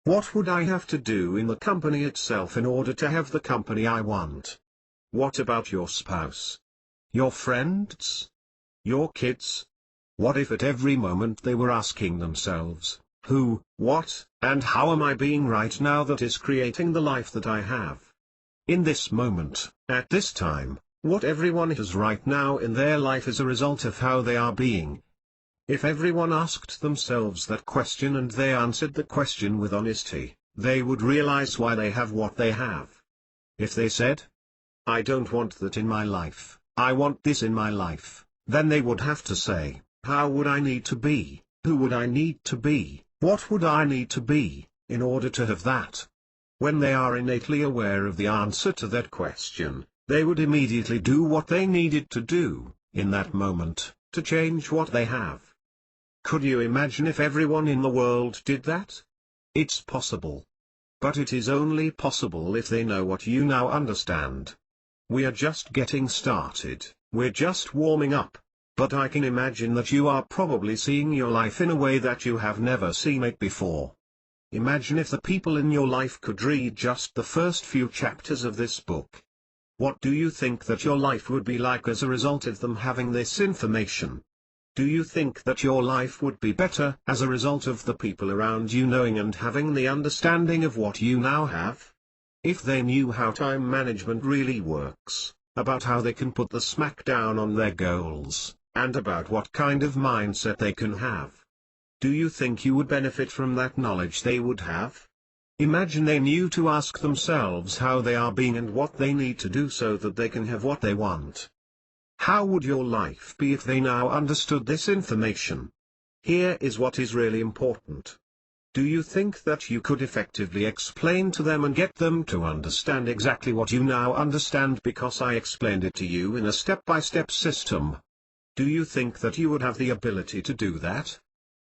What would I have to do in the company itself in order to have the company I want? What about your spouse? Your friends? Your kids? What if at every moment they were asking themselves, who, what, and how am I being right now that is creating the life that I have? In this moment, at this time, what everyone is right now in their life is a result of how they are being. If everyone asked themselves that question and they answered the question with honesty, they would realize why they have what they have. If they said, I don't want that in my life, I want this in my life, then they would have to say, how would I need to be, who would I need to be, what would I need to be, in order to have that? When they are innately aware of the answer to that question, they would immediately do what they needed to do, in that moment, to change what they have. Could you imagine if everyone in the world did that? It's possible. But it is only possible if they know what you now understand. We are just getting started, we're just warming up. But I can imagine that you are probably seeing your life in a way that you have never seen it before. Imagine if the people in your life could read just the first few chapters of this book. What do you think that your life would be like as a result of them having this information? Do you think that your life would be better as a result of the people around you knowing and having the understanding of what you now have? If they knew how time management really works, about how they can put the smack down on their goals, and about what kind of mindset they can have, do you think you would benefit from that knowledge they would have? Imagine they knew to ask themselves how they are being and what they need to do so that they can have what they want. How would your life be if they now understood this information? Here is what is really important. Do you think that you could effectively explain to them and get them to understand exactly what you now understand because I explained it to you in a step-by-step system? Do you think that you would have the ability to do that?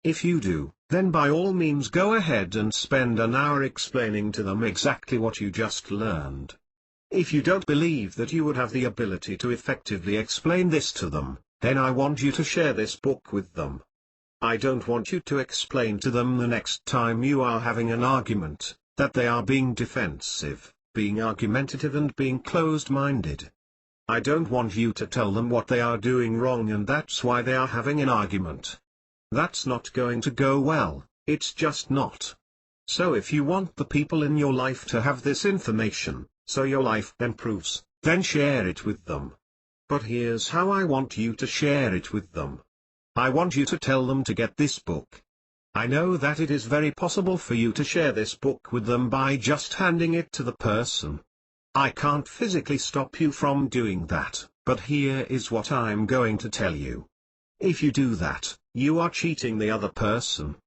If you do, then by all means go ahead and spend an hour explaining to them exactly what you just learned. If you don't believe that you would have the ability to effectively explain this to them, then I want you to share this book with them. I don't want you to explain to them the next time you are having an argument, that they are being defensive, being argumentative and being closed-minded. I don't want you to tell them what they are doing wrong and that's why they are having an argument. That's not going to go well, it's just not. So if you want the people in your life to have this information, so your life improves, then share it with them. But here's how I want you to share it with them. I want you to tell them to get this book. I know that it is very possible for you to share this book with them by just handing it to the person. I can't physically stop you from doing that, but here is what I'm going to tell you. If you do that, you are cheating the other person.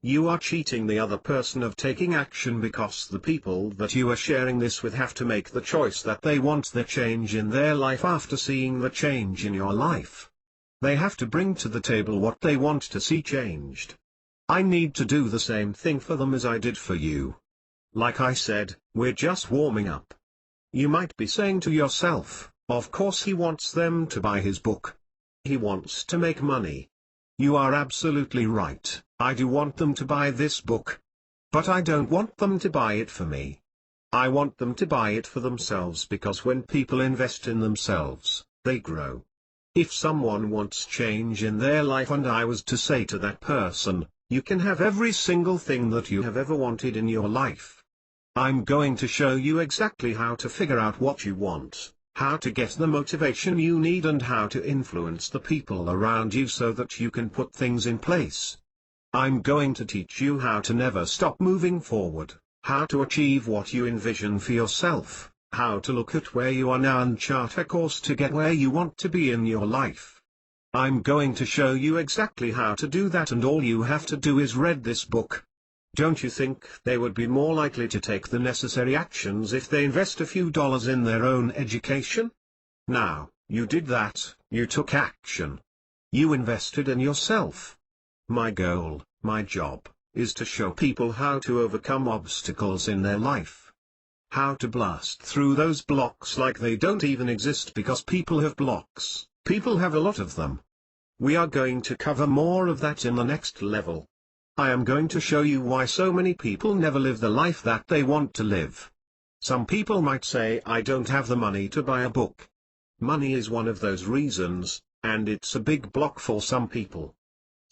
You are cheating the other person of taking action because the people that you are sharing this with have to make the choice that they want the change in their life after seeing the change in your life. They have to bring to the table what they want to see changed. I need to do the same thing for them as I did for you. Like I said, we're just warming up. You might be saying to yourself, of course he wants them to buy his book. He wants to make money. You are absolutely right, I do want them to buy this book. But I don't want them to buy it for me. I want them to buy it for themselves because when people invest in themselves, they grow. If someone wants change in their life and I was to say to that person, you can have every single thing that you have ever wanted in your life. I'm going to show you exactly how to figure out what you want, how to get the motivation you need and how to influence the people around you so that you can put things in place. I'm going to teach you how to never stop moving forward, how to achieve what you envision for yourself, how to look at where you are now and chart a course to get where you want to be in your life. I'm going to show you exactly how to do that and all you have to do is read this book. Don't you think they would be more likely to take the necessary actions if they invest a few dollars in their own education? Now, you did that, you took action. You invested in yourself. My goal, my job, is to show people how to overcome obstacles in their life. How to blast through those blocks like they don't even exist because people have blocks, people have a lot of them. We are going to cover more of that in the next level. I am going to show you why so many people never live the life that they want to live. Some people might say I don't have the money to buy a book. Money is one of those reasons, and it's a big block for some people.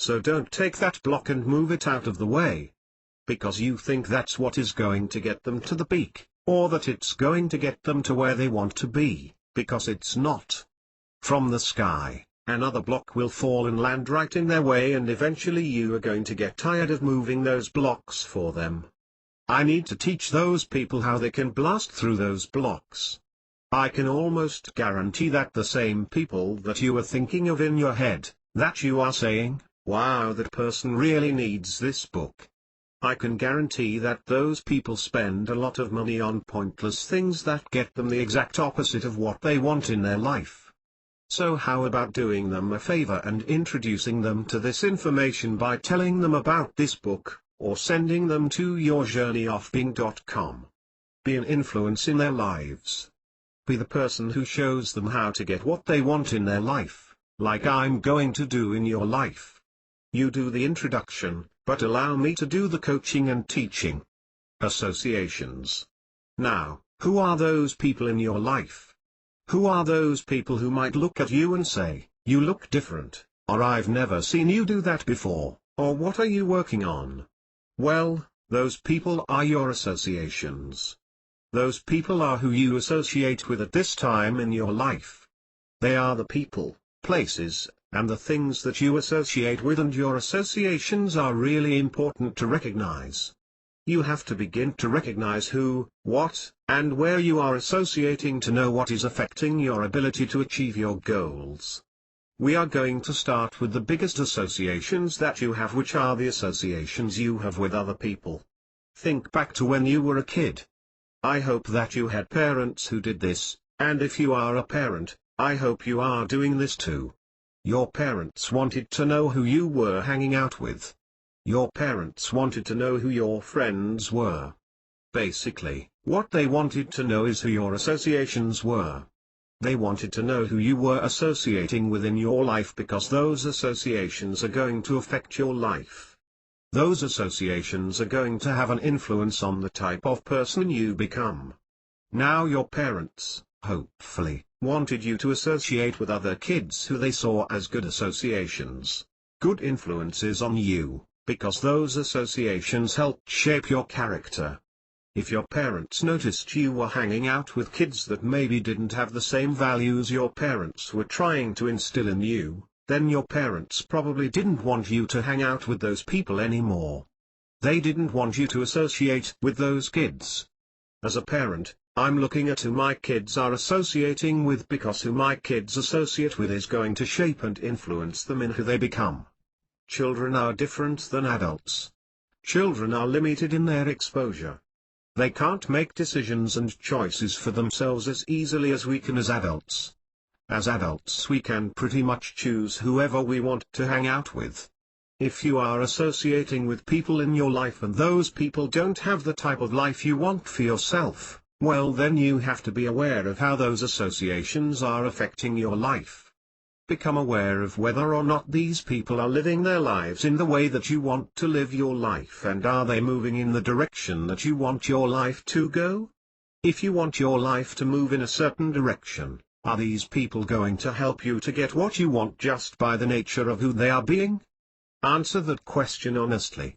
So don't take that block and move it out of the way. Because you think that's what is going to get them to the peak, or that it's going to get them to where they want to be, because it's not. From the sky, another block will fall and land right in their way and eventually you are going to get tired of moving those blocks for them. I need to teach those people how they can blast through those blocks. I can almost guarantee that the same people that you are thinking of in your head, that you are saying, wow, that person really needs this book. I can guarantee that those people spend a lot of money on pointless things that get them the exact opposite of what they want in their life. So how about doing them a favor and introducing them to this information by telling them about this book, or sending them to yourjourneyofbeing.com. Be an influence in their lives. Be the person who shows them how to get what they want in their life, like I'm going to do in your life. You do the introduction, but allow me to do the coaching and teaching. Associations. Now, who are those people in your life? Who are those people who might look at you and say, you look different, or I've never seen you do that before, or what are you working on? Well, those people are your associations. Those people are who you associate with at this time in your life. They are the people, places, and the things that you associate with, and your associations are really important to recognize. You have to begin to recognize who, what, and where you are associating to know what is affecting your ability to achieve your goals. We are going to start with the biggest associations that you have, which are the associations you have with other people. Think back to when you were a kid. I hope that you had parents who did this, and if you are a parent, I hope you are doing this too. Your parents wanted to know who you were hanging out with. Your parents wanted to know who your friends were. Basically, what they wanted to know is who your associations were. They wanted to know who you were associating with in your life, because those associations are going to affect your life. Those associations are going to have an influence on the type of person you become. Now your parents, hopefully, wanted you to associate with other kids who they saw as good associations, good influences on you, because those associations helped shape your character. If your parents noticed you were hanging out with kids that maybe didn't have the same values your parents were trying to instill in you, then your parents probably didn't want you to hang out with those people anymore. They didn't want you to associate with those kids. As a parent, I'm looking at who my kids are associating with, because who my kids associate with is going to shape and influence them in who they become. Children are different than adults. Children are limited in their exposure. They can't make decisions and choices for themselves as easily as we can as adults. As adults we can pretty much choose whoever we want to hang out with. If you are associating with people in your life and those people don't have the type of life you want for yourself, well then you have to be aware of how those associations are affecting your life. Become aware of whether or not these people are living their lives in the way that you want to live your life, and are they moving in the direction that you want your life to go? If you want your life to move in a certain direction, are these people going to help you to get what you want just by the nature of who they are being? Answer that question honestly.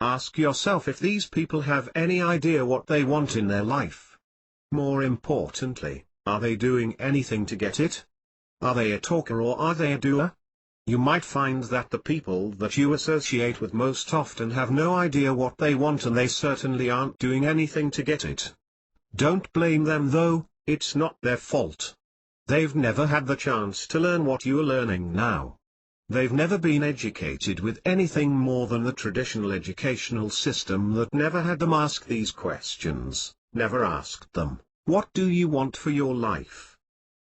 Ask yourself if these people have any idea what they want in their life. More importantly, are they doing anything to get it? Are they a talker or are they a doer? You might find that the people that you associate with most often have no idea what they want, and they certainly aren't doing anything to get it. Don't blame them though, it's not their fault. They've never had the chance to learn what you're learning now. They've never been educated with anything more than the traditional educational system that never had them ask these questions, never asked them, what do you want for your life?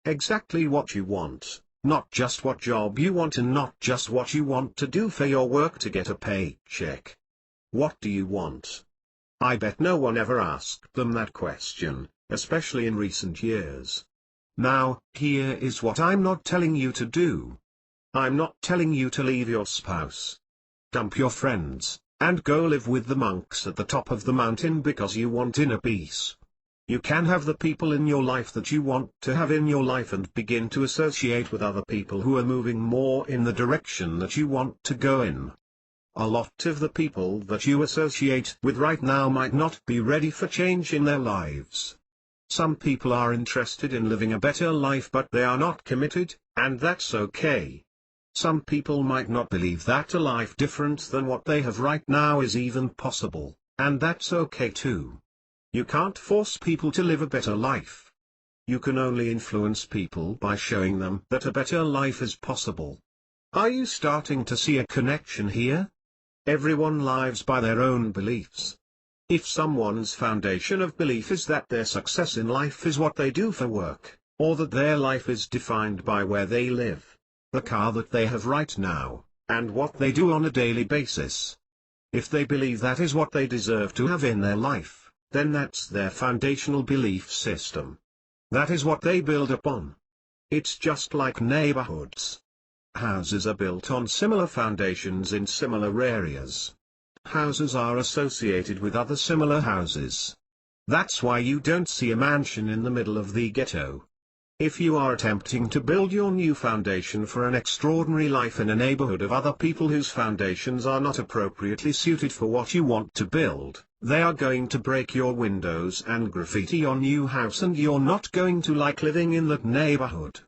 Exactly what you want, not just what job you want, and not just what you want to do for your work to get a paycheck. What do you want? I bet no one ever asked them that question, especially in recent years. Now, here is what I'm not telling you to do. I'm not telling you to leave your spouse, dump your friends, and go live with the monks at the top of the mountain because you want inner peace. You can have the people in your life that you want to have in your life and begin to associate with other people who are moving more in the direction that you want to go in. A lot of the people that you associate with right now might not be ready for change in their lives. Some people are interested in living a better life, but they are not committed, and that's okay. Some people might not believe that a life different than what they have right now is even possible, and that's okay too. You can't force people to live a better life. You can only influence people by showing them that a better life is possible. Are you starting to see a connection here? Everyone lives by their own beliefs. If someone's foundation of belief is that their success in life is what they do for work, or that their life is defined by where they live, the car that they have right now, and what they do on a daily basis. If they believe that is what they deserve to have in their life, then that's their foundational belief system. That is what they build upon. It's just like neighborhoods. Houses are built on similar foundations in similar areas. Houses are associated with other similar houses. That's why you don't see a mansion in the middle of the ghetto. If you are attempting to build your new foundation for an extraordinary life in a neighborhood of other people whose foundations are not appropriately suited for what you want to build, they are going to break your windows and graffiti your new house, and you're not going to like living in that neighborhood.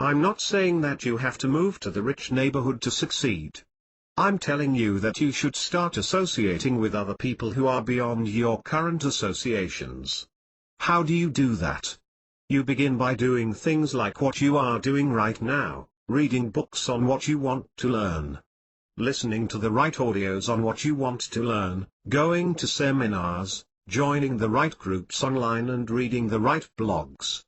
I'm not saying that you have to move to the rich neighborhood to succeed. I'm telling you that you should start associating with other people who are beyond your current associations. How do you do that? You begin by doing things like what you are doing right now, reading books on what you want to learn, listening to the right audios on what you want to learn, going to seminars, joining the right groups online, and reading the right blogs.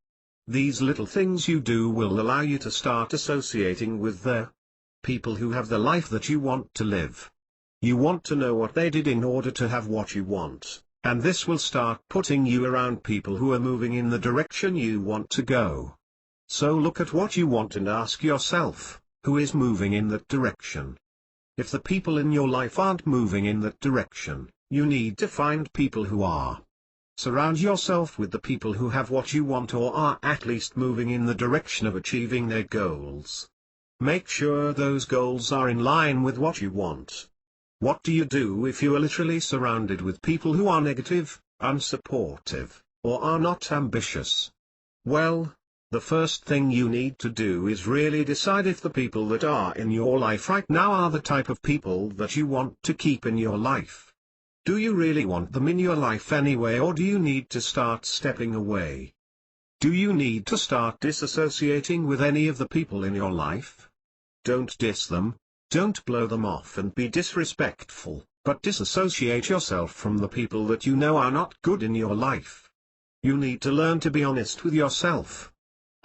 These little things you do will allow you to start associating with the people who have the life that you want to live. You want to know what they did in order to have what you want, and this will start putting you around people who are moving in the direction you want to go. So look at what you want and ask yourself, who is moving in that direction? If the people in your life aren't moving in that direction, you need to find people who are. Surround yourself with the people who have what you want, or are at least moving in the direction of achieving their goals. Make sure those goals are in line with what you want. What do you do if you are literally surrounded with people who are negative, unsupportive, or are not ambitious? Well, the first thing you need to do is really decide if the people that are in your life right now are the type of people that you want to keep in your life. Do you really want them in your life anyway, or do you need to start stepping away? Do you need to start disassociating with any of the people in your life? Don't diss them. Don't blow them off and be disrespectful, but disassociate yourself from the people that you know are not good in your life. You need to learn to be honest with yourself.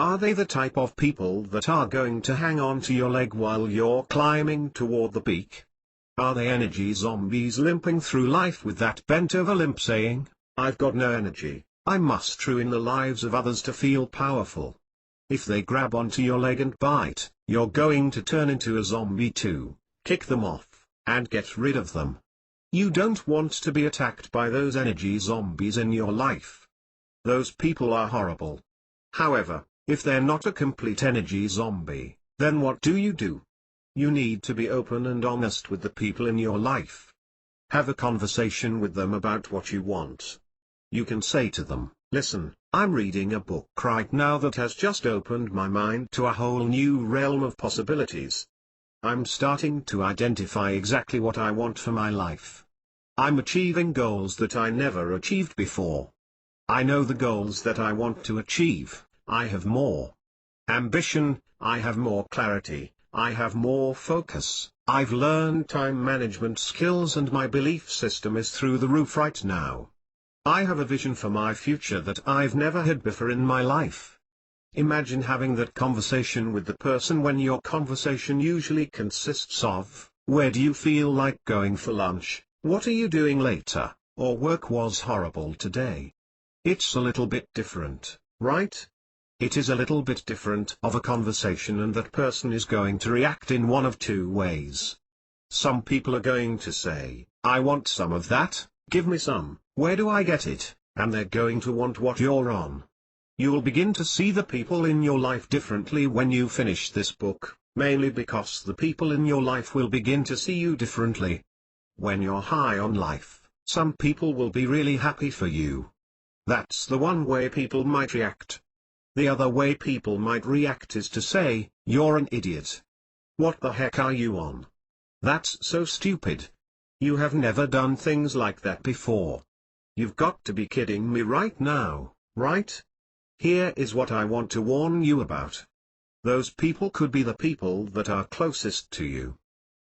Are they the type of people that are going to hang on to your leg while you're climbing toward the peak? Are they energy zombies limping through life with that bent-over limp saying, "I've got no energy, I must ruin the lives of others to feel powerful"? If they grab onto your leg and bite, you're going to turn into a zombie too. Kick them off, and get rid of them. You don't want to be attacked by those energy zombies in your life. Those people are horrible. However, if they're not a complete energy zombie, then what do? You need to be open and honest with the people in your life. Have a conversation with them about what you want. You can say to them, "Listen, I'm reading a book right now that has just opened my mind to a whole new realm of possibilities. I'm starting to identify exactly what I want for my life. I'm achieving goals that I never achieved before. I know the goals that I want to achieve. I have more ambition, I have more clarity, I have more focus, I've learned time management skills, and my belief system is through the roof right now. I have a vision for my future that I've never had before in my life." Imagine having that conversation with the person when your conversation usually consists of, "Where do you feel like going for lunch? What are you doing later? Or work was horrible today." It's a little bit different, right? It is a little bit different of a conversation, and that person is going to react in one of two ways. Some people are going to say, "I want some of that, give me some, where do I get it?" And they're going to want what you're on. You'll begin to see the people in your life differently when you finish this book, mainly because the people in your life will begin to see you differently. When you're high on life, some people will be really happy for you. That's the one way people might react. The other way people might react is to say, "You're an idiot. What the heck are you on? That's so stupid. You have never done things like that before. You've got to be kidding me right now, right?" Here is what I want to warn you about. Those people could be the people that are closest to you.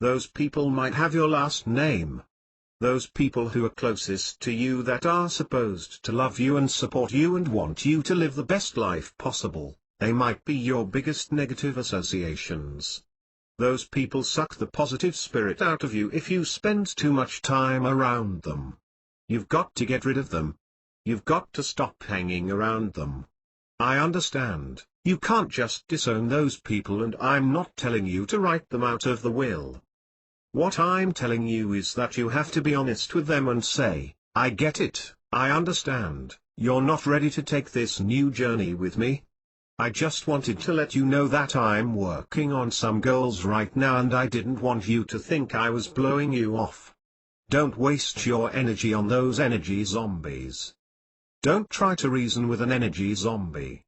Those people might have your last name. Those people who are closest to you that are supposed to love you and support you and want you to live the best life possible, they might be your biggest negative associations. Those people suck the positive spirit out of you if you spend too much time around them. You've got to get rid of them. You've got to stop hanging around them. I understand, you can't just disown those people, and I'm not telling you to write them out of the will. What I'm telling you is that you have to be honest with them and say, "I get it, I understand, you're not ready to take this new journey with me. I just wanted to let you know that I'm working on some goals right now and I didn't want you to think I was blowing you off. Don't waste your energy on those energy zombies. Don't try to reason with an energy zombie.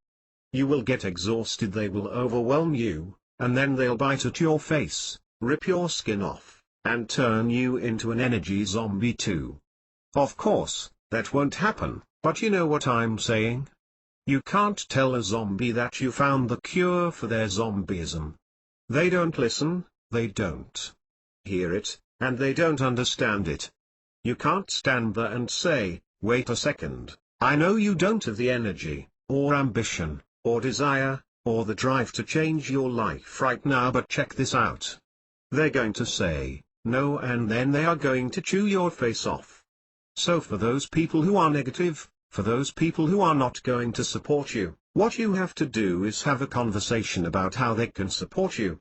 You will get exhausted, they will overwhelm you, and then they'll bite at your face, rip your skin off, and turn you into an energy zombie too. Of course, that won't happen, but you know what I'm saying? You can't tell a zombie that you found the cure for their zombieism. They don't listen, they don't hear it, and they don't understand it. You can't stand there and say, wait a second, I know you don't have the energy, or ambition, or desire, or the drive to change your life right now, but check this out. They're going to say, no, and then they are going to chew your face off. So for those people who are negative, for those people who are not going to support you, what you have to do is have a conversation about how they can support you.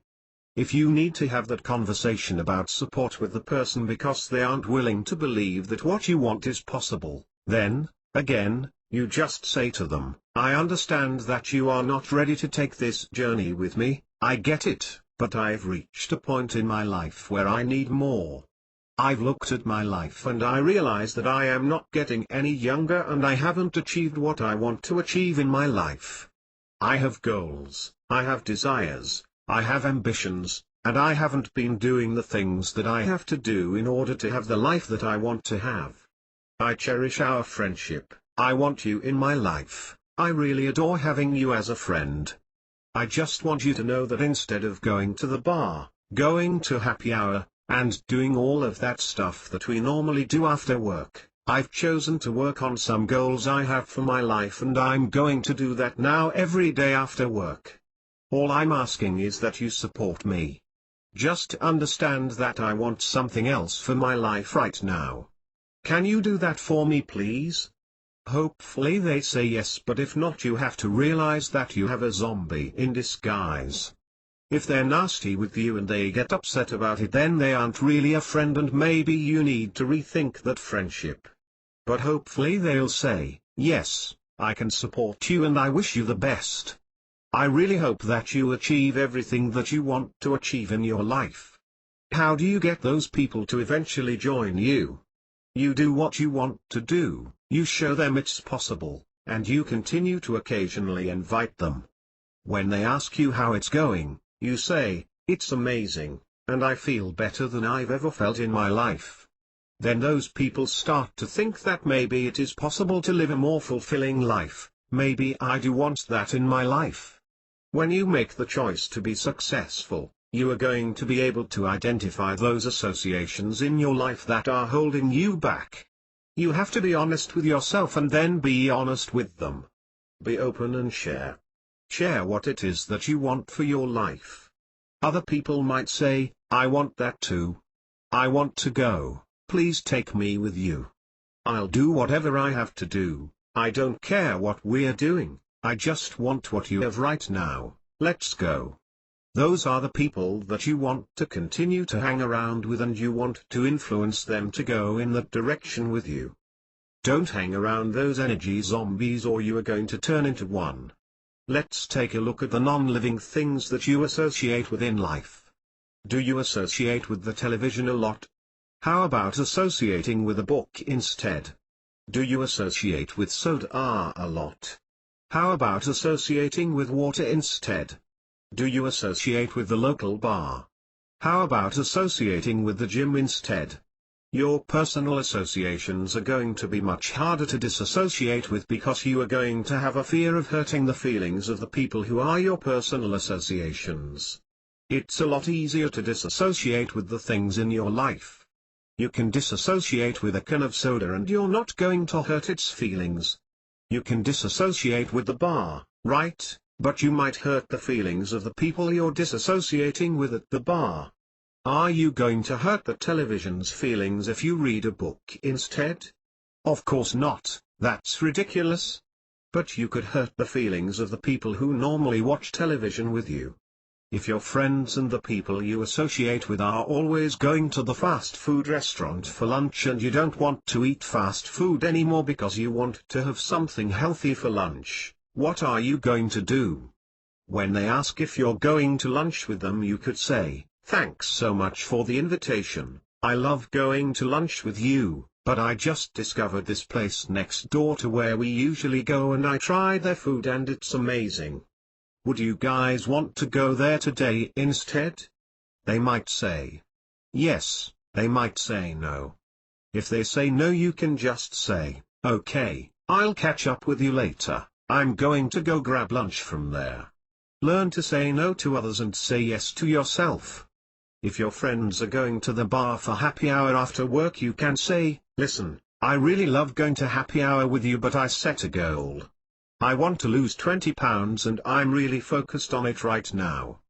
If you need to have that conversation about support with the person because they aren't willing to believe that what you want is possible, then, again, you just say to them, I understand that you are not ready to take this journey with me, I get it, but I've reached a point in my life where I need more. I've looked at my life and I realize that I am not getting any younger and I haven't achieved what I want to achieve in my life. I have goals, I have desires, I have ambitions, and I haven't been doing the things that I have to do in order to have the life that I want to have. I cherish our friendship, I want you in my life, I really adore having you as a friend. I just want you to know that instead of going to the bar, going to happy hour, and doing all of that stuff that we normally do after work, I've chosen to work on some goals I have for my life and I'm going to do that now every day after work. All I'm asking is that you support me. Just understand that I want something else for my life right now. Can you do that for me, please? Hopefully they say yes, but if not, you have to realize that you have a zombie in disguise. If they're nasty with you and they get upset about it, then they aren't really a friend and maybe you need to rethink that friendship. But hopefully they'll say, yes, I can support you and I wish you the best. I really hope that you achieve everything that you want to achieve in your life. How do you get those people to eventually join you? You do what you want to do, you show them it's possible, and you continue to occasionally invite them. When they ask you how it's going, you say, it's amazing, and I feel better than I've ever felt in my life. Then those people start to think that maybe it is possible to live a more fulfilling life, maybe I do want that in my life. When you make the choice to be successful, you are going to be able to identify those associations in your life that are holding you back. You have to be honest with yourself and then be honest with them. Be open and share. Share what it is that you want for your life. Other people might say, I want that too. I want to go, please take me with you. I'll do whatever I have to do, I don't care what we're doing, I just want what you have right now, let's go. Those are the people that you want to continue to hang around with and you want to influence them to go in that direction with you. Don't hang around those energy zombies or you are going to turn into one. Let's take a look at the non-living things that you associate with in life. Do you associate with the television a lot? How about associating with a book instead? Do you associate with soda a lot? How about associating with water instead? Do you associate with the local bar? How about associating with the gym instead? Your personal associations are going to be much harder to disassociate with because you are going to have a fear of hurting the feelings of the people who are your personal associations. It's a lot easier to disassociate with the things in your life. You can disassociate with a can of soda and you're not going to hurt its feelings. You can disassociate with the bar, right, but you might hurt the feelings of the people you're disassociating with at the bar. Are you going to hurt the television's feelings if you read a book instead? Of course not, that's ridiculous. But you could hurt the feelings of the people who normally watch television with you. If your friends and the people you associate with are always going to the fast food restaurant for lunch and you don't want to eat fast food anymore because you want to have something healthy for lunch, what are you going to do? When they ask if you're going to lunch with them, you could say, "Thanks so much for the invitation. I love going to lunch with you, but I just discovered this place next door to where we usually go and I tried their food and it's amazing. Would you guys want to go there today instead?" They might say yes, they might say no. If they say no, you can just say, "Okay, I'll catch up with you later, I'm going to go grab lunch from there." Learn to say no to others and say yes to yourself. If your friends are going to the bar for happy hour after work, you can say, "Listen, I really love going to happy hour with you, but I set a goal. I want to lose 20 pounds and I'm really focused on it right now."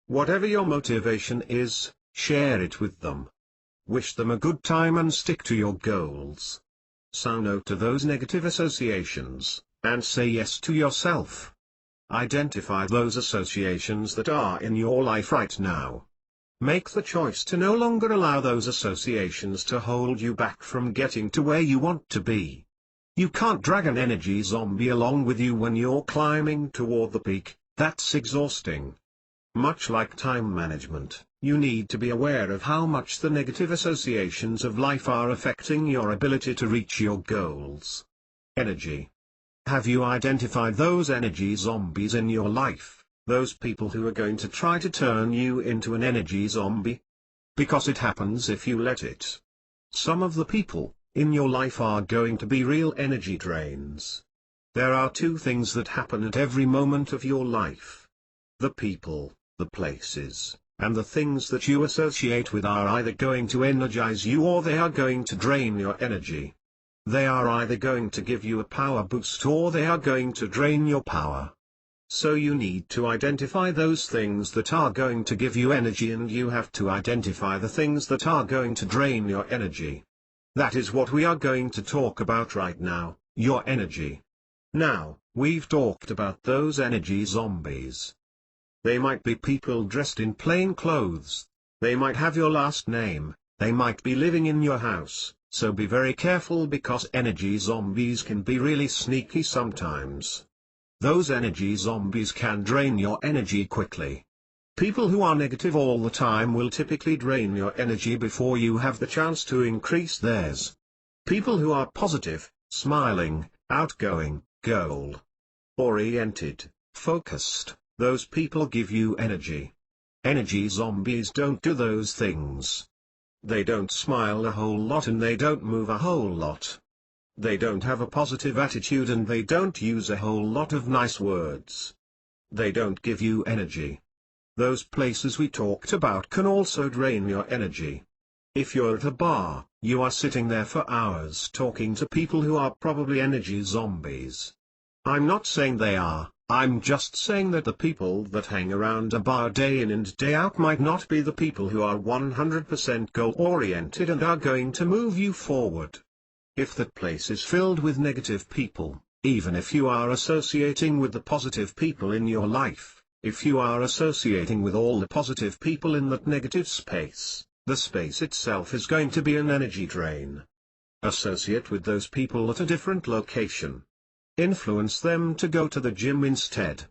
Whatever your motivation is, share it with them. Wish them a good time and stick to your goals. Say no to those negative associations, and say yes to yourself. Identify those associations that are in your life right now. Make the choice to no longer allow those associations to hold you back from getting to where you want to be. You can't drag an energy zombie along with you when you're climbing toward the peak. That's exhausting. Much like time management, you need to be aware of how much the negative associations of life are affecting your ability to reach your goals. Energy. Have you identified those energy zombies in your life, those people who are going to try to turn you into an energy zombie? Because it happens if you let it. Some of the people in your life are going to be real energy drains. There are two things that happen at every moment of your life. The people, the places, and the things that you associate with are either going to energize you or they are going to drain your energy. They are either going to give you a power boost or they are going to drain your power. So you need to identify those things that are going to give you energy, and you have to identify the things that are going to drain your energy. That is what we are going to talk about right now, your energy. Now, we've talked about those energy zombies. They might be people dressed in plain clothes. They might have your last name. They might be living in your house. So be very careful, because energy zombies can be really sneaky sometimes. Those energy zombies can drain your energy quickly. People who are negative all the time will typically drain your energy before you have the chance to increase theirs. People who are positive, smiling, outgoing, goal-oriented, focused, those people give you energy. Energy zombies don't do those things. They don't smile a whole lot and they don't move a whole lot. They don't have a positive attitude and they don't use a whole lot of nice words. They don't give you energy. Those places we talked about can also drain your energy. If you're at a bar, you are sitting there for hours talking to people who are probably energy zombies. I'm not saying they are. I'm just saying that the people that hang around a bar day in and day out might not be the people who are 100% goal-oriented and are going to move you forward. If that place is filled with negative people, even if you are associating with the positive people in your life, if you are associating with all the positive people in that negative space, the space itself is going to be an energy drain. Associate with those people at a different location. Influence them to go to the gym instead.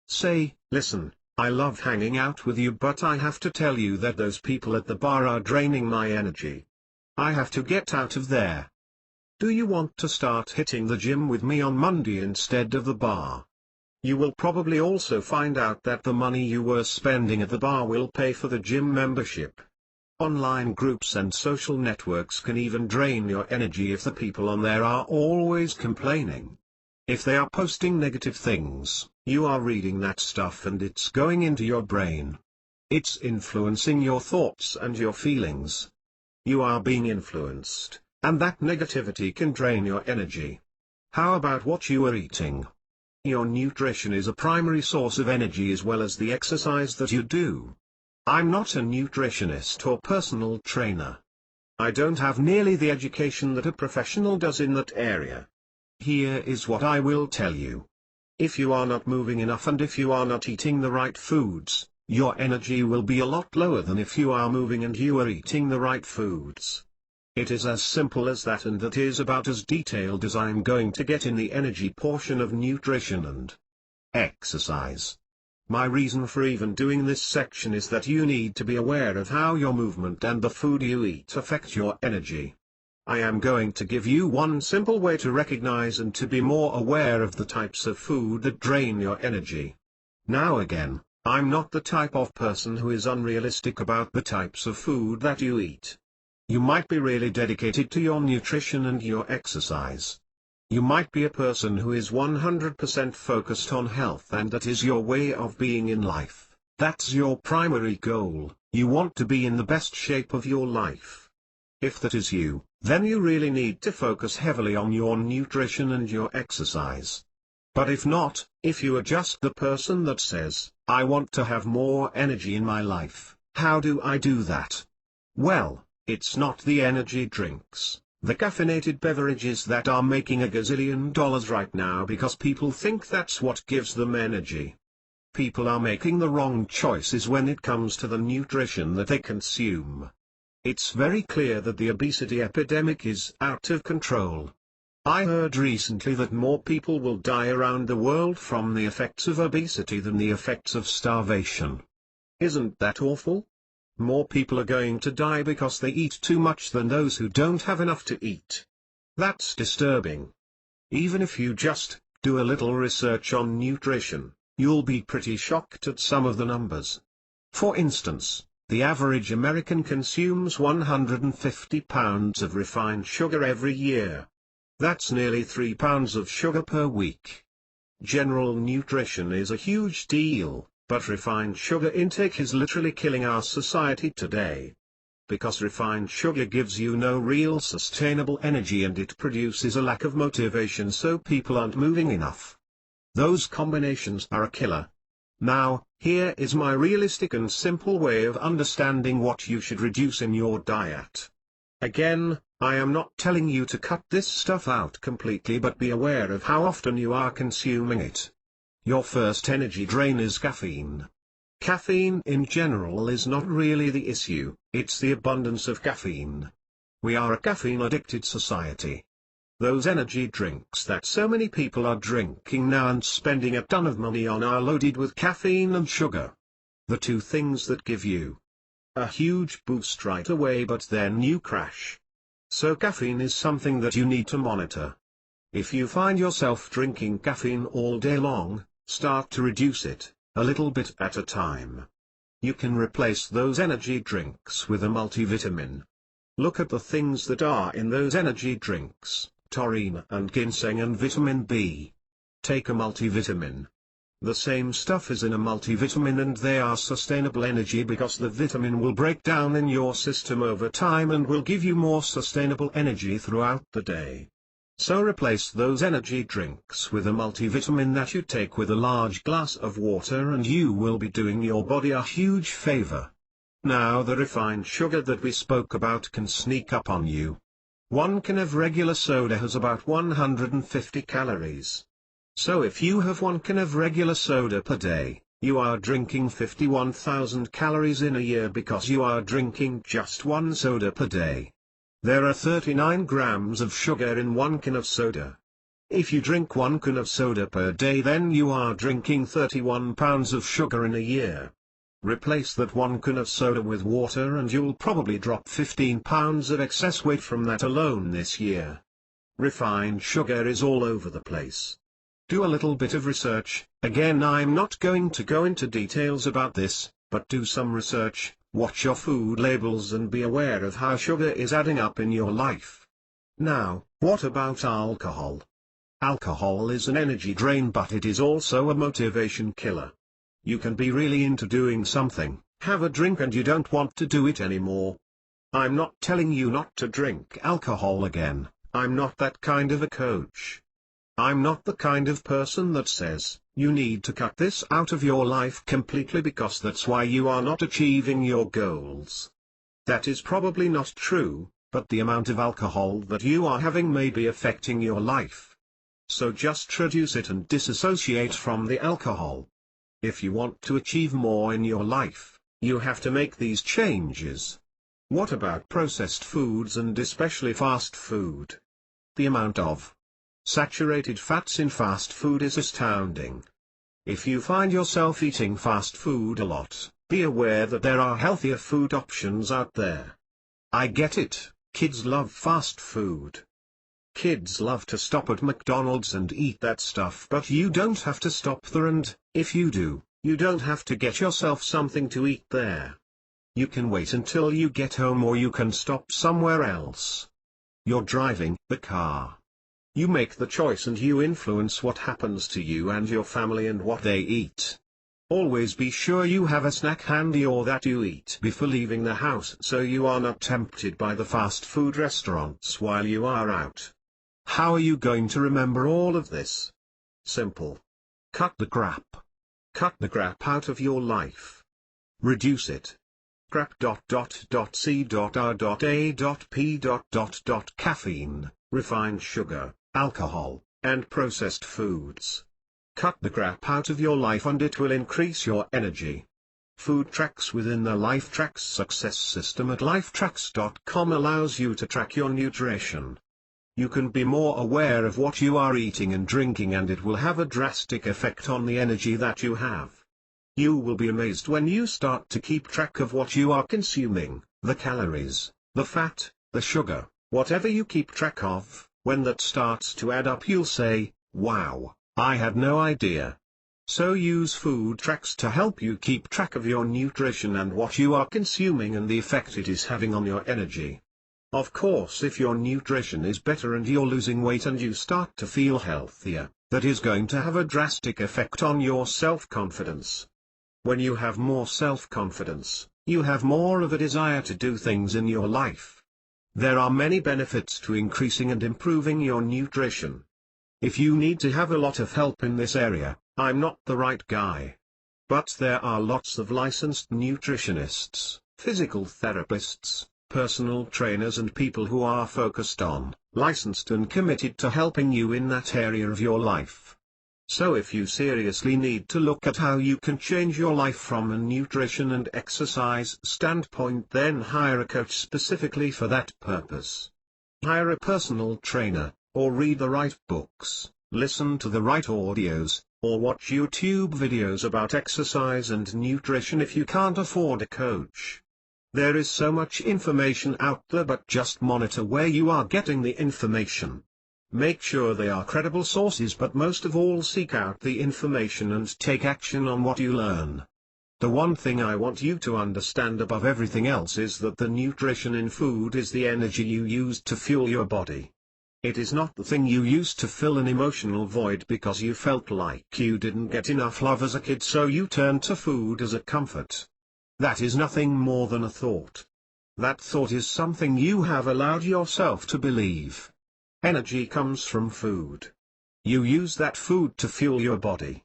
Say, "Listen, I love hanging out with you, but I have to tell you that those people at the bar are draining my energy. I have to get out of there. Do you want to start hitting the gym with me on Monday instead of the bar?" You will probably also find out that the money you were spending at the bar will pay for the gym membership. Online groups and social networks can even drain your energy if the people on there are always complaining. If they are posting negative things, you are reading that stuff and it's going into your brain. It's influencing your thoughts and your feelings. You are being influenced, and that negativity can drain your energy. How about what you are eating? Your nutrition is a primary source of energy as well as the exercise that you do. I'm not a nutritionist or personal trainer. I don't have nearly the education that a professional does in that area. Here is what I will tell you. If you are not moving enough and if you are not eating the right foods, your energy will be a lot lower than if you are moving and you are eating the right foods. It is as simple as that, and that is about as detailed as I'm going to get in the energy portion of nutrition and exercise. My reason for even doing this section is that you need to be aware of how your movement and the food you eat affect your energy. I am going to give you one simple way to recognize and to be more aware of the types of food that drain your energy. Now again, I'm not the type of person who is unrealistic about the types of food that you eat. You might be really dedicated to your nutrition and your exercise. You might be a person who is 100% focused on health and that is your way of being in life. That's your primary goal. You want to be in the best shape of your life. If that is you, then you really need to focus heavily on your nutrition and your exercise. But if not, if you are just the person that says, I want to have more energy in my life, how do I do that? Well, it's not the energy drinks, the caffeinated beverages that are making $1 gazillion right now because people think that's what gives them energy. People are making the wrong choices when it comes to the nutrition that they consume. It's very clear that the obesity epidemic is out of control. I heard recently that more people will die around the world from the effects of obesity than the effects of starvation. Isn't that awful? More people are going to die because they eat too much than those who don't have enough to eat. That's disturbing. Even if you just do a little research on nutrition, you'll be pretty shocked at some of the numbers. For instance, the average American consumes 150 pounds of refined sugar every year. That's nearly 3 pounds of sugar per week. General nutrition is a huge deal, but refined sugar intake is literally killing our society today. Because refined sugar gives you no real sustainable energy and it produces a lack of motivation, so people aren't moving enough. Those combinations are a killer. Now, here is my realistic and simple way of understanding what you should reduce in your diet. Again, I am not telling you to cut this stuff out completely, but be aware of how often you are consuming it. Your first energy drain is caffeine. Caffeine in general is not really the issue, it's the abundance of caffeine. We are a caffeine-addicted society. Those energy drinks that so many people are drinking now and spending a ton of money on are loaded with caffeine and sugar. The two things that give you a huge boost right away, but then you crash. So caffeine is something that you need to monitor. If you find yourself drinking caffeine all day long, start to reduce it, a little bit at a time. You can replace those energy drinks with a multivitamin. Look at the things that are in those energy drinks: taurine and ginseng and vitamin B. Take a multivitamin. The same stuff is in a multivitamin and they are sustainable energy because the vitamin will break down in your system over time and will give you more sustainable energy throughout the day. So replace those energy drinks with a multivitamin that you take with a large glass of water and you will be doing your body a huge favor. Now the refined sugar that we spoke about can sneak up on you. 1 can of regular soda has about 150 calories. So if you have 1 can of regular soda per day, you are drinking 51,000 calories in a year because you are drinking just 1 soda per day. There are 39 grams of sugar in 1 can of soda. If you drink 1 can of soda per day, then you are drinking 31 pounds of sugar in a year. Replace that 1 can of soda with water and you'll probably drop 15 pounds of excess weight from that alone this year. Refined sugar is all over the place. Do a little bit of research. Again, I'm not going to go into details about this, but do some research, watch your food labels and be aware of how sugar is adding up in your life. Now, what about alcohol? Alcohol is an energy drain, but it is also a motivation killer. You can be really into doing something, have a drink and you don't want to do it anymore. I'm not telling you not to drink alcohol again, I'm not that kind of a coach. I'm not the kind of person that says, you need to cut this out of your life completely because that's why you are not achieving your goals. That is probably not true, but the amount of alcohol that you are having may be affecting your life. So just reduce it and disassociate from the alcohol. If you want to achieve more in your life, you have to make these changes. What about processed foods and especially fast food? The amount of saturated fats in fast food is astounding. If you find yourself eating fast food a lot, be aware that there are healthier food options out there. I get it, kids love fast food. Kids love to stop at McDonald's and eat that stuff, but you don't have to stop there, and, if you do, you don't have to get yourself something to eat there. You can wait until you get home, or you can stop somewhere else. You're driving the car. You make the choice and you influence what happens to you and your family and what they eat. Always be sure you have a snack handy or that you eat before leaving the house, so you are not tempted by the fast food restaurants while you are out. How are you going to remember all of this? Simple. Cut the crap. Cut the crap out of your life. Reduce it. Crap. C.R.A.P. Caffeine, refined sugar, alcohol, and processed foods. Cut the crap out of your life and it will increase your energy. Food Tracks within the LifeTracks success system at lifetracks.com allows you to track your nutrition. You can be more aware of what you are eating and drinking, and it will have a drastic effect on the energy that you have. You will be amazed when you start to keep track of what you are consuming, the calories, the fat, the sugar, whatever you keep track of. When that starts to add up, you'll say, wow, I had no idea. So use Food Tracks to help you keep track of your nutrition and what you are consuming and the effect it is having on your energy. Of course, if your nutrition is better and you're losing weight and you start to feel healthier, that is going to have a drastic effect on your self-confidence. When you have more self-confidence, you have more of a desire to do things in your life. There are many benefits to increasing and improving your nutrition. If you need to have a lot of help in this area, I'm not the right guy. But there are lots of licensed nutritionists, physical therapists, personal trainers and people who are focused on, licensed and committed to helping you in that area of your life. So if you seriously need to look at how you can change your life from a nutrition and exercise standpoint, then hire a coach specifically for that purpose. Hire a personal trainer, or read the right books, listen to the right audios, or watch YouTube videos about exercise and nutrition if you can't afford a coach. There is so much information out there, but just monitor where you are getting the information. Make sure they are credible sources, but most of all seek out the information and take action on what you learn. The one thing I want you to understand above everything else is that the nutrition in food is the energy you use to fuel your body. It is not the thing you use to fill an emotional void because you felt like you didn't get enough love as a kid, so you turned to food as a comfort. That is nothing more than a thought. That thought is something you have allowed yourself to believe. Energy comes from food. You use that food to fuel your body.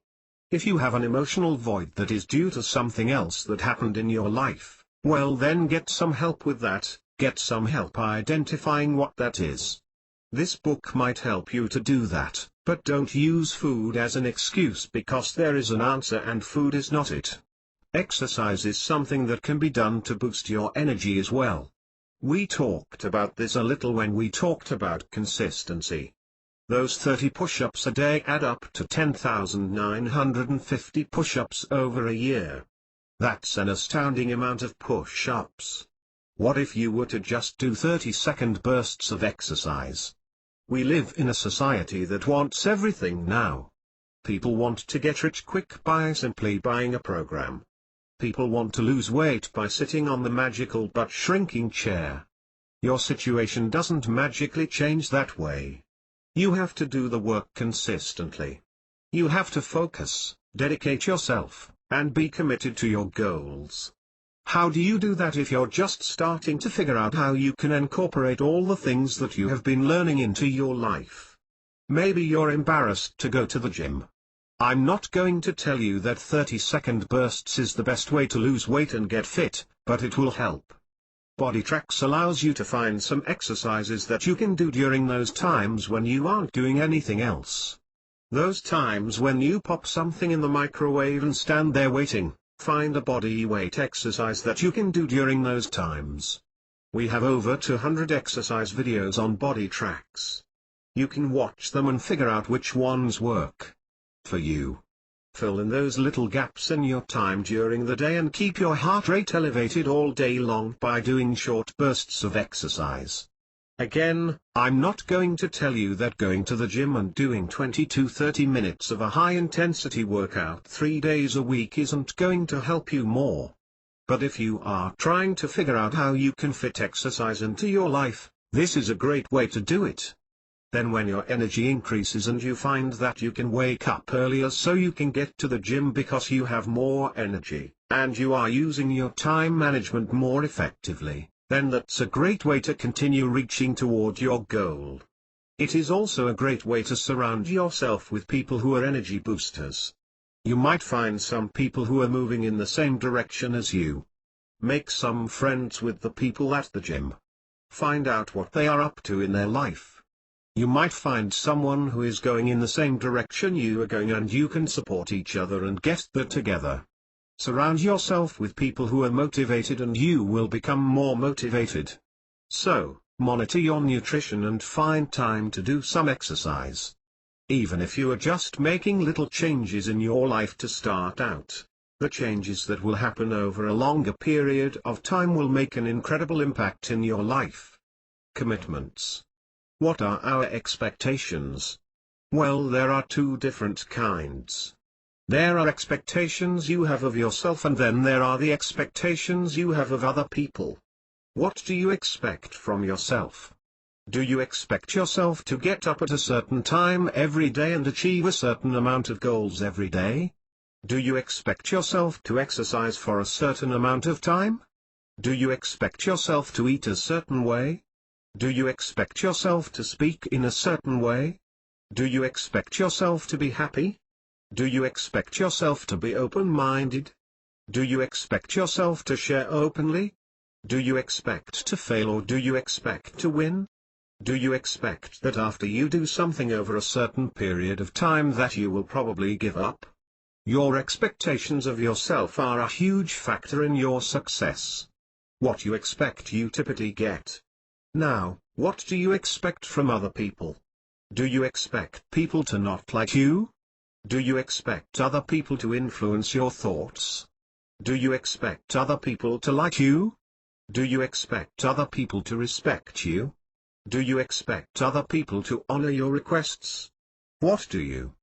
If you have an emotional void that is due to something else that happened in your life, well then get some help with that, get some help identifying what that is. This book might help you to do that, but don't use food as an excuse because there is an answer and food is not it. Exercise is something that can be done to boost your energy as well. We talked about this a little when we talked about consistency. Those 30 push-ups a day add up to 10,950 push-ups over a year. That's an astounding amount of push-ups. What if you were to just do 30-second bursts of exercise? We live in a society that wants everything now. People want to get rich quick by simply buying a program. People want to lose weight by sitting on the magical but shrinking chair. Your situation doesn't magically change that way. You have to do the work consistently. You have to focus, dedicate yourself, and be committed to your goals. How do you do that if you're just starting to figure out how you can incorporate all the things that you have been learning into your life? Maybe you're embarrassed to go to the gym. I'm not going to tell you that 30-second bursts is the best way to lose weight and get fit, but it will help. Body Tracks allows you to find some exercises that you can do during those times when you aren't doing anything else. Those times when you pop something in the microwave and stand there waiting, find a body weight exercise that you can do during those times. We have over 200 exercise videos on Body Tracks. You can watch them and figure out which ones work for you. Fill in those little gaps in your time during the day and keep your heart rate elevated all day long by doing short bursts of exercise. Again, I'm not going to tell you that going to the gym and doing 20 to 30 minutes of a high-intensity workout 3 days a week isn't going to help you more. But if you are trying to figure out how you can fit exercise into your life, this is a great way to do it. Then when your energy increases and you find that you can wake up earlier so you can get to the gym because you have more energy, and you are using your time management more effectively, then that's a great way to continue reaching toward your goal. It is also a great way to surround yourself with people who are energy boosters. You might find some people who are moving in the same direction as you. Make some friends with the people at the gym. Find out what they are up to in their life. You might find someone who is going in the same direction you are going and you can support each other and get there together. Surround yourself with people who are motivated and you will become more motivated. So, monitor your nutrition and find time to do some exercise. Even if you are just making little changes in your life to start out, the changes that will happen over a longer period of time will make an incredible impact in your life. Commitments. What are our expectations? Well, there are two different kinds. There are expectations you have of yourself and then there are the expectations you have of other people. What do you expect from yourself? Do you expect yourself to get up at a certain time every day and achieve a certain amount of goals every day? Do you expect yourself to exercise for a certain amount of time? Do you expect yourself to eat a certain way? Do you expect yourself to speak in a certain way? Do you expect yourself to be happy? Do you expect yourself to be open-minded? Do you expect yourself to share openly? Do you expect to fail or do you expect to win? Do you expect that after you do something over a certain period of time that you will probably give up? Your expectations of yourself are a huge factor in your success. What you expect you typically get. Now, what do you expect from other people? Do you expect people to not like you? Do you expect other people to influence your thoughts? Do you expect other people to like you? Do you expect other people to respect you? Do you expect other people to honor your requests? What do you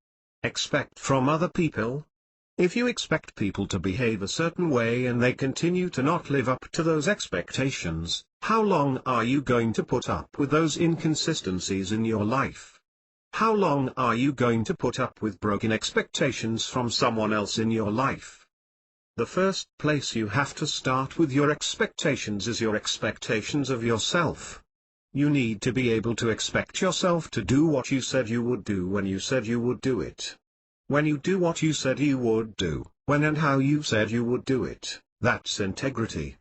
expect from other people? If you expect people to behave a certain way and they continue to not live up to those expectations, how long are you going to put up with those inconsistencies in your life? How long are you going to put up with broken expectations from someone else in your life? The first place you have to start with your expectations is your expectations of yourself. You need to be able to expect yourself to do what you said you would do when you said you would do it. When you do what you said you would do, when and how you said you would do it, that's integrity.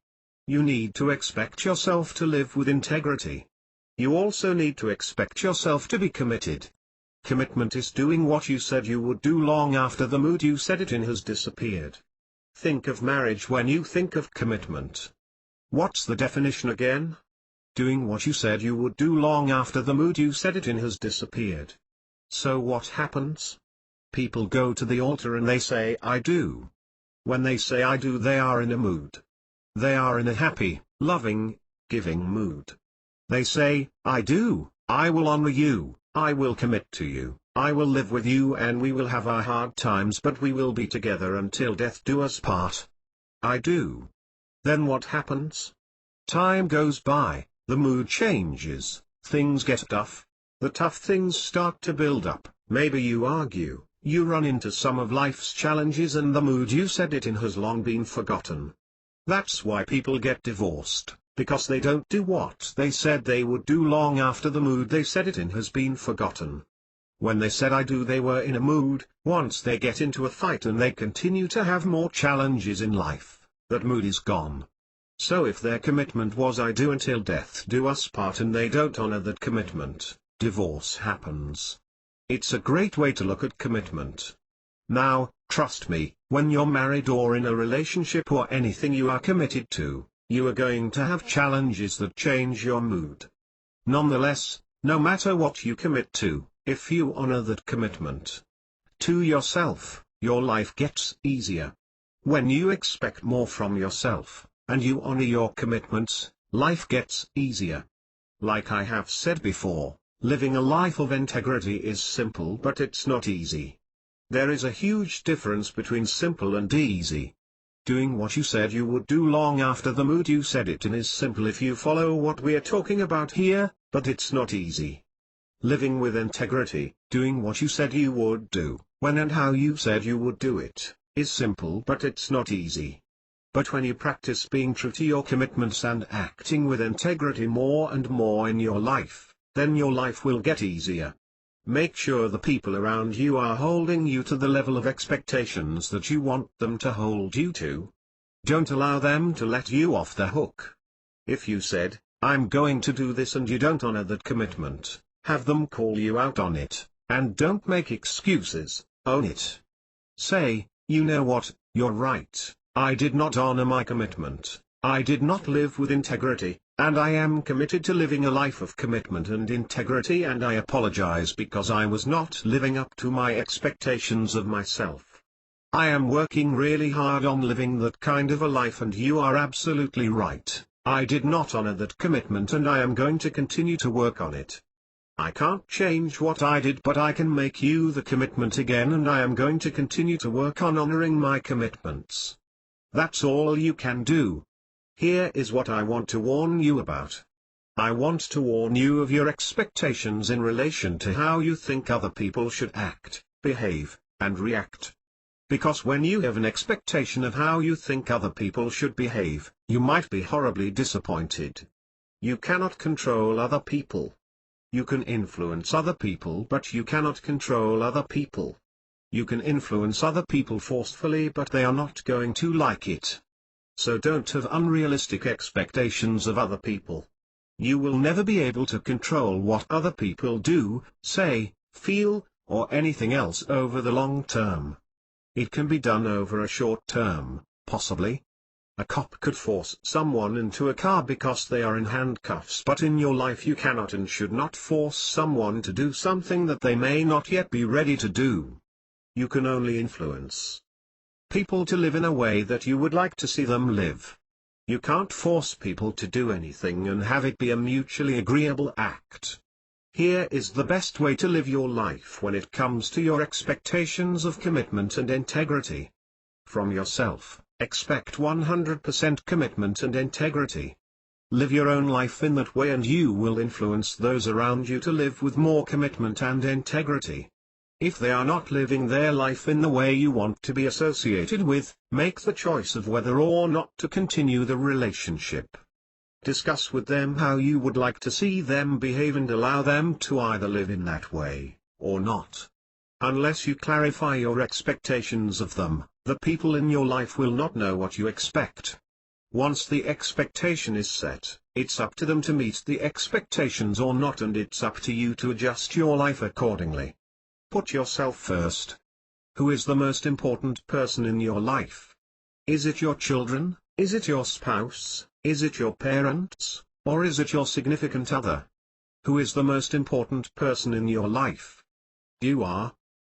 You need to expect yourself to live with integrity. You also need to expect yourself to be committed. Commitment is doing what you said you would do long after the mood you said it in has disappeared. Think of marriage when you think of commitment. What's the definition again? Doing what you said you would do long after the mood you said it in has disappeared. So what happens? People go to the altar and they say I do. When they say I do, they are in a mood. They are in a happy, loving, giving mood. They say, I do, I will honor you, I will commit to you, I will live with you and we will have our hard times but we will be together until death do us part. I do. Then what happens? Time goes by, the mood changes, things get tough. The tough things start to build up, maybe you argue. You run into some of life's challenges and the mood you said it in has long been forgotten. That's why people get divorced, because they don't do what they said they would do long after the mood they said it in has been forgotten. When they said I do, they were in a mood. Once they get into a fight and they continue to have more challenges in life, that mood is gone. So if their commitment was I do until death do us part and they don't honor that commitment, divorce happens. It's a great way to look at commitment. Now, trust me, when you're married or in a relationship or anything you are committed to, you are going to have challenges that change your mood. Nonetheless, no matter what you commit to, if you honor that commitment to yourself, your life gets easier. When you expect more from yourself, and you honor your commitments, life gets easier. Like I have said before, living a life of integrity is simple, but it's not easy. There is a huge difference between simple and easy. Doing what you said you would do long after the mood you said it in is simple if you follow what we're talking about here, but it's not easy. Living with integrity, doing what you said you would do, when and how you said you would do it, is simple, but it's not easy. But when you practice being true to your commitments and acting with integrity more and more in your life, then your life will get easier. Make sure the people around you are holding you to the level of expectations that you want them to hold you to. Don't allow them to let you off the hook. If you said, "I'm going to do this," and you don't honor that commitment, have them call you out on it, and don't make excuses, own it. Say, "You know what, you're right, I did not honor my commitment, I did not live with integrity, and I am committed to living a life of commitment and integrity, and I apologize because I was not living up to my expectations of myself. I am working really hard on living that kind of a life, and you are absolutely right, I did not honor that commitment and I am going to continue to work on it. I can't change what I did, but I can make you the commitment again, and I am going to continue to work on honoring my commitments." That's all you can do. Here is what I want to warn you about. I want to warn you of your expectations in relation to how you think other people should act, behave, and react. Because when you have an expectation of how you think other people should behave, you might be horribly disappointed. You cannot control other people. You can influence other people, but you cannot control other people. You can influence other people forcefully, but they are not going to like it. So don't have unrealistic expectations of other people. You will never be able to control what other people do, say, feel, or anything else over the long term. It can be done over a short term, possibly. A cop could force someone into a car because they are in handcuffs, but in your life you cannot and should not force someone to do something that they may not yet be ready to do. You can only influence people to live in a way that you would like to see them live. You can't force people to do anything and have it be a mutually agreeable act. Here is the best way to live your life when it comes to your expectations of commitment and integrity. From yourself, expect 100% commitment and integrity. Live your own life in that way, and you will influence those around you to live with more commitment and integrity. If they are not living their life in the way you want to be associated with, make the choice of whether or not to continue the relationship. Discuss with them how you would like to see them behave and allow them to either live in that way, or not. Unless you clarify your expectations of them, the people in your life will not know what you expect. Once the expectation is set, it's up to them to meet the expectations or not, and it's up to you to adjust your life accordingly. Put yourself first. Who is the most important person in your life? Is it your children? Is it your spouse? Is it your parents? Or is it your significant other? Who is the most important person in your life? You are.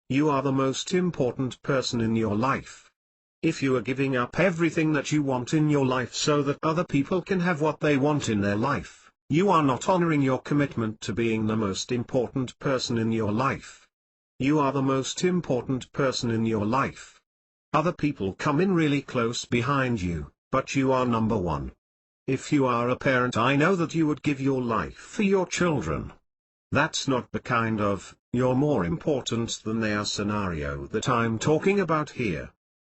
You are the most important person in your life. If you are giving up everything that you want in your life so that other people can have what they want in their life, you are not honoring your commitment to being the most important person in your life. You are the most important person in your life. Other people come in really close behind you, but you are number one. If you are a parent, I know that you would give your life for your children. That's not the kind of, "you're more important than they are" scenario that I'm talking about here.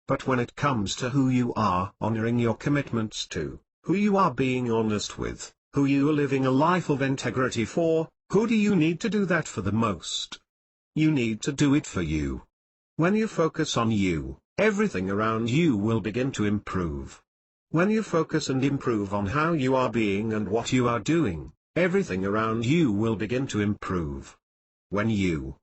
But when it comes to who you are honoring your commitments to, who you are being honest with, who you are living a life of integrity for, who do you need to do that for the most? You need to do it for you. When you focus on you, everything around you will begin to improve. When you focus and improve on how you are being and what you are doing, everything around you will begin to improve. When you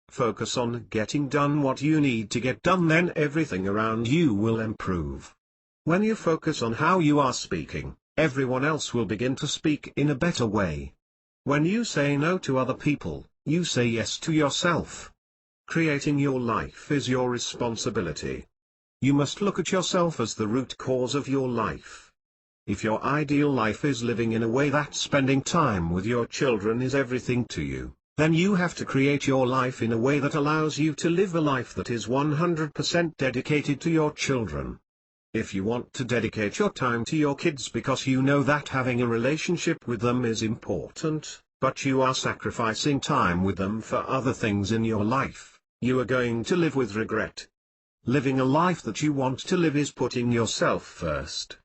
focus on getting done what you need to get done, then everything around you will improve. When you focus on how you are speaking, everyone else will begin to speak in a better way. When you say no to other people, you say yes to yourself. Creating your life is your responsibility. You must look at yourself as the root cause of your life. If your ideal life is living in a way that spending time with your children is everything to you, then you have to create your life in a way that allows you to live a life that is 100% dedicated to your children. If you want to dedicate your time to your kids because you know that having a relationship with them is important, but you are sacrificing time with them for other things in your life, you are going to live with regret. Living a life that you want to live is putting yourself first.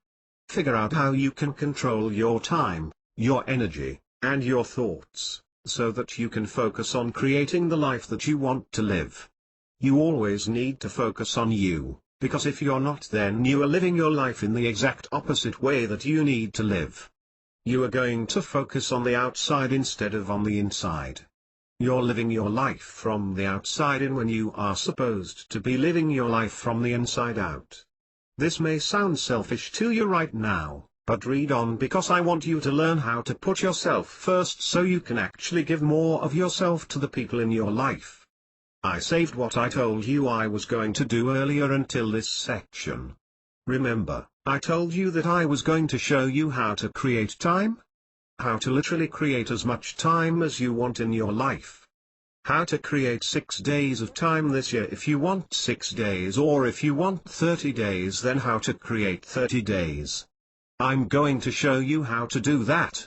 Figure out how you can control your time, your energy, and your thoughts, so that you can focus on creating the life that you want to live. You always need to focus on you, because if you're not, then you are living your life in the exact opposite way that you need to live. You are going to focus on the outside instead of on the inside. You're living your life from the outside in when you are supposed to be living your life from the inside out. This may sound selfish to you right now, but read on because I want you to learn how to put yourself first so you can actually give more of yourself to the people in your life. I saved what I told you I was going to do earlier until this section. Remember, I told you that I was going to show you how to create time? How to literally create as much time as you want in your life. How to create 6 days of time this year if you want 6 days, or if you want 30 days, then how to create 30 days. I'm going to show you how to do that.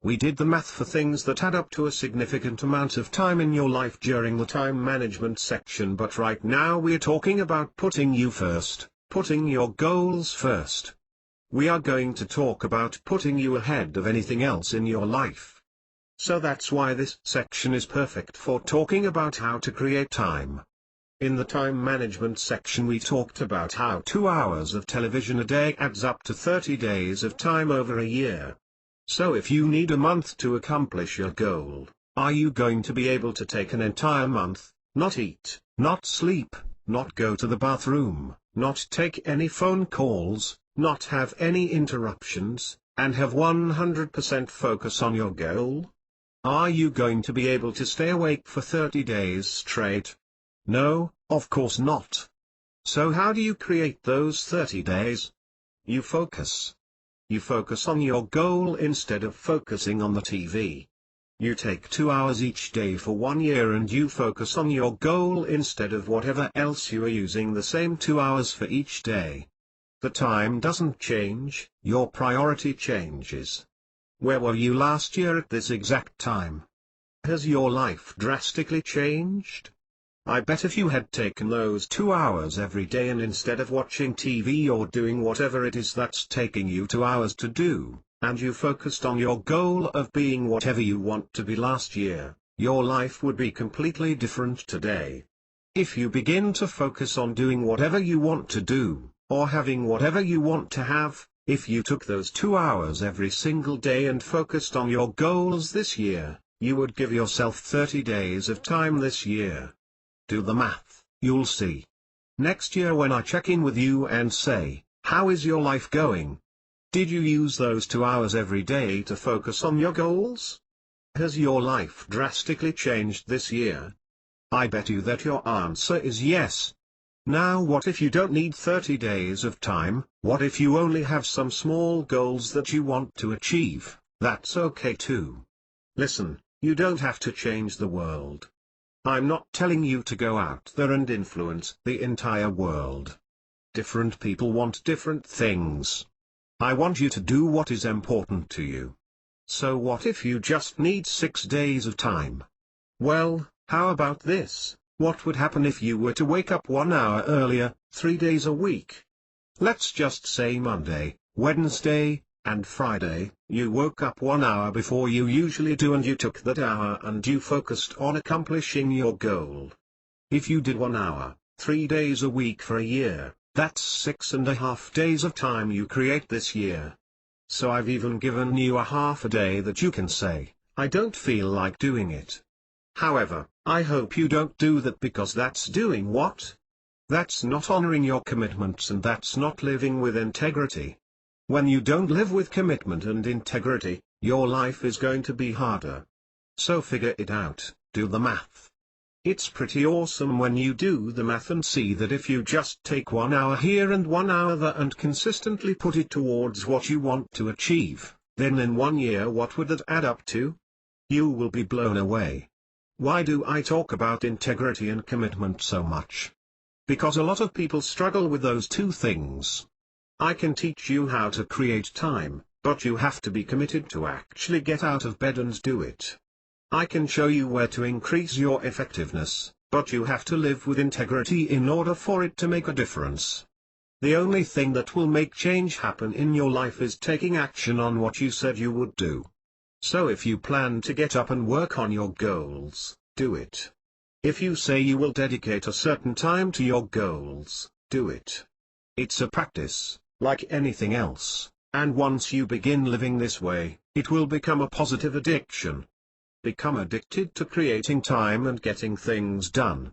We did the math for things that add up to a significant amount of time in your life during the time management section, but right now we're talking about putting you first, putting your goals first. We are going to talk about putting you ahead of anything else in your life. So that's why this section is perfect for talking about how to create time. In the time management section we talked about how 2 hours of television a day adds up to 30 days of time over a year. So if you need a month to accomplish your goal, are you going to be able to take an entire month, not eat, not sleep, not go to the bathroom, not take any phone calls, not have any interruptions, and have 100% focus on your goal? Are you going to be able to stay awake for 30 days straight? No, of course not. So how do you create those 30 days? You focus. You focus on your goal instead of focusing on the TV. You take 2 hours each day for 1 year and you focus on your goal instead of whatever else you are using the same 2 hours for each day. The time doesn't change, your priority changes. Where were you last year at this exact time? Has your life drastically changed? I bet if you had taken those 2 hours every day and instead of watching TV or doing whatever it is that's taking you 2 hours to do, and you focused on your goal of being whatever you want to be last year, your life would be completely different today. If you begin to focus on doing whatever you want to do, or having whatever you want to have, if you took those 2 hours every single day and focused on your goals this year, you would give yourself 30 days of time this year. Do the math, you'll see. Next year when I check in with you and say, how is your life going? Did you use those 2 hours every day to focus on your goals? Has your life drastically changed this year? I bet you that your answer is yes. Now what if you don't need 30 days of time? What if you only have some small goals that you want to achieve? That's okay too. Listen, you don't have to change the world. I'm not telling you to go out there and influence the entire world. Different people want different things. I want you to do what is important to you. So what if you just need 6 days of time? Well, how about this? What would happen if you were to wake up 1 hour earlier, 3 days a week? Let's just say Monday, Wednesday, and Friday, you woke up 1 hour before you usually do and you took that hour and you focused on accomplishing your goal. If you did 1 hour, 3 days a week for a year, that's 6.5 days of time you create this year. So I've even given you a half a day that you can say, I don't feel like doing it. However, I hope you don't do that because that's doing what? That's not honoring your commitments and that's not living with integrity. When you don't live with commitment and integrity, your life is going to be harder. So figure it out, do the math. It's pretty awesome when you do the math and see that if you just take 1 hour here and 1 hour there and consistently put it towards what you want to achieve, then in 1 year what would that add up to? You will be blown away. Why do I talk about integrity and commitment so much? Because a lot of people struggle with those two things. I can teach you how to create time, but you have to be committed to actually get out of bed and do it. I can show you where to increase your effectiveness, but you have to live with integrity in order for it to make a difference. The only thing that will make change happen in your life is taking action on what you said you would do. So if you plan to get up and work on your goals, do it. If you say you will dedicate a certain time to your goals, do it. It's a practice, like anything else, and once you begin living this way, it will become a positive addiction. Become addicted to creating time and getting things done.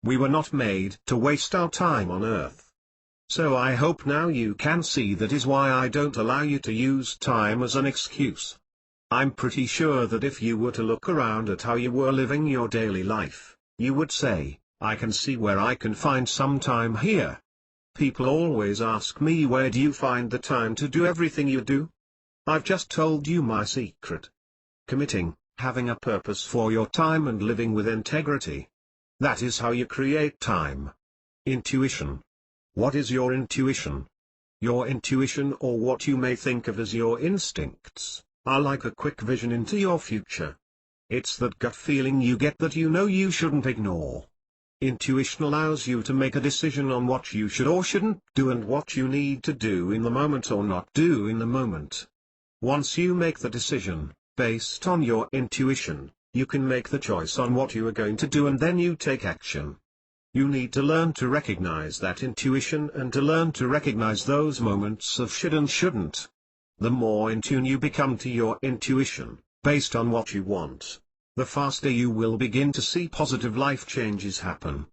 We were not made to waste our time on earth. So I hope now you can see that is why I don't allow you to use time as an excuse. I'm pretty sure that if you were to look around at how you were living your daily life, you would say, I can see where I can find some time here. People always ask me, where do you find the time to do everything you do? I've just told you my secret. Committing, having a purpose for your time and living with integrity. That is how you create time. Intuition. What is your intuition? Your intuition, or what you may think of as your instincts, are like a quick vision into your future. It's that gut feeling you get that you know you shouldn't ignore. Intuition allows you to make a decision on what you should or shouldn't do and what you need to do in the moment or not do in the moment. Once you make the decision, based on your intuition, you can make the choice on what you are going to do and then you take action. You need to learn to recognize that intuition and to learn to recognize those moments of should and shouldn't. The more in tune you become to your intuition, based on what you want, the faster you will begin to see positive life changes happen.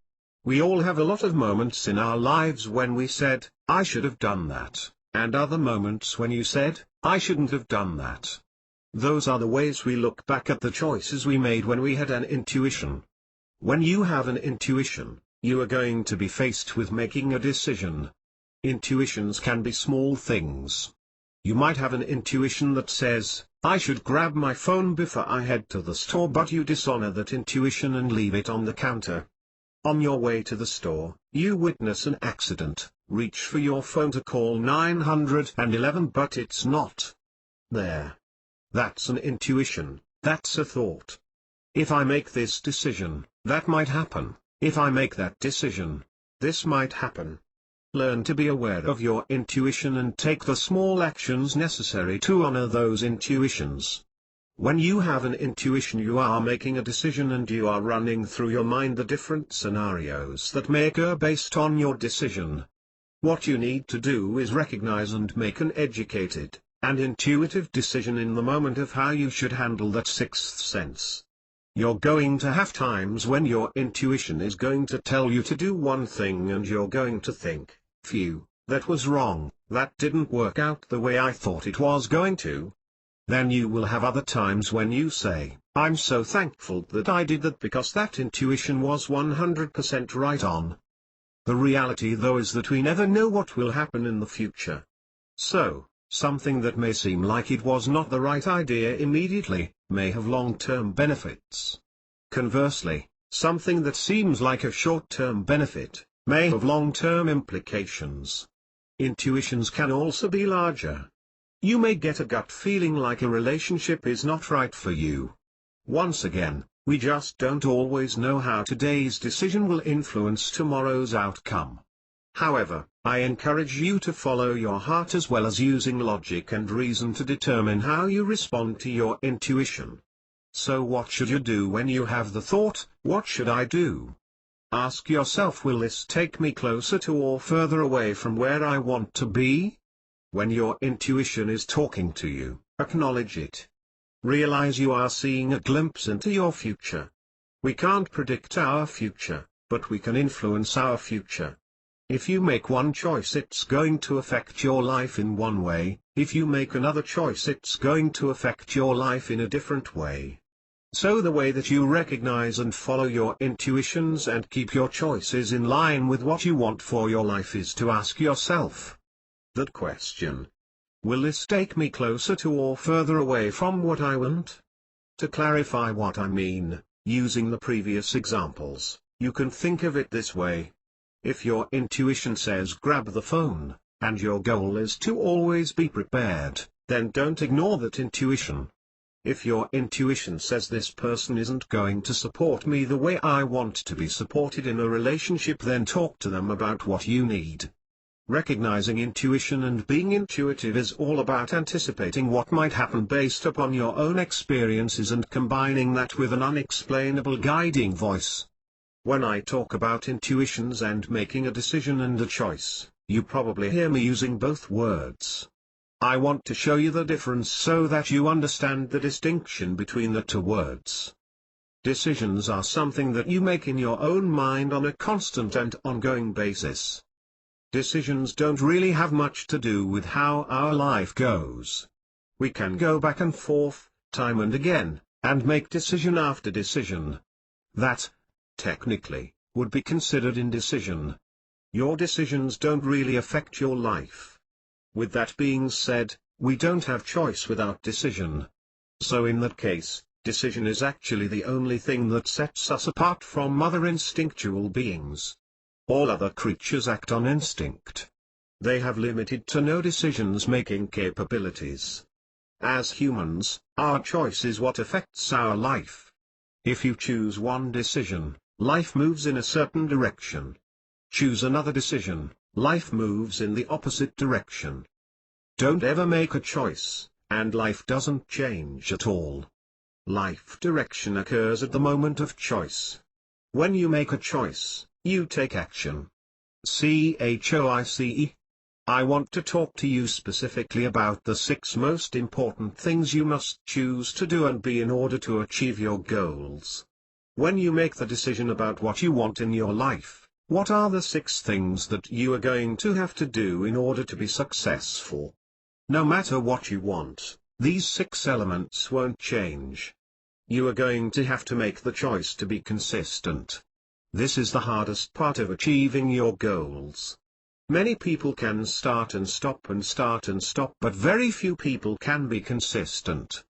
We all have a lot of moments in our lives when we said, I should have done that, and other moments when you said, I shouldn't have done that. Those are the ways we look back at the choices we made when we had an intuition. When you have an intuition, you are going to be faced with making a decision. Intuitions can be small things. You might have an intuition that says, I should grab my phone before I head to the store, but you dishonor that intuition and leave it on the counter. On your way to the store, you witness an accident, reach for your phone to call 911 but it's not there. That's an intuition, that's a thought. If I make this decision, that might happen. If I make that decision, this might happen. Learn to be aware of your intuition and take the small actions necessary to honor those intuitions. When you have an intuition, you are making a decision and you are running through your mind the different scenarios that may occur based on your decision. What you need to do is recognize and make an educated and intuitive decision in the moment of how you should handle that sixth sense. You're going to have times when your intuition is going to tell you to do one thing and you're going to think, phew, that was wrong, that didn't work out the way I thought it was going to. Then you will have other times when you say, I'm so thankful that I did that because that intuition was 100% right on. The reality though is that we never know what will happen in the future. So, something that may seem like it was not the right idea immediately, may have long-term benefits. Conversely, something that seems like a short-term benefit, may have long-term implications. Intuitions can also be larger. You may get a gut feeling like a relationship is not right for you. Once again, we just don't always know how today's decision will influence tomorrow's outcome. However, I encourage you to follow your heart as well as using logic and reason to determine how you respond to your intuition. So what should you do when you have the thought, what should I do? Ask yourself, will this take me closer to or further away from where I want to be? When your intuition is talking to you, acknowledge it. Realize you are seeing a glimpse into your future. We can't predict our future, but we can influence our future. If you make one choice, it's going to affect your life in one way. If you make another choice, it's going to affect your life in a different way. So the way that you recognize and follow your intuitions and keep your choices in line with what you want for your life is to ask yourself that question. Will this take me closer to or further away from what I want? To clarify what I mean, using the previous examples, you can think of it this way. If your intuition says grab the phone, and your goal is to always be prepared, then don't ignore that intuition. If your intuition says this person isn't going to support me the way I want to be supported in a relationship, then talk to them about what you need. Recognizing intuition and being intuitive is all about anticipating what might happen based upon your own experiences and combining that with an unexplainable guiding voice. When I talk about intuitions and making a decision and a choice, you probably hear me using both words. I want to show you the difference so that you understand the distinction between the two words. Decisions are something that you make in your own mind on a constant and ongoing basis. Decisions don't really have much to do with how our life goes. We can go back and forth, time and again, and make decision after decision. That, technically, would be considered indecision. Your decisions don't really affect your life. With that being said, we don't have choice without decision. So in that case, decision is actually the only thing that sets us apart from other instinctual beings. All other creatures act on instinct. They have limited to no decisions-making capabilities. As humans, our choice is what affects our life. If you choose one decision, life moves in a certain direction. Choose another decision, life moves in the opposite direction. Don't ever make a choice, and life doesn't change at all. Life direction occurs at the moment of choice. When you make a choice, you take action. CHOICE. I want to talk to you specifically about the 6 most important things you must choose to do and be in order to achieve your goals. When you make the decision about what you want in your life, what are the 6 things that you are going to have to do in order to be successful? No matter what you want, these 6 elements won't change. You are going to have to make the choice to be consistent. This is the hardest part of achieving your goals. Many people can start and stop, but very few people can be consistent.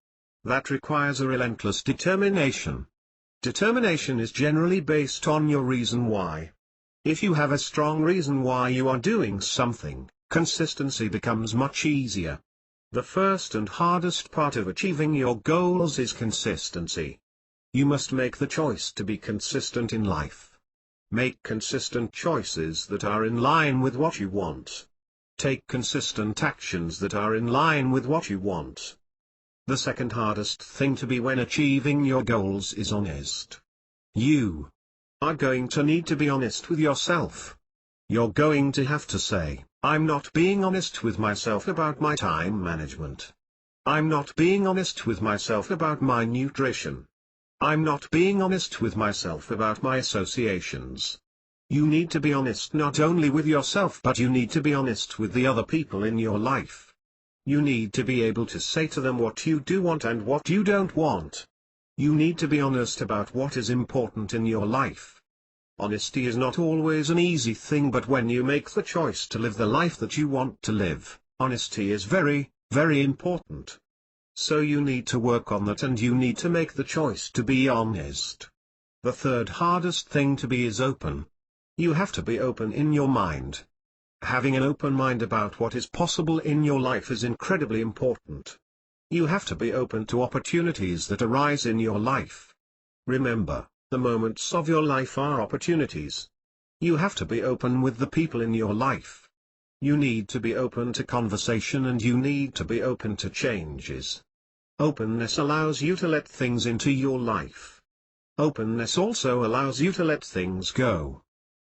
That requires a relentless determination. Determination is generally based on your reason why. If you have a strong reason why you are doing something, consistency becomes much easier. The first and hardest part of achieving your goals is consistency. You must make the choice to be consistent in life. Make consistent choices that are in line with what you want. Take consistent actions that are in line with what you want. The second hardest thing to be when achieving your goals is honest. You are going to need to be honest with yourself. You're going to have to say, I'm not being honest with myself about my time management. I'm not being honest with myself about my nutrition. I'm not being honest with myself about my associations. You need to be honest not only with yourself, but you need to be honest with the other people in your life. You need to be able to say to them what you do want and what you don't want. You need to be honest about what is important in your life. Honesty is not always an easy thing, but when you make the choice to live the life that you want to live, honesty is very, very important. So you need to work on that, and you need to make the choice to be honest. The third hardest thing to be is open. You have to be open in your mind. Having an open mind about what is possible in your life is incredibly important. You have to be open to opportunities that arise in your life. Remember, the moments of your life are opportunities. You have to be open with the people in your life. You need to be open to conversation, and you need to be open to changes. Openness allows you to let things into your life. Openness also allows you to let things go.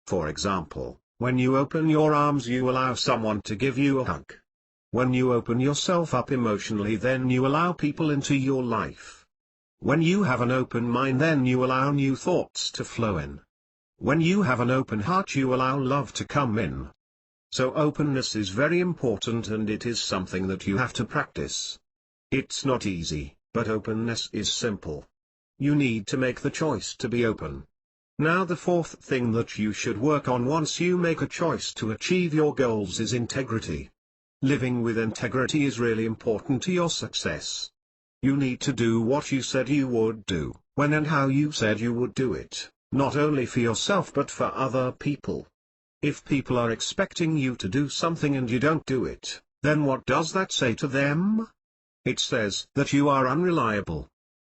For example, when you open your arms, you allow someone to give you a hug. When you open yourself up emotionally, then you allow people into your life. When you have an open mind, then you allow new thoughts to flow in. When you have an open heart, you allow love to come in. So openness is very important, and it is something that you have to practice. It's not easy, but openness is simple. You need to make the choice to be open. Now the fourth thing that you should work on once you make a choice to achieve your goals is integrity. Living with integrity is really important to your success. You need to do what you said you would do, when and how you said you would do it, not only for yourself but for other people. If people are expecting you to do something and you don't do it, then what does that say to them? It says that you are unreliable.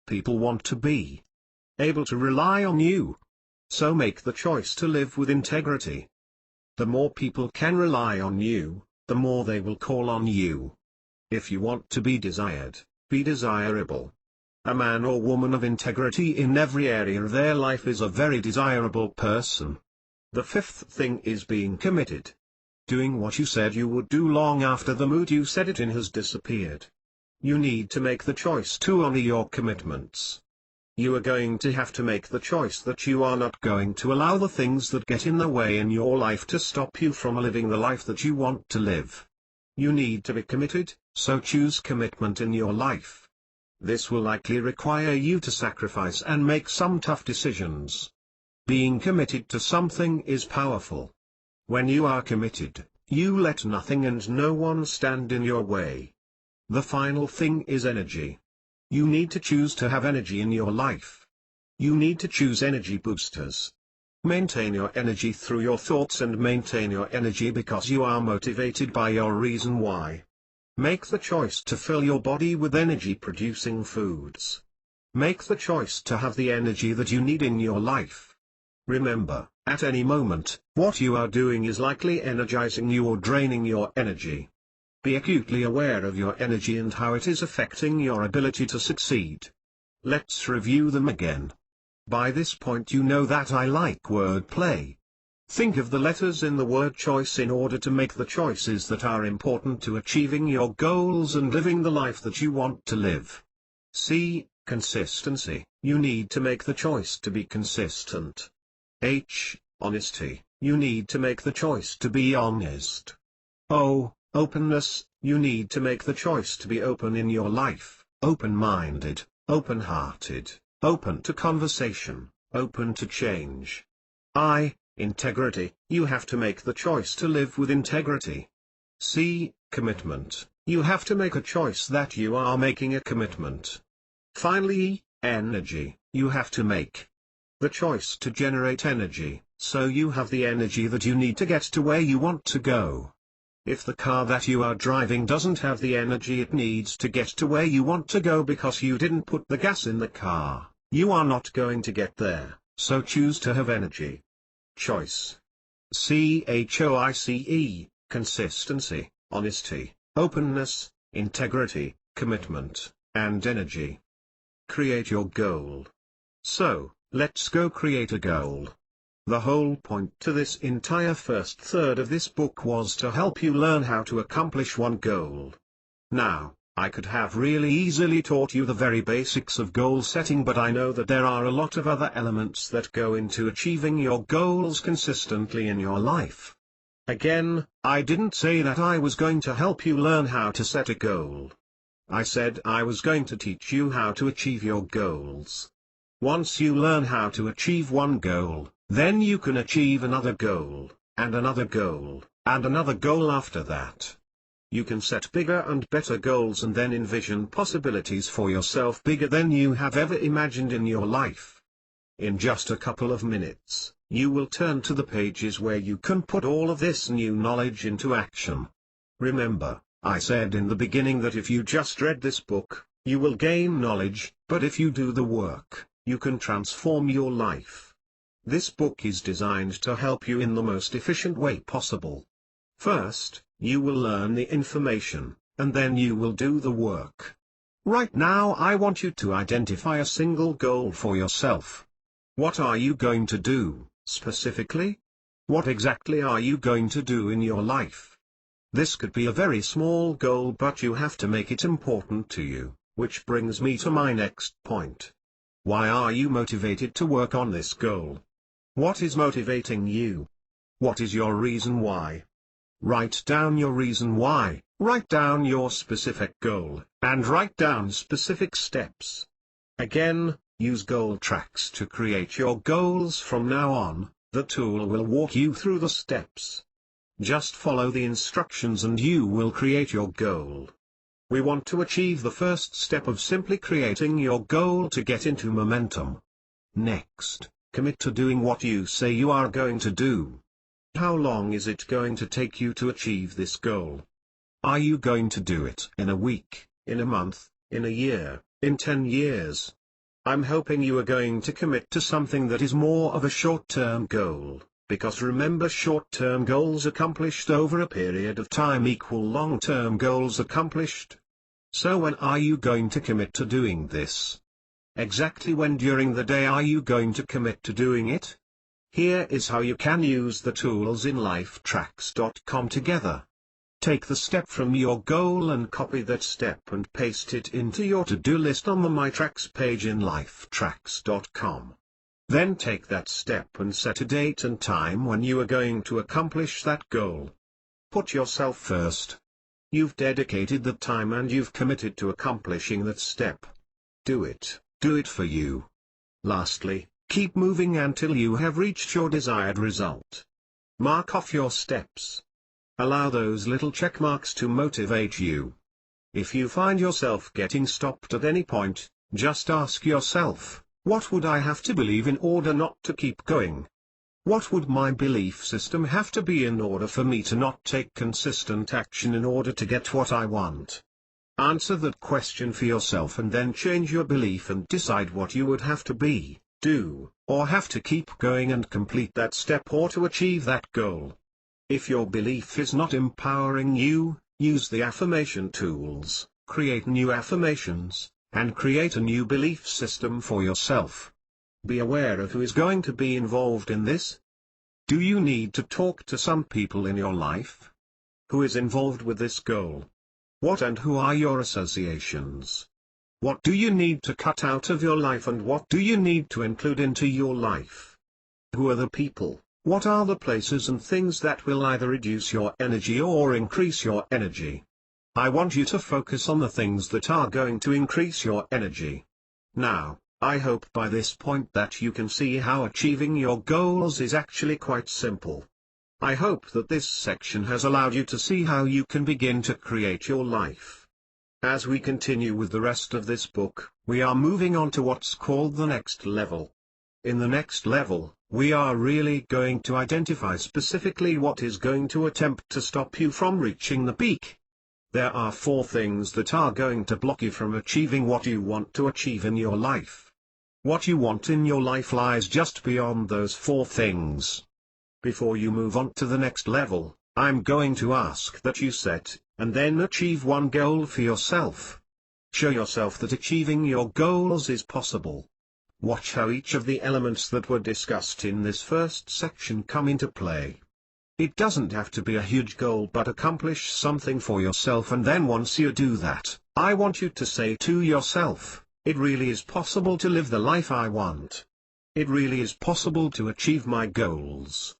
People want to be able to rely on you. So make the choice to live with integrity. The more people can rely on you, the more they will call on you. If you want to be desired, be desirable. A man or woman of integrity in every area of their life is a very desirable person. The fifth thing is being committed. Doing what you said you would do long after the mood you said it in has disappeared. You need to make the choice to honor your commitments. You are going to have to make the choice that you are not going to allow the things that get in the way in your life to stop you from living the life that you want to live. You need to be committed, so choose commitment in your life. This will likely require you to sacrifice and make some tough decisions. Being committed to something is powerful. When you are committed, you let nothing and no one stand in your way. The final thing is energy. You need to choose to have energy in your life. You need to choose energy boosters. Maintain your energy through your thoughts and maintain your energy because you are motivated by your reason why. Make the choice to fill your body with energy-producing foods. Make the choice to have the energy that you need in your life. Remember, at any moment, what you are doing is likely energizing you or draining your energy. Be acutely aware of your energy and how it is affecting your ability to succeed. Let's review them again. By this point you know that I like wordplay. Think of the letters in the word choice in order to make the choices that are important to achieving your goals and living the life that you want to live. C. Consistency. You need to make the choice to be consistent. H. Honesty. You need to make the choice to be honest. O. Openness. You need to make the choice to be open in your life, open-minded, open-hearted, open to conversation, open to change. I. Integrity. You have to make the choice to live with integrity. C. Commitment. You have to make a choice that you are making a commitment. Finally, energy. You have to make the choice to generate energy, so you have the energy that you need to get to where you want to go. If the car that you are driving doesn't have the energy it needs to get to where you want to go because you didn't put the gas in the car, you are not going to get there, so choose to have energy. Choice. CHOICE, consistency, honesty, openness, integrity, commitment, and energy. Create your goal. So, let's go create a goal. The whole point to this entire first third of this book was to help you learn how to accomplish one goal. Now, I could have really easily taught you the very basics of goal setting, but I know that there are a lot of other elements that go into achieving your goals consistently in your life. Again, I didn't say that I was going to help you learn how to set a goal. I said I was going to teach you how to achieve your goals. Once you learn how to achieve one goal, then you can achieve another goal, and another goal, and another goal after that. You can set bigger and better goals and then envision possibilities for yourself bigger than you have ever imagined in your life. In just a couple of minutes, you will turn to the pages where you can put all of this new knowledge into action. Remember, I said in the beginning that if you just read this book, you will gain knowledge, but if you do the work, you can transform your life. This book is designed to help you in the most efficient way possible. First, you will learn the information, and then you will do the work. Right now I want you to identify a single goal for yourself. What are you going to do, specifically? What exactly are you going to do in your life? This could be a very small goal, but you have to make it important to you, which brings me to my next point. Why are you motivated to work on this goal? What is motivating you? What is your reason why? Write down your reason why, write down your specific goal, and write down specific steps. Again, Use goal tracks to create your goals from now on. The tool will walk you through the steps. Just follow the instructions and you will create your goal. We want to achieve the first step of simply creating your goal to get into momentum. Next, commit to doing what you say you are going to do. How long is it going to take you to achieve this goal? Are you going to do it in a week, in a month, in a year, in 10 years? I'm hoping you are going to commit to something that is more of a short-term goal, because remember, short-term goals accomplished over a period of time equal long-term goals accomplished. So when are you going to commit to doing this? Exactly when during the day are you going to commit to doing it? Here is how you can use the tools in lifetracks.com together. Take the step from your goal and copy that step and paste it into your to-do list on the My Tracks page in lifetracks.com. Then take that step and set a date and time when you are going to accomplish that goal. Put yourself first. You've dedicated the time and you've committed to accomplishing that step. Do it for you. Lastly, keep moving until you have reached your desired result. Mark off your steps. Allow those little check marks to motivate you. If you find yourself getting stopped at any point, just ask yourself, what would I have to believe in order not to keep going? What would my belief system have to be in order for me to not take consistent action in order to get what I want? Answer that question for yourself and then change your belief and decide what you would have to be, do, or have to keep going and complete that step or to achieve that goal. If your belief is not empowering you, use the affirmation tools, create new affirmations, and create a new belief system for yourself. Be aware of who is going to be involved in this. Do you need to talk to some people in your life? Who is involved with this goal? What and who are your associations? What do you need to cut out of your life and what do you need to include into your life? Who are the people? What are the places and things that will either reduce your energy or increase your energy? I want you to focus on the things that are going to increase your energy. Now, I hope by this point that you can see how achieving your goals is actually quite simple. I hope that this section has allowed you to see how you can begin to create your life. As we continue with the rest of this book, we are moving on to what's called the next level. In the next level, we are really going to identify specifically what is going to attempt to stop you from reaching the peak. There are 4 things that are going to block you from achieving what you want to achieve in your life. What you want in your life lies just beyond those 4 things. Before you move on to the next level, I'm going to ask that you set, and then achieve one goal for yourself. Show yourself that achieving your goals is possible. Watch how each of the elements that were discussed in this first section come into play. It doesn't have to be a huge goal, but accomplish something for yourself, and then once you do that, I want you to say to yourself, it really is possible to live the life I want. It really is possible to achieve my goals.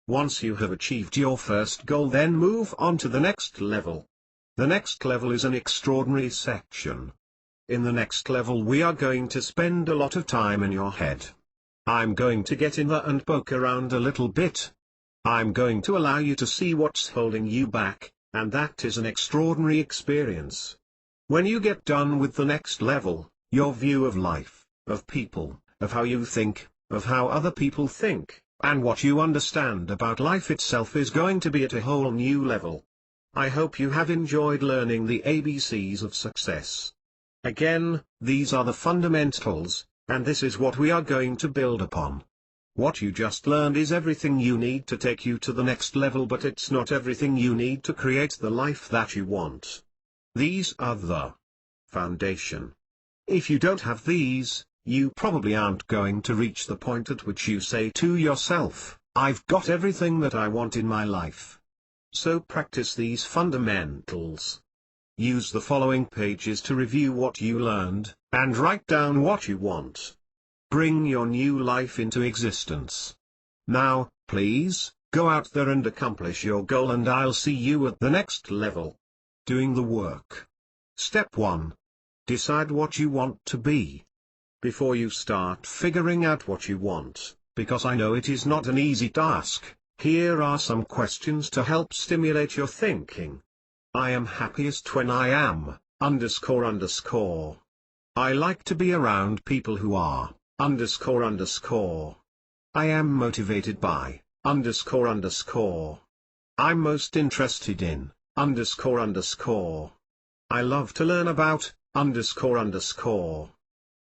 Once you have achieved your first goal, then move on to the next level. The next level is an extraordinary section. In the next level we are going to spend a lot of time in your head. I'm going to get in there and poke around a little bit. I'm going to allow you to see what's holding you back, and that is an extraordinary experience. When you get done with the next level, your view of life, of people, of how you think, of how other people think, and what you understand about life itself is going to be at a whole new level. I hope you have enjoyed learning the ABCs of success. Again, these are the fundamentals, and this is what we are going to build upon. What you just learned is everything you need to take you to the next level, but it's not everything you need to create the life that you want. These are the foundation. If you don't have these, you probably aren't going to reach the point at which you say to yourself, I've got everything that I want in my life. So practice these fundamentals. Use the following pages to review what you learned, and write down what you want. Bring your new life into existence. Now, please, go out there and accomplish your goal, and I'll see you at the next level. Doing the work. Step 1. Decide what you want to be. Before you start figuring out what you want, because I know it is not an easy task, here are some questions to help stimulate your thinking. I am happiest when I am, underscore underscore. I like to be around people who are, underscore underscore. I am motivated by, underscore underscore. I'm most interested in, underscore underscore. I love to learn about, underscore underscore.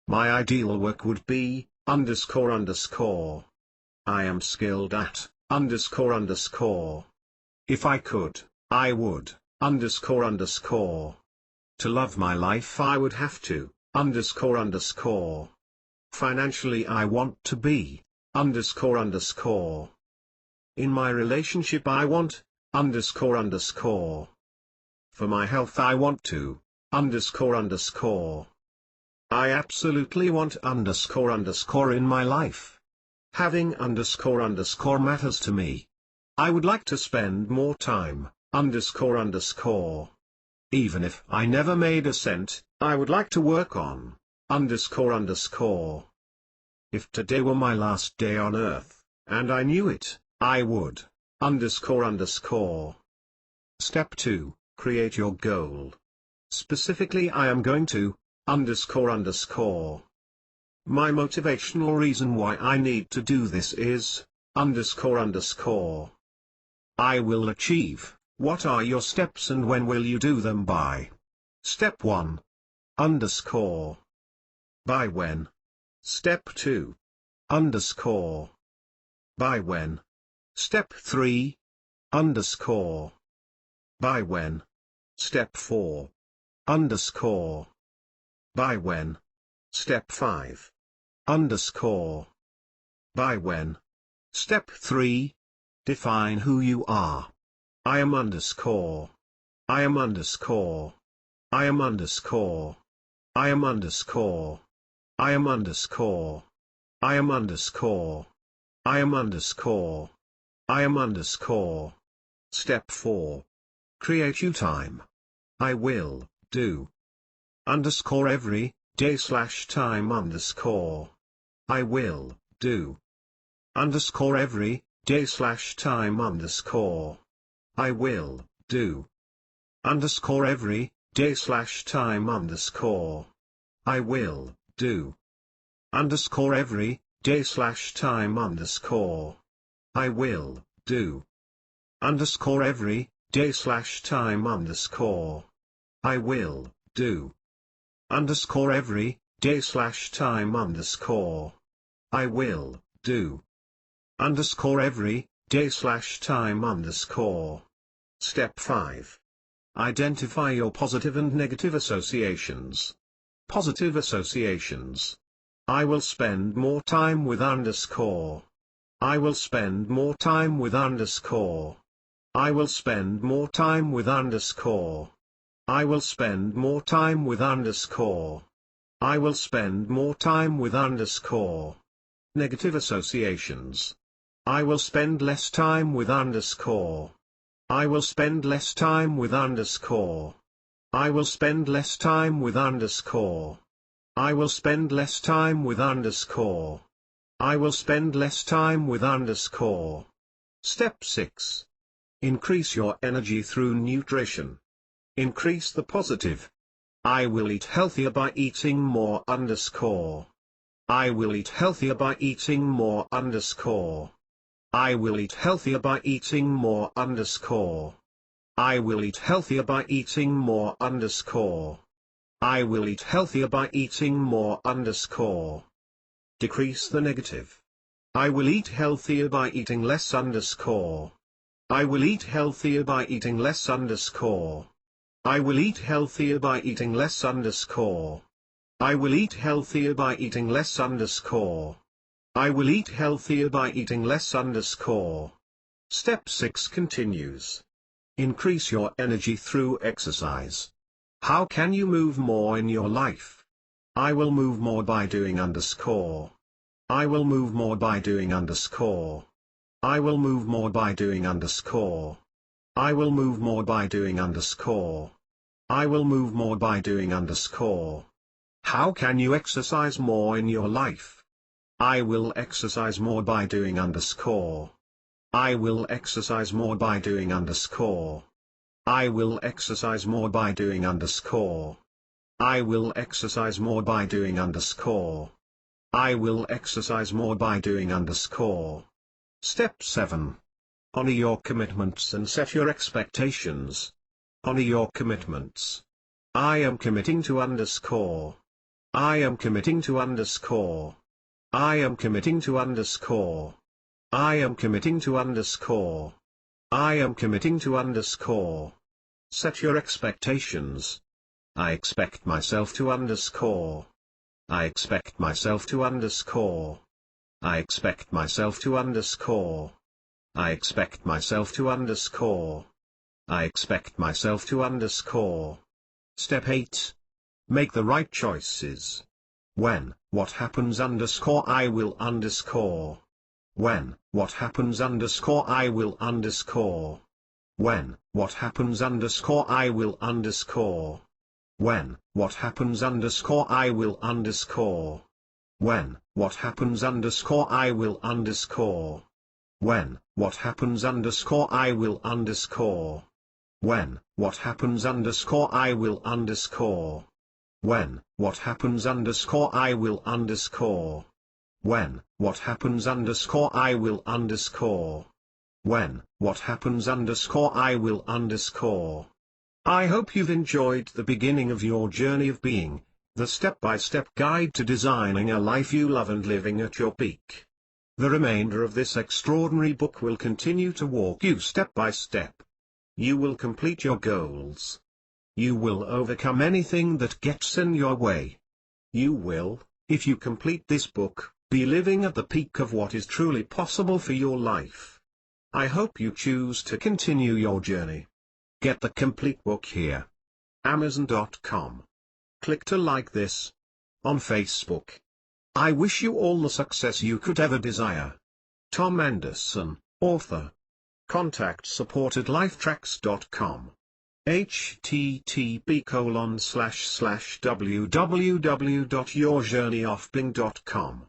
My ideal work would be, underscore underscore. I am skilled at, underscore underscore. If I could, I would, underscore underscore. To love my life I would have to, underscore underscore. Financially I want to be, underscore underscore. In my relationship I want, underscore underscore. For my health I want to, underscore underscore. I absolutely want underscore underscore in my life. Having underscore underscore matters to me. I would like to spend more time, underscore underscore. Even if I never made a cent, I would like to work on, underscore underscore. If today were my last day on earth, and I knew it, I would, underscore underscore. Step 2, create your goal. Specifically I am going to, underscore underscore. My motivational reason why I need to do this is, underscore underscore. I will achieve. What are your steps and when will you do them by? Step 1. Underscore. By when? Step 2. Underscore. By when? Step 3. Underscore. By when? Step 4. Underscore. By when? Step 5. Underscore. By when? Step 3. Define who you are. I am underscore. I am underscore. I am underscore. I am underscore. I am underscore. I am underscore. I am underscore. I am underscore. Step 4. Create you time. I will do underscore every day / time underscore. I will do underscore every day / time underscore. I will do underscore every day / time underscore. I will do underscore every day / time underscore. I will do underscore every day / time underscore. I will do underscore every day / time underscore. I will do underscore every day / time underscore. Step 5. Identify your positive and negative associations. Positive associations. I will spend more time with underscore. I will spend more time with underscore. I will spend more time with underscore. I will spend more time with underscore. I will spend more time with underscore. Negative associations. I will spend less time with underscore. I will spend less time with underscore. I will spend less time with underscore. I will spend less time with underscore. I will spend less time with underscore. Step 6. Increase your energy through nutrition. Increase the positive. I will eat healthier by eating more underscore. I will eat healthier by eating more underscore. I will eat healthier by eating more underscore. I will eat healthier by eating more underscore. I will eat healthier by eating more underscore. Decrease the negative. I will eat healthier by eating less underscore. I will eat healthier by eating less underscore. I will eat healthier by eating less underscore. I will eat healthier by eating less underscore. I will eat healthier by eating less underscore. Step 6 continues. Increase your energy through exercise. How can you move more in your life? I will move more by doing underscore. I will move more by doing underscore. I will move more by doing underscore. I will move more by doing underscore. I will move more by doing underscore. How can you exercise more in your life? I will exercise more by doing underscore. I will exercise more by doing underscore. I will exercise more by doing underscore. I will exercise more by doing underscore. I will exercise more by doing underscore. Step 7. Honor your commitments and set your expectations. Honor your commitments. I am committing to underscore. I am committing to underscore. I am committing to underscore. I am committing to underscore. I am committing to underscore. Set your expectations. I expect myself to underscore. I expect myself to underscore. I expect myself to underscore. I expect myself to underscore. I expect myself to underscore. Step 8. Make the right choices. When, what happens underscore I will underscore. When, what happens underscore I will underscore. When, what happens underscore I will underscore. When, what happens underscore I will underscore. When, what happens underscore I will underscore. When, what happens underscore I will underscore. When, what happens underscore I will underscore. When, what happens underscore I will underscore. When, what happens underscore I will underscore. When, what happens underscore I will underscore. I hope you've enjoyed the beginning of your journey of being, the step-by-step guide to designing a life you love and living at your peak. The remainder of this extraordinary book will continue to walk you step by step. You will complete your goals. You will overcome anything that gets in your way. You will, if you complete this book, be living at the peak of what is truly possible for your life. I hope you choose to continue your journey. Get the complete book here. Amazon.com. Click to like this. On Facebook. I wish you all the success you could ever desire. Tom Anderson, author. Contact support@lifetracks.com. http://www.yourjourneyofbeing.com